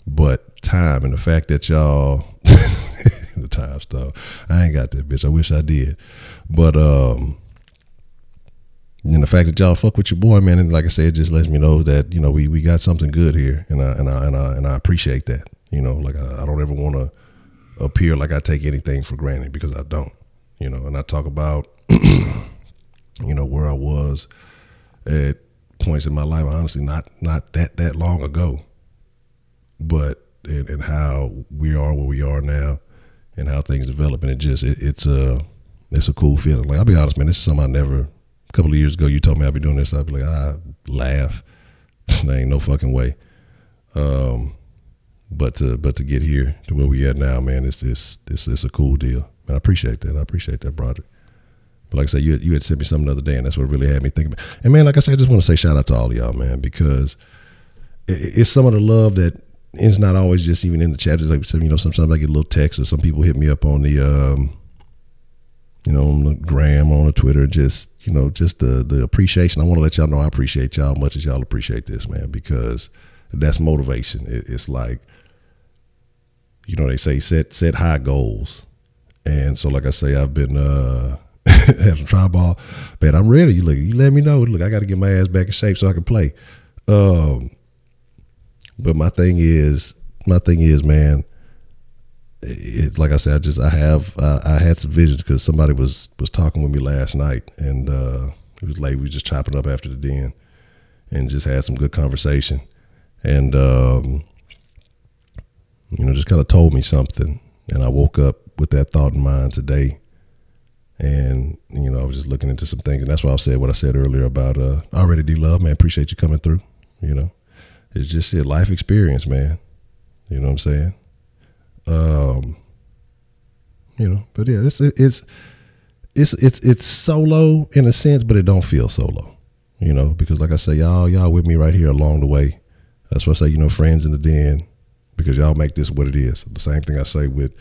But time and the fact that y'all, the time stuff, I ain't got that, bitch. I wish I did. But and the fact that y'all fuck with your boy, man, and like I said, it just lets me know that, you know, we got something good here, and I appreciate that. You know, like I don't ever want to appear like I take anything for granted because I don't. You know, and I talk about, you know, where I was at points in my life, honestly, not that long ago, but and how we are where we are now, and how things develop, and it's a cool feeling. Like, I'll be honest, man, this is something I never. A couple of years ago, you told me I'd be doing this, I'd be like, I laugh. There ain't no fucking way. But to get here to where we at now, man, it's a cool deal. And I appreciate that. I appreciate that, Broderick. But like I said, you had sent me something the other day, and that's what really had me thinking about. And man, like I said, I just want to say shout out to all of y'all, man, because it's some of the love that is not always just even in the chat. It's like, you know, sometimes I get a little text, or some people hit me up on the, you know, on the gram, on the Twitter, just, you know, just the appreciation. I want to let y'all know I appreciate y'all as much as y'all appreciate this, man, because that's motivation. It's like, you know, they say set high goals. And so, like I say, I've been have some try ball, man. I'm ready. You let me know. Look, I got to get my ass back in shape so I can play. But my thing is, man, like I said, I had some visions because somebody was talking with me last night, and it was late. We were just chopping up after the den, and just had some good conversation, and just kind of told me something, and I woke up with that thought in mind today, and I was just looking into some things, and that's why I said what I said earlier about already D-Love, man. Appreciate you coming through. It's just a life experience, man. You know what I'm saying? But yeah, it's solo in a sense, but it don't feel solo, because like I say, y'all with me right here along the way. That's why I say, friends in the den, because y'all make this what it is. The same thing I say with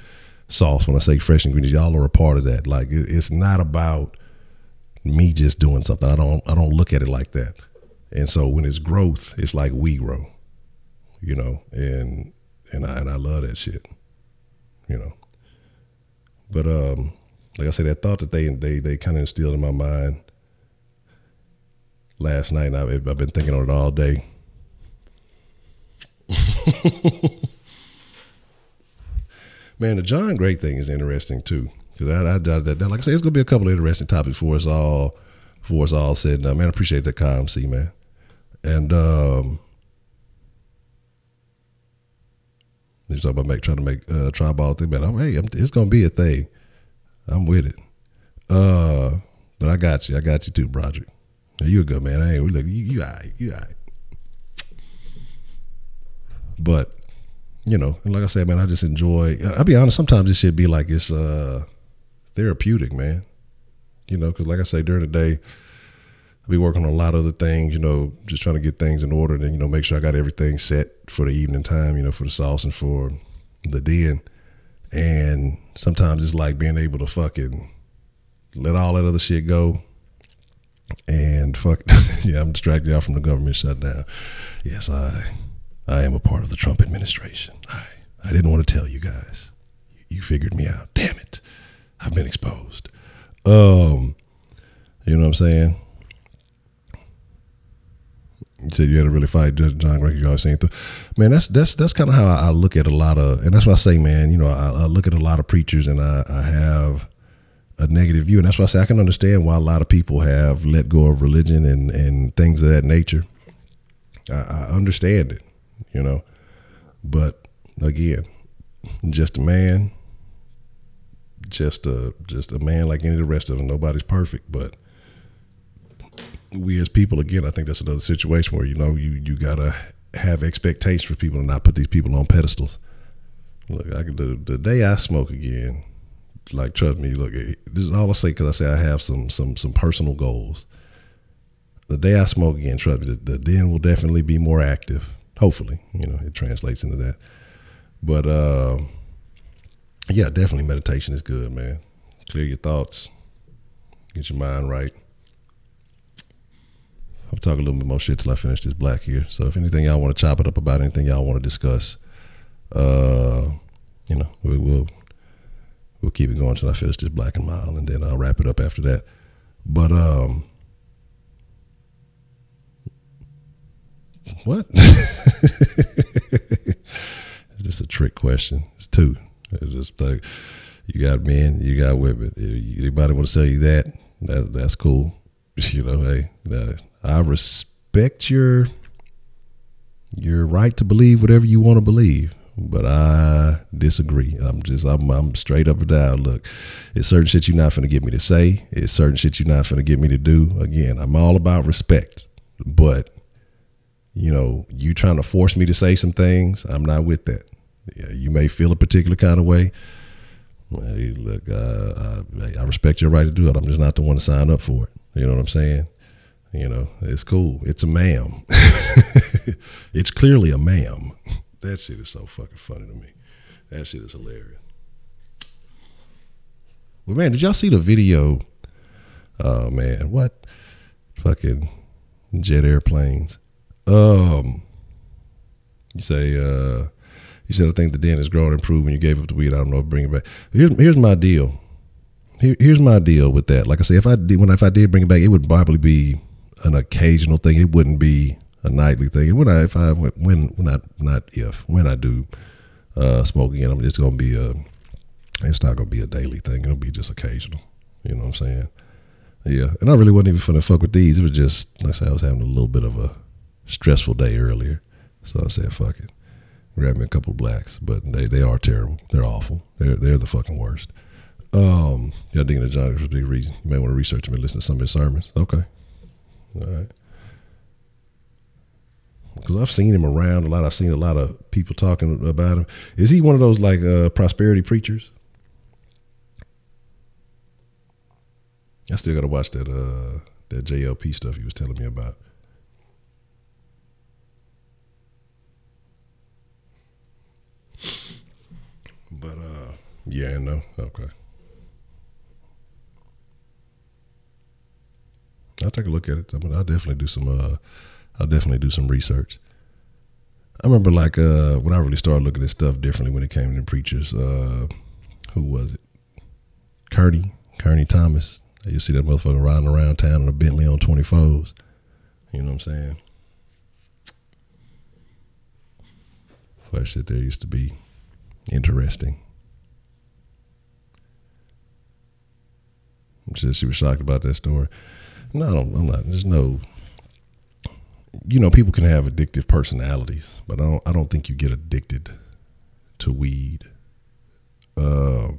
sauce when I say fresh ingredients, y'all are a part of that. Like it's not about me just doing something. I don't look at it like that. And so when it's growth, it's like we grow, and I love that shit, But like I said, that thought that they kind of instilled in my mind last night, and I've been thinking on it all day. Man, the John Gray thing is interesting too, because like I said, it's gonna be a couple of interesting topics for us all said and done. Man, I appreciate that CMC, man. And he's talking about trying to make tribal thing, but it's gonna be a thing. I'm with it. But I got you too, Broderick. You a good man. You all right. But and like I said, man, I just enjoy. I'll be honest. Sometimes this shit be like it's therapeutic, man. Because like I say, during the day, I'll be working on a lot of other things. Just trying to get things in order, and make sure I got everything set for the evening time. For the sauce and for the den. And sometimes it's like being able to fucking let all that other shit go. And fuck, yeah, I'm distracted out from the government shutdown. Yes, I am a part of the Trump administration. I didn't want to tell you guys. You figured me out. Damn it. I've been exposed. You know what I'm saying? You said you had to really fight John Gray. You always saying, man, that's kind of how I look at a lot of, and that's why I say, man, I look at a lot of preachers, and I have a negative view, and that's why I say I can understand why a lot of people have let go of religion and things of that nature. I understand it, but again, just a man, just a man like any of the rest of them. Nobody's perfect, but we as people, again, I think that's another situation where, you gotta have expectations for people and not put these people on pedestals. Look, the day I smoke again, like, trust me, look, this is all I say, because I say I have some personal goals. The day I smoke again, trust me, the den will definitely be more active. Hopefully, it translates into that. But yeah, definitely meditation is good, man. Clear your thoughts, get your mind right. I'll talk a little bit more shit till I finish this black here. So if anything y'all want to chop it up about, anything y'all want to discuss, we'll keep it going till I finish this black and mild, and then I'll wrap it up after that. But what? It's just a trick question. It's two. It's just like, you got men, you got women. Anybody want to tell you that's cool. Hey, I respect your right to believe whatever you want to believe, but I disagree. I'm straight up and down. Look, it's certain shit you're not finna get me to say. It's certain shit you're not finna get me to do. Again, I'm all about respect, but you trying to force me to say some things, I'm not with that. Yeah, you may feel a particular kind of way. Hey, look, I respect your right to do it. I'm just not the one to sign up for it. You know what I'm saying? It's cool. It's a ma'am. It's clearly a ma'am. That shit is so fucking funny to me. That shit is hilarious. Well, man, did y'all see the video? Oh, man, what? Fucking jet airplanes. You said, I think the den is growing and improved when you gave up the weed. I don't know if bring it back. Here's my deal. Here's my deal with that. Like I say, if I did bring it back, it would probably be an occasional thing. It wouldn't be a nightly thing. When I do smoke again. I mean, it's gonna be it's not gonna be a daily thing. It'll be just occasional. You know what I'm saying? Yeah. And I really wasn't even finna fuck with these. It was just, like I said, I was having a little bit of a stressful day earlier, so I said, fuck it. Grab me a couple of blacks, but they are terrible. They're awful. They're the fucking worst. Y'all digging the Johnny for a big reason. You may want to research him and listen to some of his sermons. Okay. All right. Because I've seen him around a lot. I've seen a lot of people talking about him. Is he one of those like prosperity preachers? I still got to watch that JLP stuff he was telling me about. But yeah, no, okay. I'll take a look at it. I mean, I'll definitely do some research. I remember like when I really started looking at stuff differently when it came to preachers. Who was it? Kearney Thomas. You see that motherfucker riding around town in a Bentley on 24s. You know what I'm saying? That shit there used to be interesting. She was shocked about that story. No, I'm not. There's no. You know, people can have addictive personalities, but I don't think you get addicted to weed. You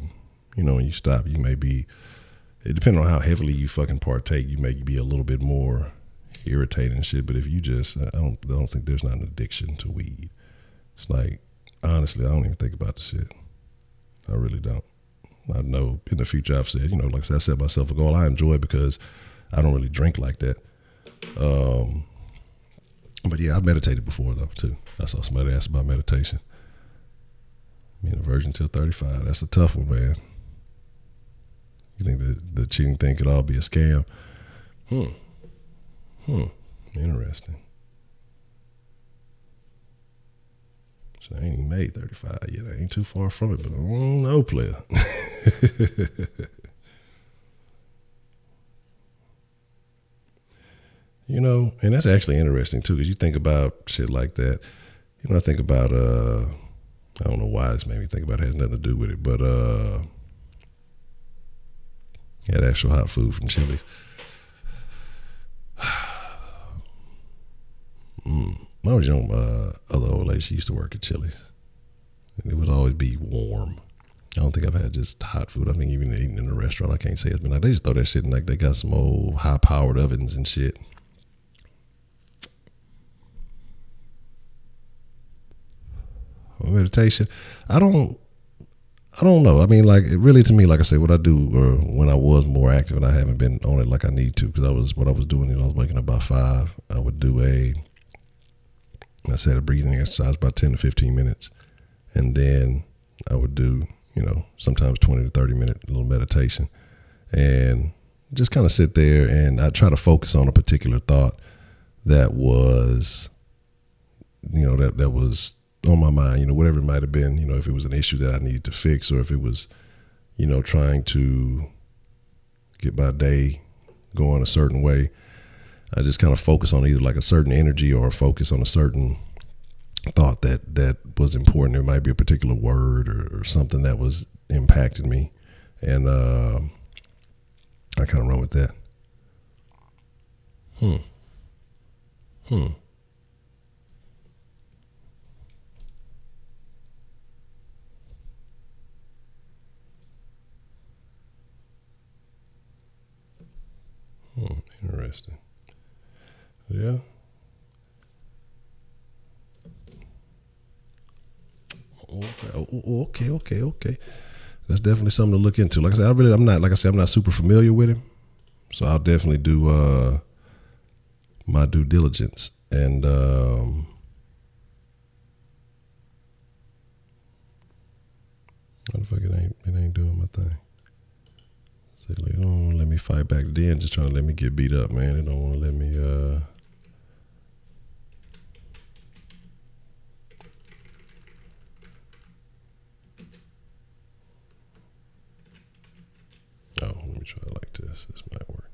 know, when you stop, you may be. It depends on how heavily you fucking partake. You may be a little bit more irritating and shit. But if you just, I don't think there's not an addiction to weed. It's like, honestly, I don't even think about the shit. I really don't. I know in the future I've said, you know, like I said, I set myself a goal. I enjoy it because I don't really drink like that. But yeah, I've meditated before though too. I saw somebody ask about meditation. Being a virgin till 35, that's a tough one, man. You think the cheating thing could all be a scam? Interesting. So I ain't even made 35 yet. I ain't too far from it, but I don't know, player. You know, and that's actually interesting too, because you think about shit like that. You know, I think about I don't know why this made me think about it. It has nothing to do with it, but had actual hot food from Chili's. When I was young, other old lady, she used to work at Chili's. And it would always be warm. I don't think I've had just hot food. I think even eating in a restaurant, I can't say it's been like, they just throw that shit in, like they got some old high-powered ovens and shit. Meditation, I don't know. I mean, like, it really, to me, like I say, what I do, or when I was more active, and I haven't been on it like I need to, because what I was doing, you know, I was waking up by 5. I would do a breathing exercise about 10 to 15 minutes, and then I would do, you know, sometimes 20 to 30 minute little meditation, and just kind of sit there, and I try to focus on a particular thought that was, you know, that was on my mind, you know, whatever it might have been, you know, if it was an issue that I needed to fix, or if it was, you know, trying to get my day going a certain way. I just kind of focus on either like a certain energy or focus on a certain thought that was important. It might be a particular word or something that was impacting me. And I kind of run with that. Interesting. Yeah. Okay. That's definitely something to look into. Like I said, I'm not super familiar with him, so I'll definitely do my due diligence. And what the fuck, it ain't doing my thing. So it don't want to let me fight back. Then just trying to let me get beat up, man. It don't want to let me oh, let me try it like this. This might work.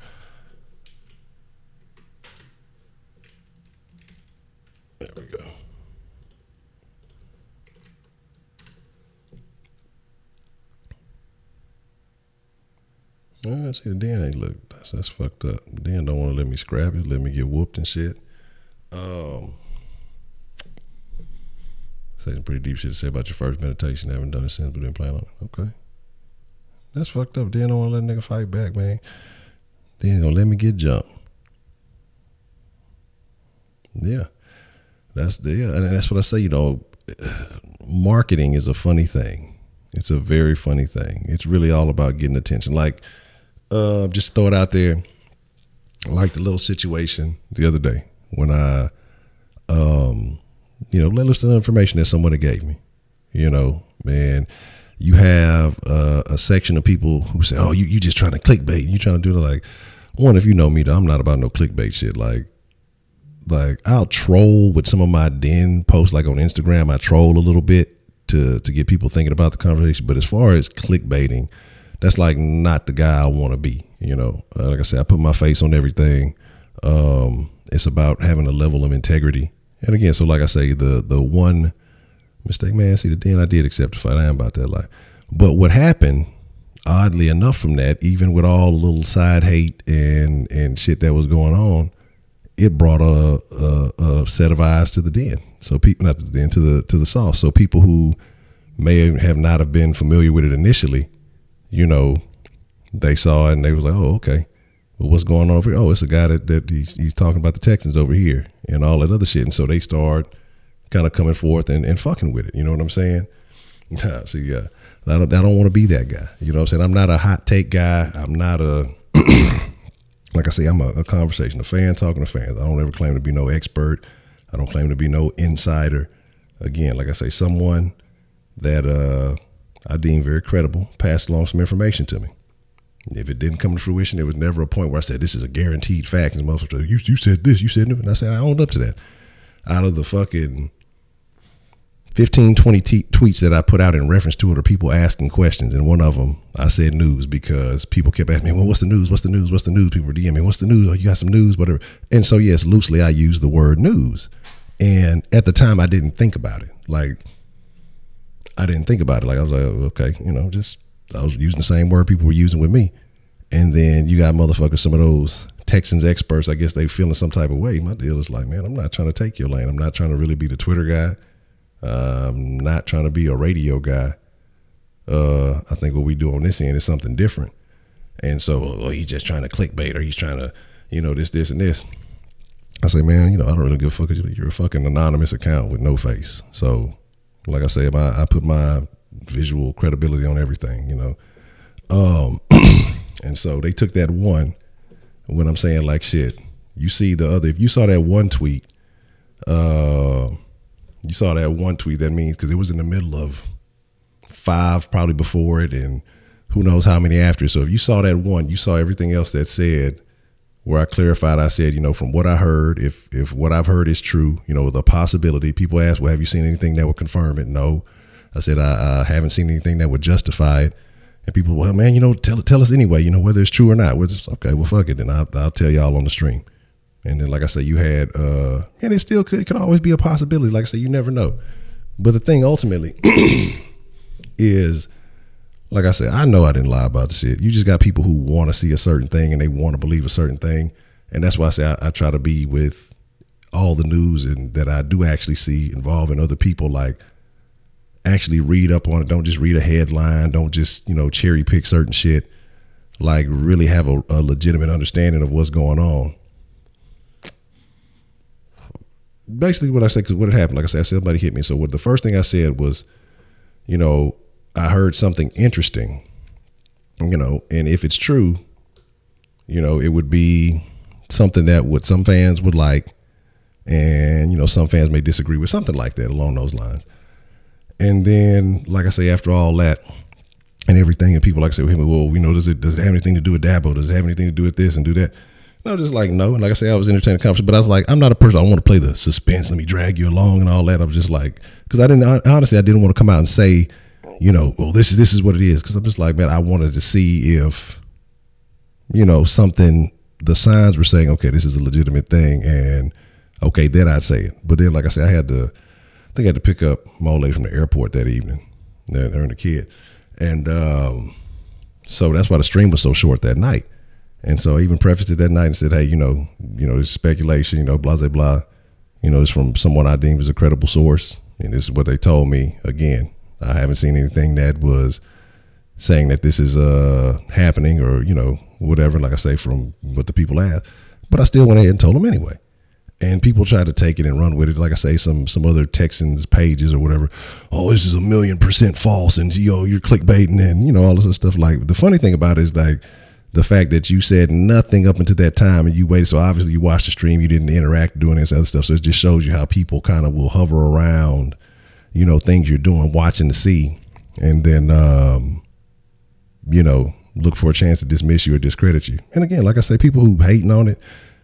There we go. I see the Dan ain't look. That's fucked up. Dan don't want to let me scrap it, let me get whooped and shit. Say some pretty deep shit to say about your first meditation. I haven't done it since, but didn't plan on it. Okay. That's fucked up. Dan don't want to let a nigga fight back, man. Dan gonna let me get jumped. Yeah. And that's what I say, marketing is a funny thing. It's a very funny thing. It's really all about getting attention. Like, just throw it out there. Like the little situation the other day when I, let listen to the information that someone had gave me. Man, you have a section of people who say, "Oh, you just trying to clickbait. You trying to do the like." One, if you know me, I'm not about no clickbait shit. Like I'll troll with some of my den posts, like on Instagram. I troll a little bit to get people thinking about the conversation. But as far as clickbaiting, that's like not the guy I want to be. Like I said, I put my face on everything. It's about having a level of integrity. And again, so like I say, the one mistake, man, see the den, I did accept the fight. I am about that life. But what happened, oddly enough from that, even with all the little side hate and shit that was going on, it brought a set of eyes to the den. So people, not to the den, to the sauce. So people who may have not have been familiar with it initially, they saw it and they was like, "Oh, okay. Well, what's going on over here? Oh, it's a guy that he's talking about the Texans over here and all that other shit." And so they start kind of coming forth and fucking with it. You know what I'm saying? See, yeah, I don't want to be that guy. You know what I'm saying? I'm not a hot take guy. I'm not a like I say, I'm a conversation, a fan talking to fans. I don't ever claim to be no expert. I don't claim to be no insider. Again, like I say, someone that I deem very credible passed along some information to me. If it didn't come to fruition, there was never a point where I said, this is a guaranteed fact. And most of you said this, you said that. And I said, I owned up to that. Out of the fucking 15, 20 tweets that I put out in reference to it, or people asking questions. And one of them, I said news, because people kept asking me, well, what's the news? What's the news? What's the news? People were DMing me, what's the news? Oh, you got some news, whatever. And so, yes, loosely, I used the word news. And at the time, I didn't think about it. Like, I didn't think about it. Like, I was like, okay, I was using the same word people were using with me. And then you got motherfuckers, some of those Texans experts, I guess they feeling some type of way. My deal is like, man, I'm not trying to take your lane. I'm not trying to really be the Twitter guy. I'm not trying to be a radio guy. I think what we do on this end is something different. And so, he's just trying to clickbait, or he's trying to, this, and this. I say, man, I don't really give a fuck. You're a fucking anonymous account with no face. So, like I say, I put my visual credibility on everything, And so they took that one, when I'm saying like shit, you see the other, if you saw that one tweet, that means, because it was in the middle of 5 probably before it, and who knows how many after it. So if you saw that one, you saw everything else that said, where I clarified, I said, from what I heard, if what I've heard is true, the possibility. People ask, well, have you seen anything that would confirm it? No. I said, I haven't seen anything that would justify it. And people, well, man, tell us anyway, whether it's true or not. We're just, okay, well, fuck it. Then I'll tell y'all on the stream. And then, like I say, you had, and it still could always be a possibility. Like I say, you never know. But the thing ultimately is, like I said, I know I didn't lie about the shit. You just got people who want to see a certain thing and they want to believe a certain thing. And that's why I say I try to be with all the news and that I do actually see involving other people, like actually read up on it. Don't just read a headline. Don't just, cherry pick certain shit. Like really have a legitimate understanding of what's going on. Basically what I said, because what had happened, like I said, somebody hit me. So the first thing I said was, I heard something interesting, and if it's true, it would be something that some fans would like, and, some fans may disagree with, something like that along those lines. And then, like I say, after all that and everything, and people like say, well, does it have anything to do with Dabo? Does it have anything to do with this and do that? No, just like, no. And like I say, I was entertaining the conversation, but I was like, I'm not a person, I don't want to play the suspense, let me drag you along and all that. I was just like, because I didn't want to come out and say, well, this is what it is. Because I'm just like, man, I wanted to see if, something, the signs were saying, okay, this is a legitimate thing. And okay, then I'd say it. But then, like I said, I had to pick up my old lady from the airport that evening, her and the kid. And So that's why the stream was so short that night. And so I even prefaced it that night and said, hey, it's speculation, blah, blah, blah. It's from someone I deem as a credible source. And this is what they told me. Again, I haven't seen anything that was saying that this is happening or, whatever, like I say, from what the people asked. But I still went ahead and told them anyway. And people tried to take it and run with it. Like I say, some other Texans pages or whatever. Oh, this is 1,000,000% false. And, you're clickbaiting and, all this other stuff. Like, the funny thing about it is, like, the fact that you said nothing up until that time and you waited. So obviously you watched the stream, you didn't interact doing this other stuff. So it just shows you how people kind of will hover around, things you're doing, watching to see. And then, look for a chance to dismiss you or discredit you. And again, like I say, people who hating on it,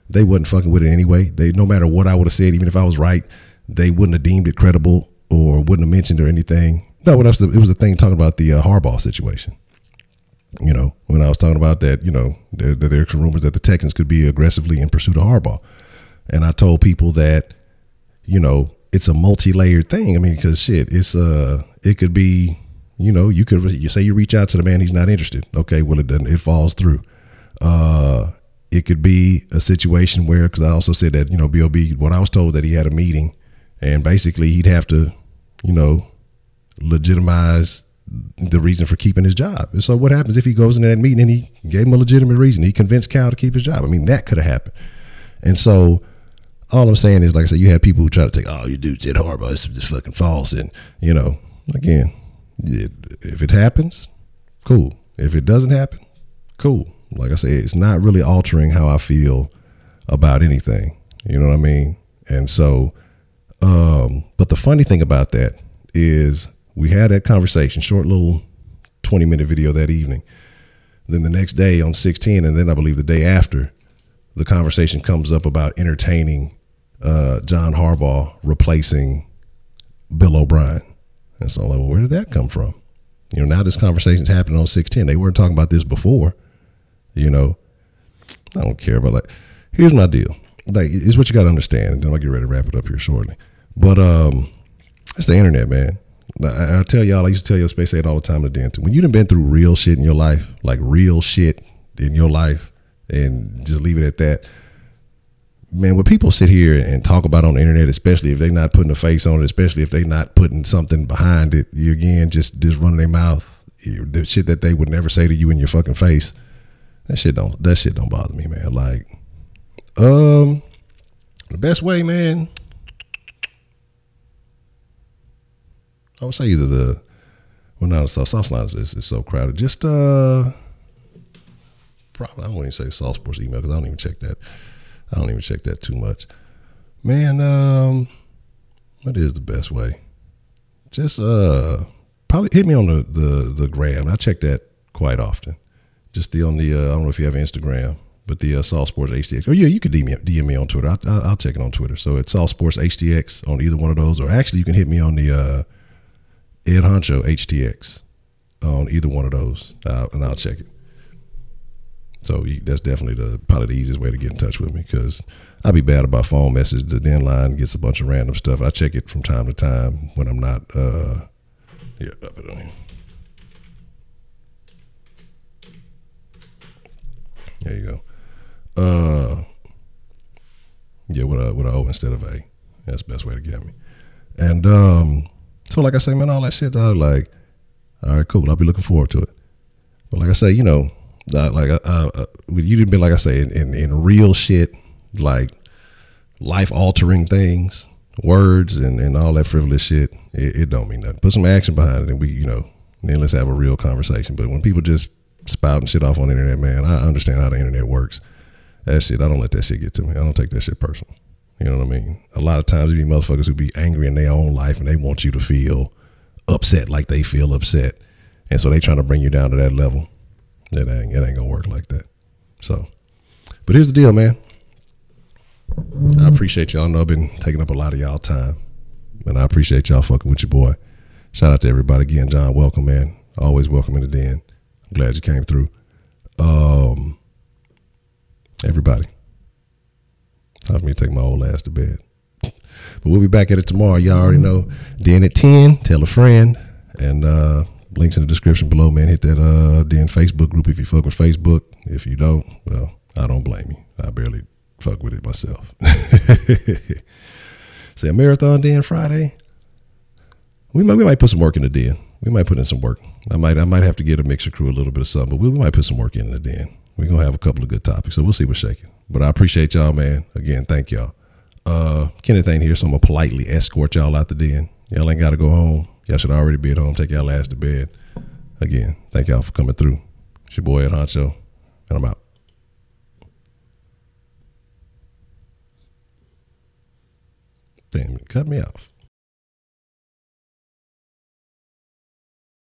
they wasn't fucking with it anyway. No matter what I would have said, even if I was right, they wouldn't have deemed it credible or wouldn't have mentioned or anything. No, it was a thing talking about the Harbaugh situation. When I was talking about that, there's rumors that the Texans could be aggressively in pursuit of Harbaugh. And I told people that, it's a multi-layered thing. I mean, because shit, it could be, you say you reach out to the man, he's not interested. Okay, well, it falls through. It could be a situation where, because I also said that, B.O.B., what I was told that he had a meeting and basically he'd have to, legitimize the reason for keeping his job. And so what happens if he goes into that meeting and he gave him a legitimate reason? He convinced Cal to keep his job. I mean, that could have happened. And so all I'm saying is, like I said, you had people who try to take, oh, you dude did Harbaugh, it's just fucking false. And, again, if it happens, cool. If it doesn't happen, cool. Like I say, it's not really altering how I feel about anything. You know what I mean? And so, but the funny thing about that is we had that conversation, short little 20-minute video that evening. Then the next day on 610, and then I believe the day after, the conversation comes up about entertaining John Harbaugh replacing Bill O'Brien. And so I'm like, well, where did that come from? Now this conversation's happening on 610. They weren't talking about this before. I don't care about, like, here's my deal. Like, it's what you got to understand. And then I'll get ready to wrap it up here shortly. But it's the internet, man. I tell y'all, I used to tell y'all, Space say it all the time to Denton. When you done been through real shit in your life, like real shit in your life, and just leave it at that, man, when people sit here and talk about on the internet, especially if they're not putting a face on it, especially if they're not putting something behind it, you again just running their mouth, the shit that they would never say to you in your fucking face. That shit don't bother me, man. Like, the best way, man, I would say either the South Line is so crowded. Just probably, I won't even say South Sports email because I don't even check that. I don't even check that too much, man. What is the best way? Just probably hit me on the gram. I check that quite often. Just on the I don't know if you have Instagram, but the South Sports HTX. Oh yeah, you could DM me on Twitter. I'll check it on Twitter. So it's South Sports HTX on either one of those, or actually you can hit me on the Ed Honcho HTX on either one of those, and I'll check it. So that's definitely probably the easiest way to get in touch with me, because I'll be bad about phone message. The Denline gets a bunch of random stuff. I check it from time to time when I'm not. Yeah, up it on here. There you go. Yeah, with a O instead of A. That's the best way to get me. And so like I say, man, all that shit, I was like, all right, cool. I'll be looking forward to it. But like I say, you didn't be, like I say, in real shit, like life altering things, words and all that frivolous shit, it don't mean nothing. Put some action behind it, and then let's have a real conversation. But when people just spouting shit off on the internet, man, I understand how the internet works. That shit, I don't let that shit get to me. I don't take that shit personal. You know what I mean? A lot of times you be motherfuckers who be angry in their own life and they want you to feel upset like they feel upset. And so they trying to bring you down to that level. It ain't gonna work like that. So, but here's the deal, man. I appreciate y'all. I know I've been taking up a lot of y'all time, and I appreciate y'all fucking with your boy. Shout out to everybody again. John, welcome, man. Always welcome in the den. I'm glad you came through. Everybody, time for me to take my old ass to bed. But we'll be back at it tomorrow. Y'all already know. Den at 10. Tell a friend, and Links in the description below, man. Hit that Den Facebook group if you fuck with Facebook. If you don't, well, I don't blame you. I barely fuck with it myself. Say a marathon Den Friday. We might put some work in the den. We might put in some work. I might have to get a mixer crew a little bit of something, but we might put some work in the den. We're gonna have a couple of good topics, so we'll see what's shaking. But I appreciate y'all, man. Again, thank y'all. Kenneth ain't here, so I'm gonna politely escort y'all out the den. Y'all ain't gotta go home. Y'all should already be at home. Take y'all ass to bed. Again, thank y'all for coming through. It's your boy at Honcho, and I'm out. Damn, cut me off.